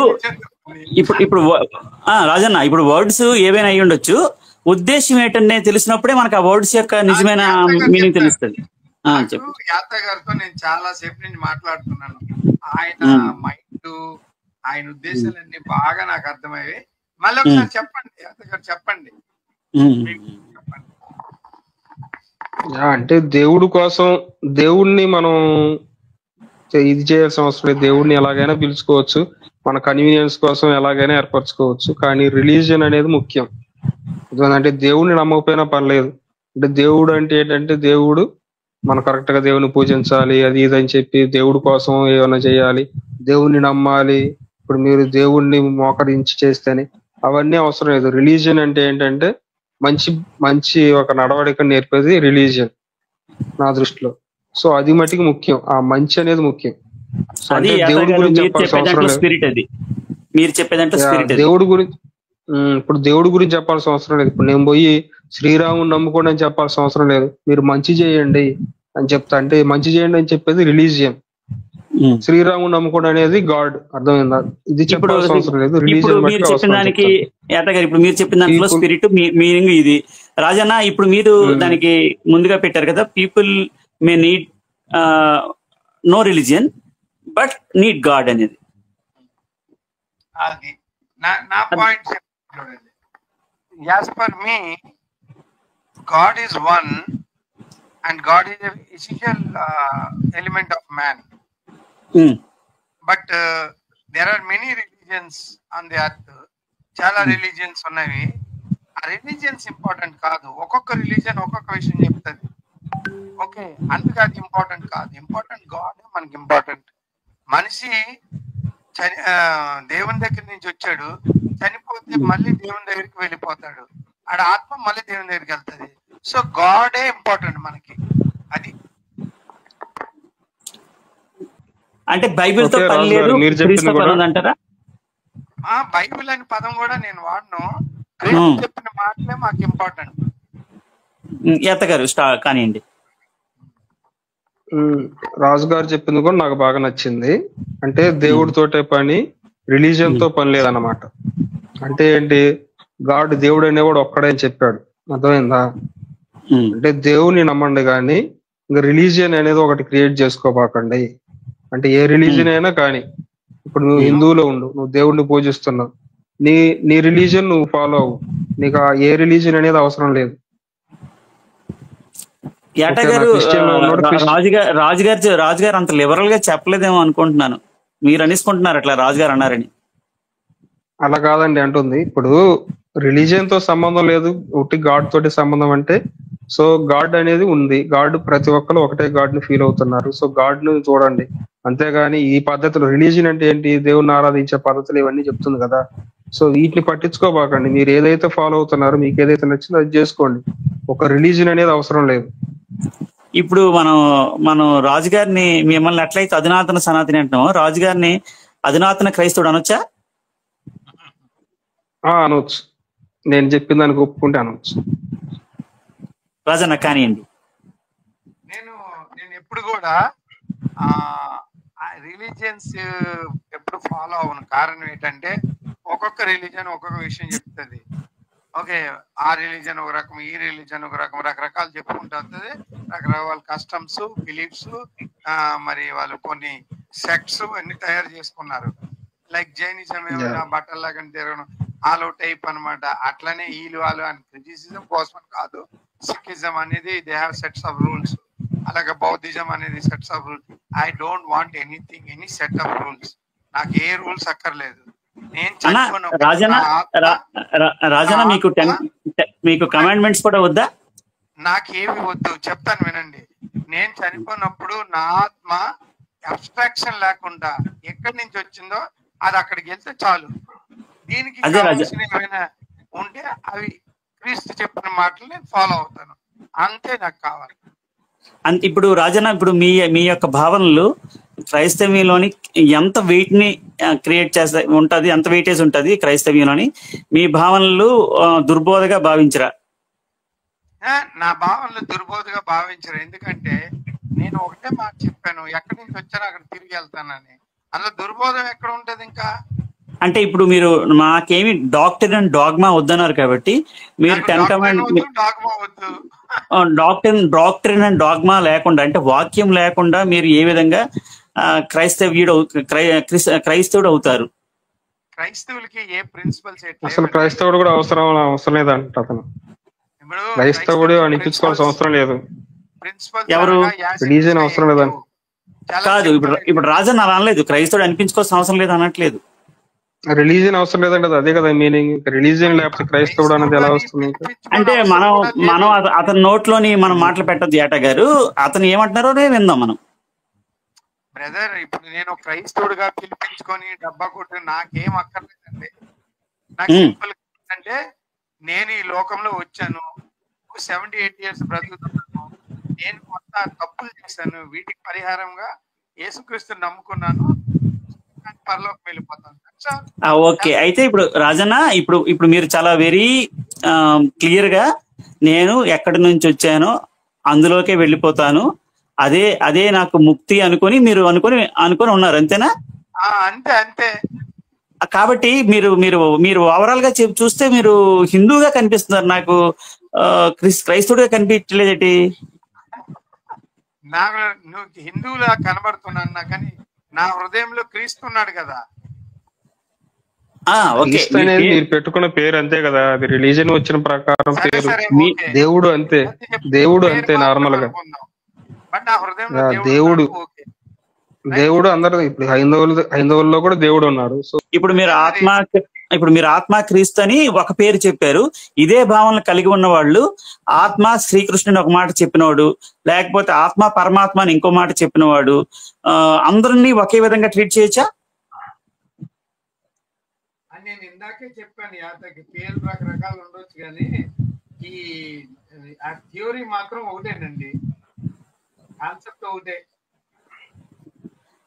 రాజన్న, ఇప్పుడు వర్డ్స్ ఏవైనా అయ్యి ఉండొచ్చు, ఉద్దేశం ఏంటనే తెలిసినప్పుడే మనకు ఆ వర్డ్స్ యొక్క నిజమైన మీనింగ్ తెలుస్తుంది. యాత గారితో నేను చాలా సేపు నుంచి మాట్లాడుతున్నాను. ఆయన మైండ్, ఆయన ఉద్దేశాలన్నీ బాగా నాకు అర్థమయ్యాయి. మళ్ళీ ఒకసారి చెప్పండి యాత గారు, చెప్పండి. అంటే దేవుడి కోసం దేవుణ్ణి మనం ఇది చేయాల్సిన అవసరం లేదు. దేవుడిని ఎలాగైనా పిలుచుకోవచ్చు, మన కన్వీనియన్స్ కోసం ఎలాగైనా ఏర్పరచుకోవచ్చు. కానీ రిలీజియన్ అనేది ముఖ్యం. అంటే దేవుడిని నమ్మకపోయినా పర్లేదు. అంటే దేవుడు అంటే ఏంటంటే దేవుడు మనం కరెక్ట్ గా దేవుని పూజించాలి, అది ఇదని చెప్పి దేవుడి కోసం ఏమైనా చేయాలి, దేవుణ్ణి నమ్మాలి. ఇప్పుడు మీరు దేవుణ్ణి మోకరించి చేస్తేనే అవన్నీ అవసరం లేదు. రిలీజియన్ అంటే ఏంటంటే మంచి ఒక నడవడిక నేర్పేది రిలీజియన్ నా దృష్టిలో. సో అది మటుకు ముఖ్యం, ఆ మంచి అనేది ముఖ్యం. దేవుడి గురించి చెప్పాల్సిన అవసరం లేదు. ఇప్పుడు దేవుడి గురించి చెప్పాల్సిన అవసరం లేదు. ఇప్పుడు నేను పోయి శ్రీరాముని నమ్ముకోండి అని చెప్పాల్సిన అవసరం లేదు. మీరు మంచి చేయండి అని చెప్తా, అంటే మంచి చేయండి అని చెప్పేది రిలీజియన్. శ్రీరాముని నమ్ముకోండి అనేది గాడ్. అర్థమైందా? ఇది చెప్పాల్సిన అవసరం లేదు. రిలీజియన్ ఇప్పుడు మీరు చెప్పిన దాంట్లో స్పిరిట్ మీనింగ్ ఇది. రాజన్న, ఇప్పుడు మీరు దానికి ముందుగా పెట్టారు కదా, people may need no religion but need god అనేది. అది నా point. As per me, God is one and God is an essential element of man. But there are many religions on the earth. Chala religions ఉన్నాయి. Religions important కాదు. ఒక్కొక్క religion ఒక్కొక్క విషయం చెప్తుంది. Okay, అందుకే అది ఇంపార్టెంట్ కాదు. ఇంపార్టెంట్ గాడ్ మనకి ఇంపార్టెంట్. మనిషి దేవుని దగ్గర నుంచి వచ్చాడు, చనిపోతే మళ్ళీ దేవుని దగ్గరికి వెళ్ళిపోతాడు. ఆడ ఆత్మ మళ్ళీ దేవుని దగ్గరికి వెళ్తుంది. సో గాడే ఇంపార్టెంట్ మనకి. అది అంటే బైబిల్ తో పని లేదు, క్రీస్తు పని ఉందంటారా? బైబిల్ అనే పదం కూడా నేను వాడను. క్రీస్తు చెప్పిన మాటలే మాకు ఇంపార్టెంట్. గారు కానివ్వండి. రాజు గారు చెప్పింది కూడా నాకు బాగా నచ్చింది. అంటే దేవుడితోటే పని, రిలీజియన్ తో పని లేదన్నమాట. అంటే ఏంటి, గాడ్ దేవుడు అనేవాడు ఒక్కడే అని చెప్పాడు. అర్థమైందా? అంటే దేవుని నమ్మండి కానీ ఇంకా రిలీజియన్ అనేది ఒకటి క్రియేట్ చేసుకోబాకండి. అంటే ఏ రిలీజియన్ అయినా కానీ, ఇప్పుడు నువ్వు హిందువులో ఉండు, నువ్వు దేవుడిని పూజిస్తున్నావు, నీ రిలీజియన్ నువ్వు ఫాలో అవ్వు, నీకు ఏ రిలీజియన్ అనేది అవసరం లేదు. రాజుగారు అంత లిబరల్ గా చెప్పలేదేమో అనుకుంటున్నాను. మీరు అనేసుకుంటున్నారు అట్లా రాజుగారు అన్నారని. అలా కాదండి అంటుంది. ఇప్పుడు రిలీజియన్ తో సంబంధం లేదు, ఒకటి గాడ్ తోటి సంబంధం. అంటే సో గాడ్ అనేది ఉంది, గాడ్ ప్రతి ఒక్కరు ఒకటే గాడ్ ని ఫీల్ అవుతున్నారు. సో గాడ్ ని చూడండి, అంతేగాని ఈ పద్ధతులు రిలీజియన్ అంటే ఏంటి, దేవుని ఆరాధించే పద్ధతులు ఇవన్నీ చెప్తుంది కదా. సో వీటిని పట్టించుకోబాకండి. మీరు ఏదైతే ఫాలో అవుతున్నారో, మీకు ఏదైతే నచ్చిందో అది చేసుకోండి. ఒక రిలీజియన్ అనేది అవసరం లేదు. ఇప్పుడు మనం రాజుగారిని, మిమ్మల్ని ఎట్లయితే అధునాతన సనాతని అంటున్నామో, రాజుగారిని అధునాతన క్రైస్తవుడు అనొచ్చా? అనవచ్చు. నేను చెప్పిన దానికి ఒప్పుకుంటే అనవచ్చు. రాజన్న కానివ్వండి. నేను ఎప్పుడు కూడా రిలీజియన్స్ ఎప్పుడు ఫాలో అవ్వను. కారణం ఏంటంటే ఒక్కొక్క రిలీజియన్ ఒక్కొక్క విషయం చెప్తుంది. ఓకే, ఆ రిలీజన్ ఒక రకం, ఈ రిలీజన్ ఒక రకం, రకరకాలు చెప్పుకుంటూ వస్తుంది. రకరకాల కస్టమ్స్, బిలీఫ్స్, మరి వాళ్ళు కొన్ని సెక్ట్స్ అన్ని తయారు చేసుకున్నారు. లైక్ జైనిజం ఏమైనా బట్టల్లాగా తిరగడం, ఆలో టైప్ అనమాట. అట్లనే వీళ్ళు వాళ్ళు అని క్రిటిసిజం కోసం కాదు. సిక్కిజం అనేది they have sets of rules, అలాగే బౌద్ధిజం అనేది sets of rules. I don't want anything, any set of rules. నాకు ఏ రూల్స్ అక్కర్లేదు. రాజన మీకు కమాండ్మెంట్స్ కూడా వద్దా? నాకేమి వద్దు, చెప్తాను వినండి. నేను చనిపోయినప్పుడు నా ఆత్మ అబ్స్ట్రాక్షన్ లేకుండా ఎక్కడి నుంచి వచ్చిందో అది అక్కడికి వెళ్తే చాలు. దీనికి ఏమైనా ఉంటే అవి క్రీస్తు చెప్పిన మాటలు నేను ఫాలో అవుతాను, అంతే నాకు కావాలి. అంతే. ఇప్పుడు రాజన్న, ఇప్పుడు మీ యొక్క భావనలు క్రైస్తవ్యంలోని ఎంత వెయిట్ ని క్రియేట్ చేస్తా ఉంటది, ఎంత వెయిటేజ్ ఉంటది క్రైస్తవ్యంలోని? మీ భావనలు దుర్బోధగా భావించరా? నా భావనలు దుర్బోధగా భావించరు. ఎందుకంటే నేను ఒకటే మాట చెప్పాను, ఎక్కడి నుంచి వచ్చానో అక్కడ తిరిగి వెళ్తానని. అందులో దుర్బోధం ఎక్కడ ఉంటది ఇంకా? అంటే ఇప్పుడు మీరు మాకేమి డాక్టర్ అండ్ డాగ్మా వద్దన్నారు కాబట్టి మీరు 10 కమాండ్మెంట్స్ డాక్టర్ అండ్ డాగ్మా లేకుండా, అంటే వాక్యం లేకుండా మీరు ఏ విధంగా క్రైస్తవుడు అవుతారు? క్రైస్తవులకి ఏ ప్రిన్సిపల్స్ అసలు క్రైస్తవుడు కూడా అవసరం లేదంట. అతను క్రైస్తవుడు అనిపించుకోవాల్సిన అవసరం లేదు. ఎవరు రిలీజియన్ అవసరం లేదండి కాదు. ఇప్పుడు రాజన్న అనలేదు క్రైస్తవుడు అనిపించుకోవాల్సిన అవసరం లేదు అనట్లేదు. రిలీజియన్ అవసరం లేదండి, అదే కదా మీనింగ్. రిలీజియన్ లేకపోతే క్రైస్తవుడు అనేది ఎలా వస్తుంది? అంటే మనం అతని నోట్లోని మనం మాటలు పెట్టద్దు. ఏటా గారు అతను ఏమంటున్నారో విందాం మనం. బ్రదర్, ఇప్పుడు నేను క్రైస్తవుడిగా పిలిపించుకొని డబ్బా కొట్టి నాకేం అక్కర్లేదండి. నాకు సింపుల్ అంటే నేను ఈ లోకంలో వచ్చాను, 78 years బ్రతుకుతున్నాను. నేను కొత్త తప్పులు చేశాను, వీటికి పరిహారంగా యేసుక్రీస్తుని నమ్ముకున్నాను, పరలోకి వెళ్ళిపోతాను. ఓకే, అయితే ఇప్పుడు రాజన్న, ఇప్పుడు మీరు చాలా వెరీ క్లియర్ గా నేను ఎక్కడి నుంచి వచ్చానో అందులోకే వెళ్ళిపోతాను, అదే నాకు ముక్తి అనుకొని మీరు అనుకొని ఉన్నారు, అంతేనా? అంతే. కాబట్టి మీరు ఓవరాల్ గా చూస్తే మీరు హిందూగా కనిపిస్తున్నారు, నాకు క్రైస్తవుడిగా కనిపించలేదేటి? నాకు నువ్వు హిందువులా కనబడుతున్నా కానీ నా హృదయంలో క్రీస్తున్నాడు కదా. మీరు పెట్టుకున్న పేరు అంతే కదా, అది రిలీజియన్ వచ్చిన ప్రకారం పేరు. దేవుడు అంతే, దేవుడు అంతే నార్మల్ గా. బట్ నా హృదయంలో దేవుడు దేవుడు అందరు ఇప్పుడు హైందవుల్లో కూడా దేవుడు ఉన్నాడు. సో ఇప్పుడు మీరు ఆత్మ క్రీస్తు అని ఒక పేరు చెప్పారు. ఇదే భావనలు కలిగి ఉన్న వాళ్ళు ఆత్మ శ్రీకృష్ణుని ఒక మాట చెప్పినవాడు, లేకపోతే ఆత్మ పరమాత్మ అని ఇంకో మాట చెప్పినవాడు, అందరినీ ఒకే విధంగా ట్రీట్ చేయొచ్చా? నేను ఇందాకే చెప్పాను, యాతకి పేర్లు రకరకాలు ఉండొచ్చు, కానీ ఈ థియోరీ మాత్రం ఒకటేనండి, కాన్సెప్ట్ ఒకటే.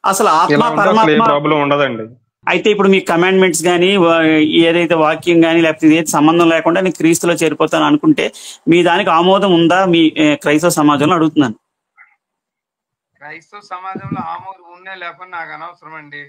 అసలు ఆత్మ పరమాత్మ ప్రాబ్లం ఉండదండి. అయితే ఇప్పుడు మీ కమాండ్మెంట్స్ కానీ ఏదైతే వాక్యం కానీ లేకపోతే ఏదైతే సంబంధం లేకుండా నేను క్రీస్తులో చేరిపోతాను అనుకుంటే మీ దానికి ఆమోదం ఉందా మీ క్రైస్తవ సమాజంలో అడుగుతున్నాను. క్రైస్తవ సమాజంలో ఆమోదం ఉండే లేకపోతే నాకు అనవసరం అండి.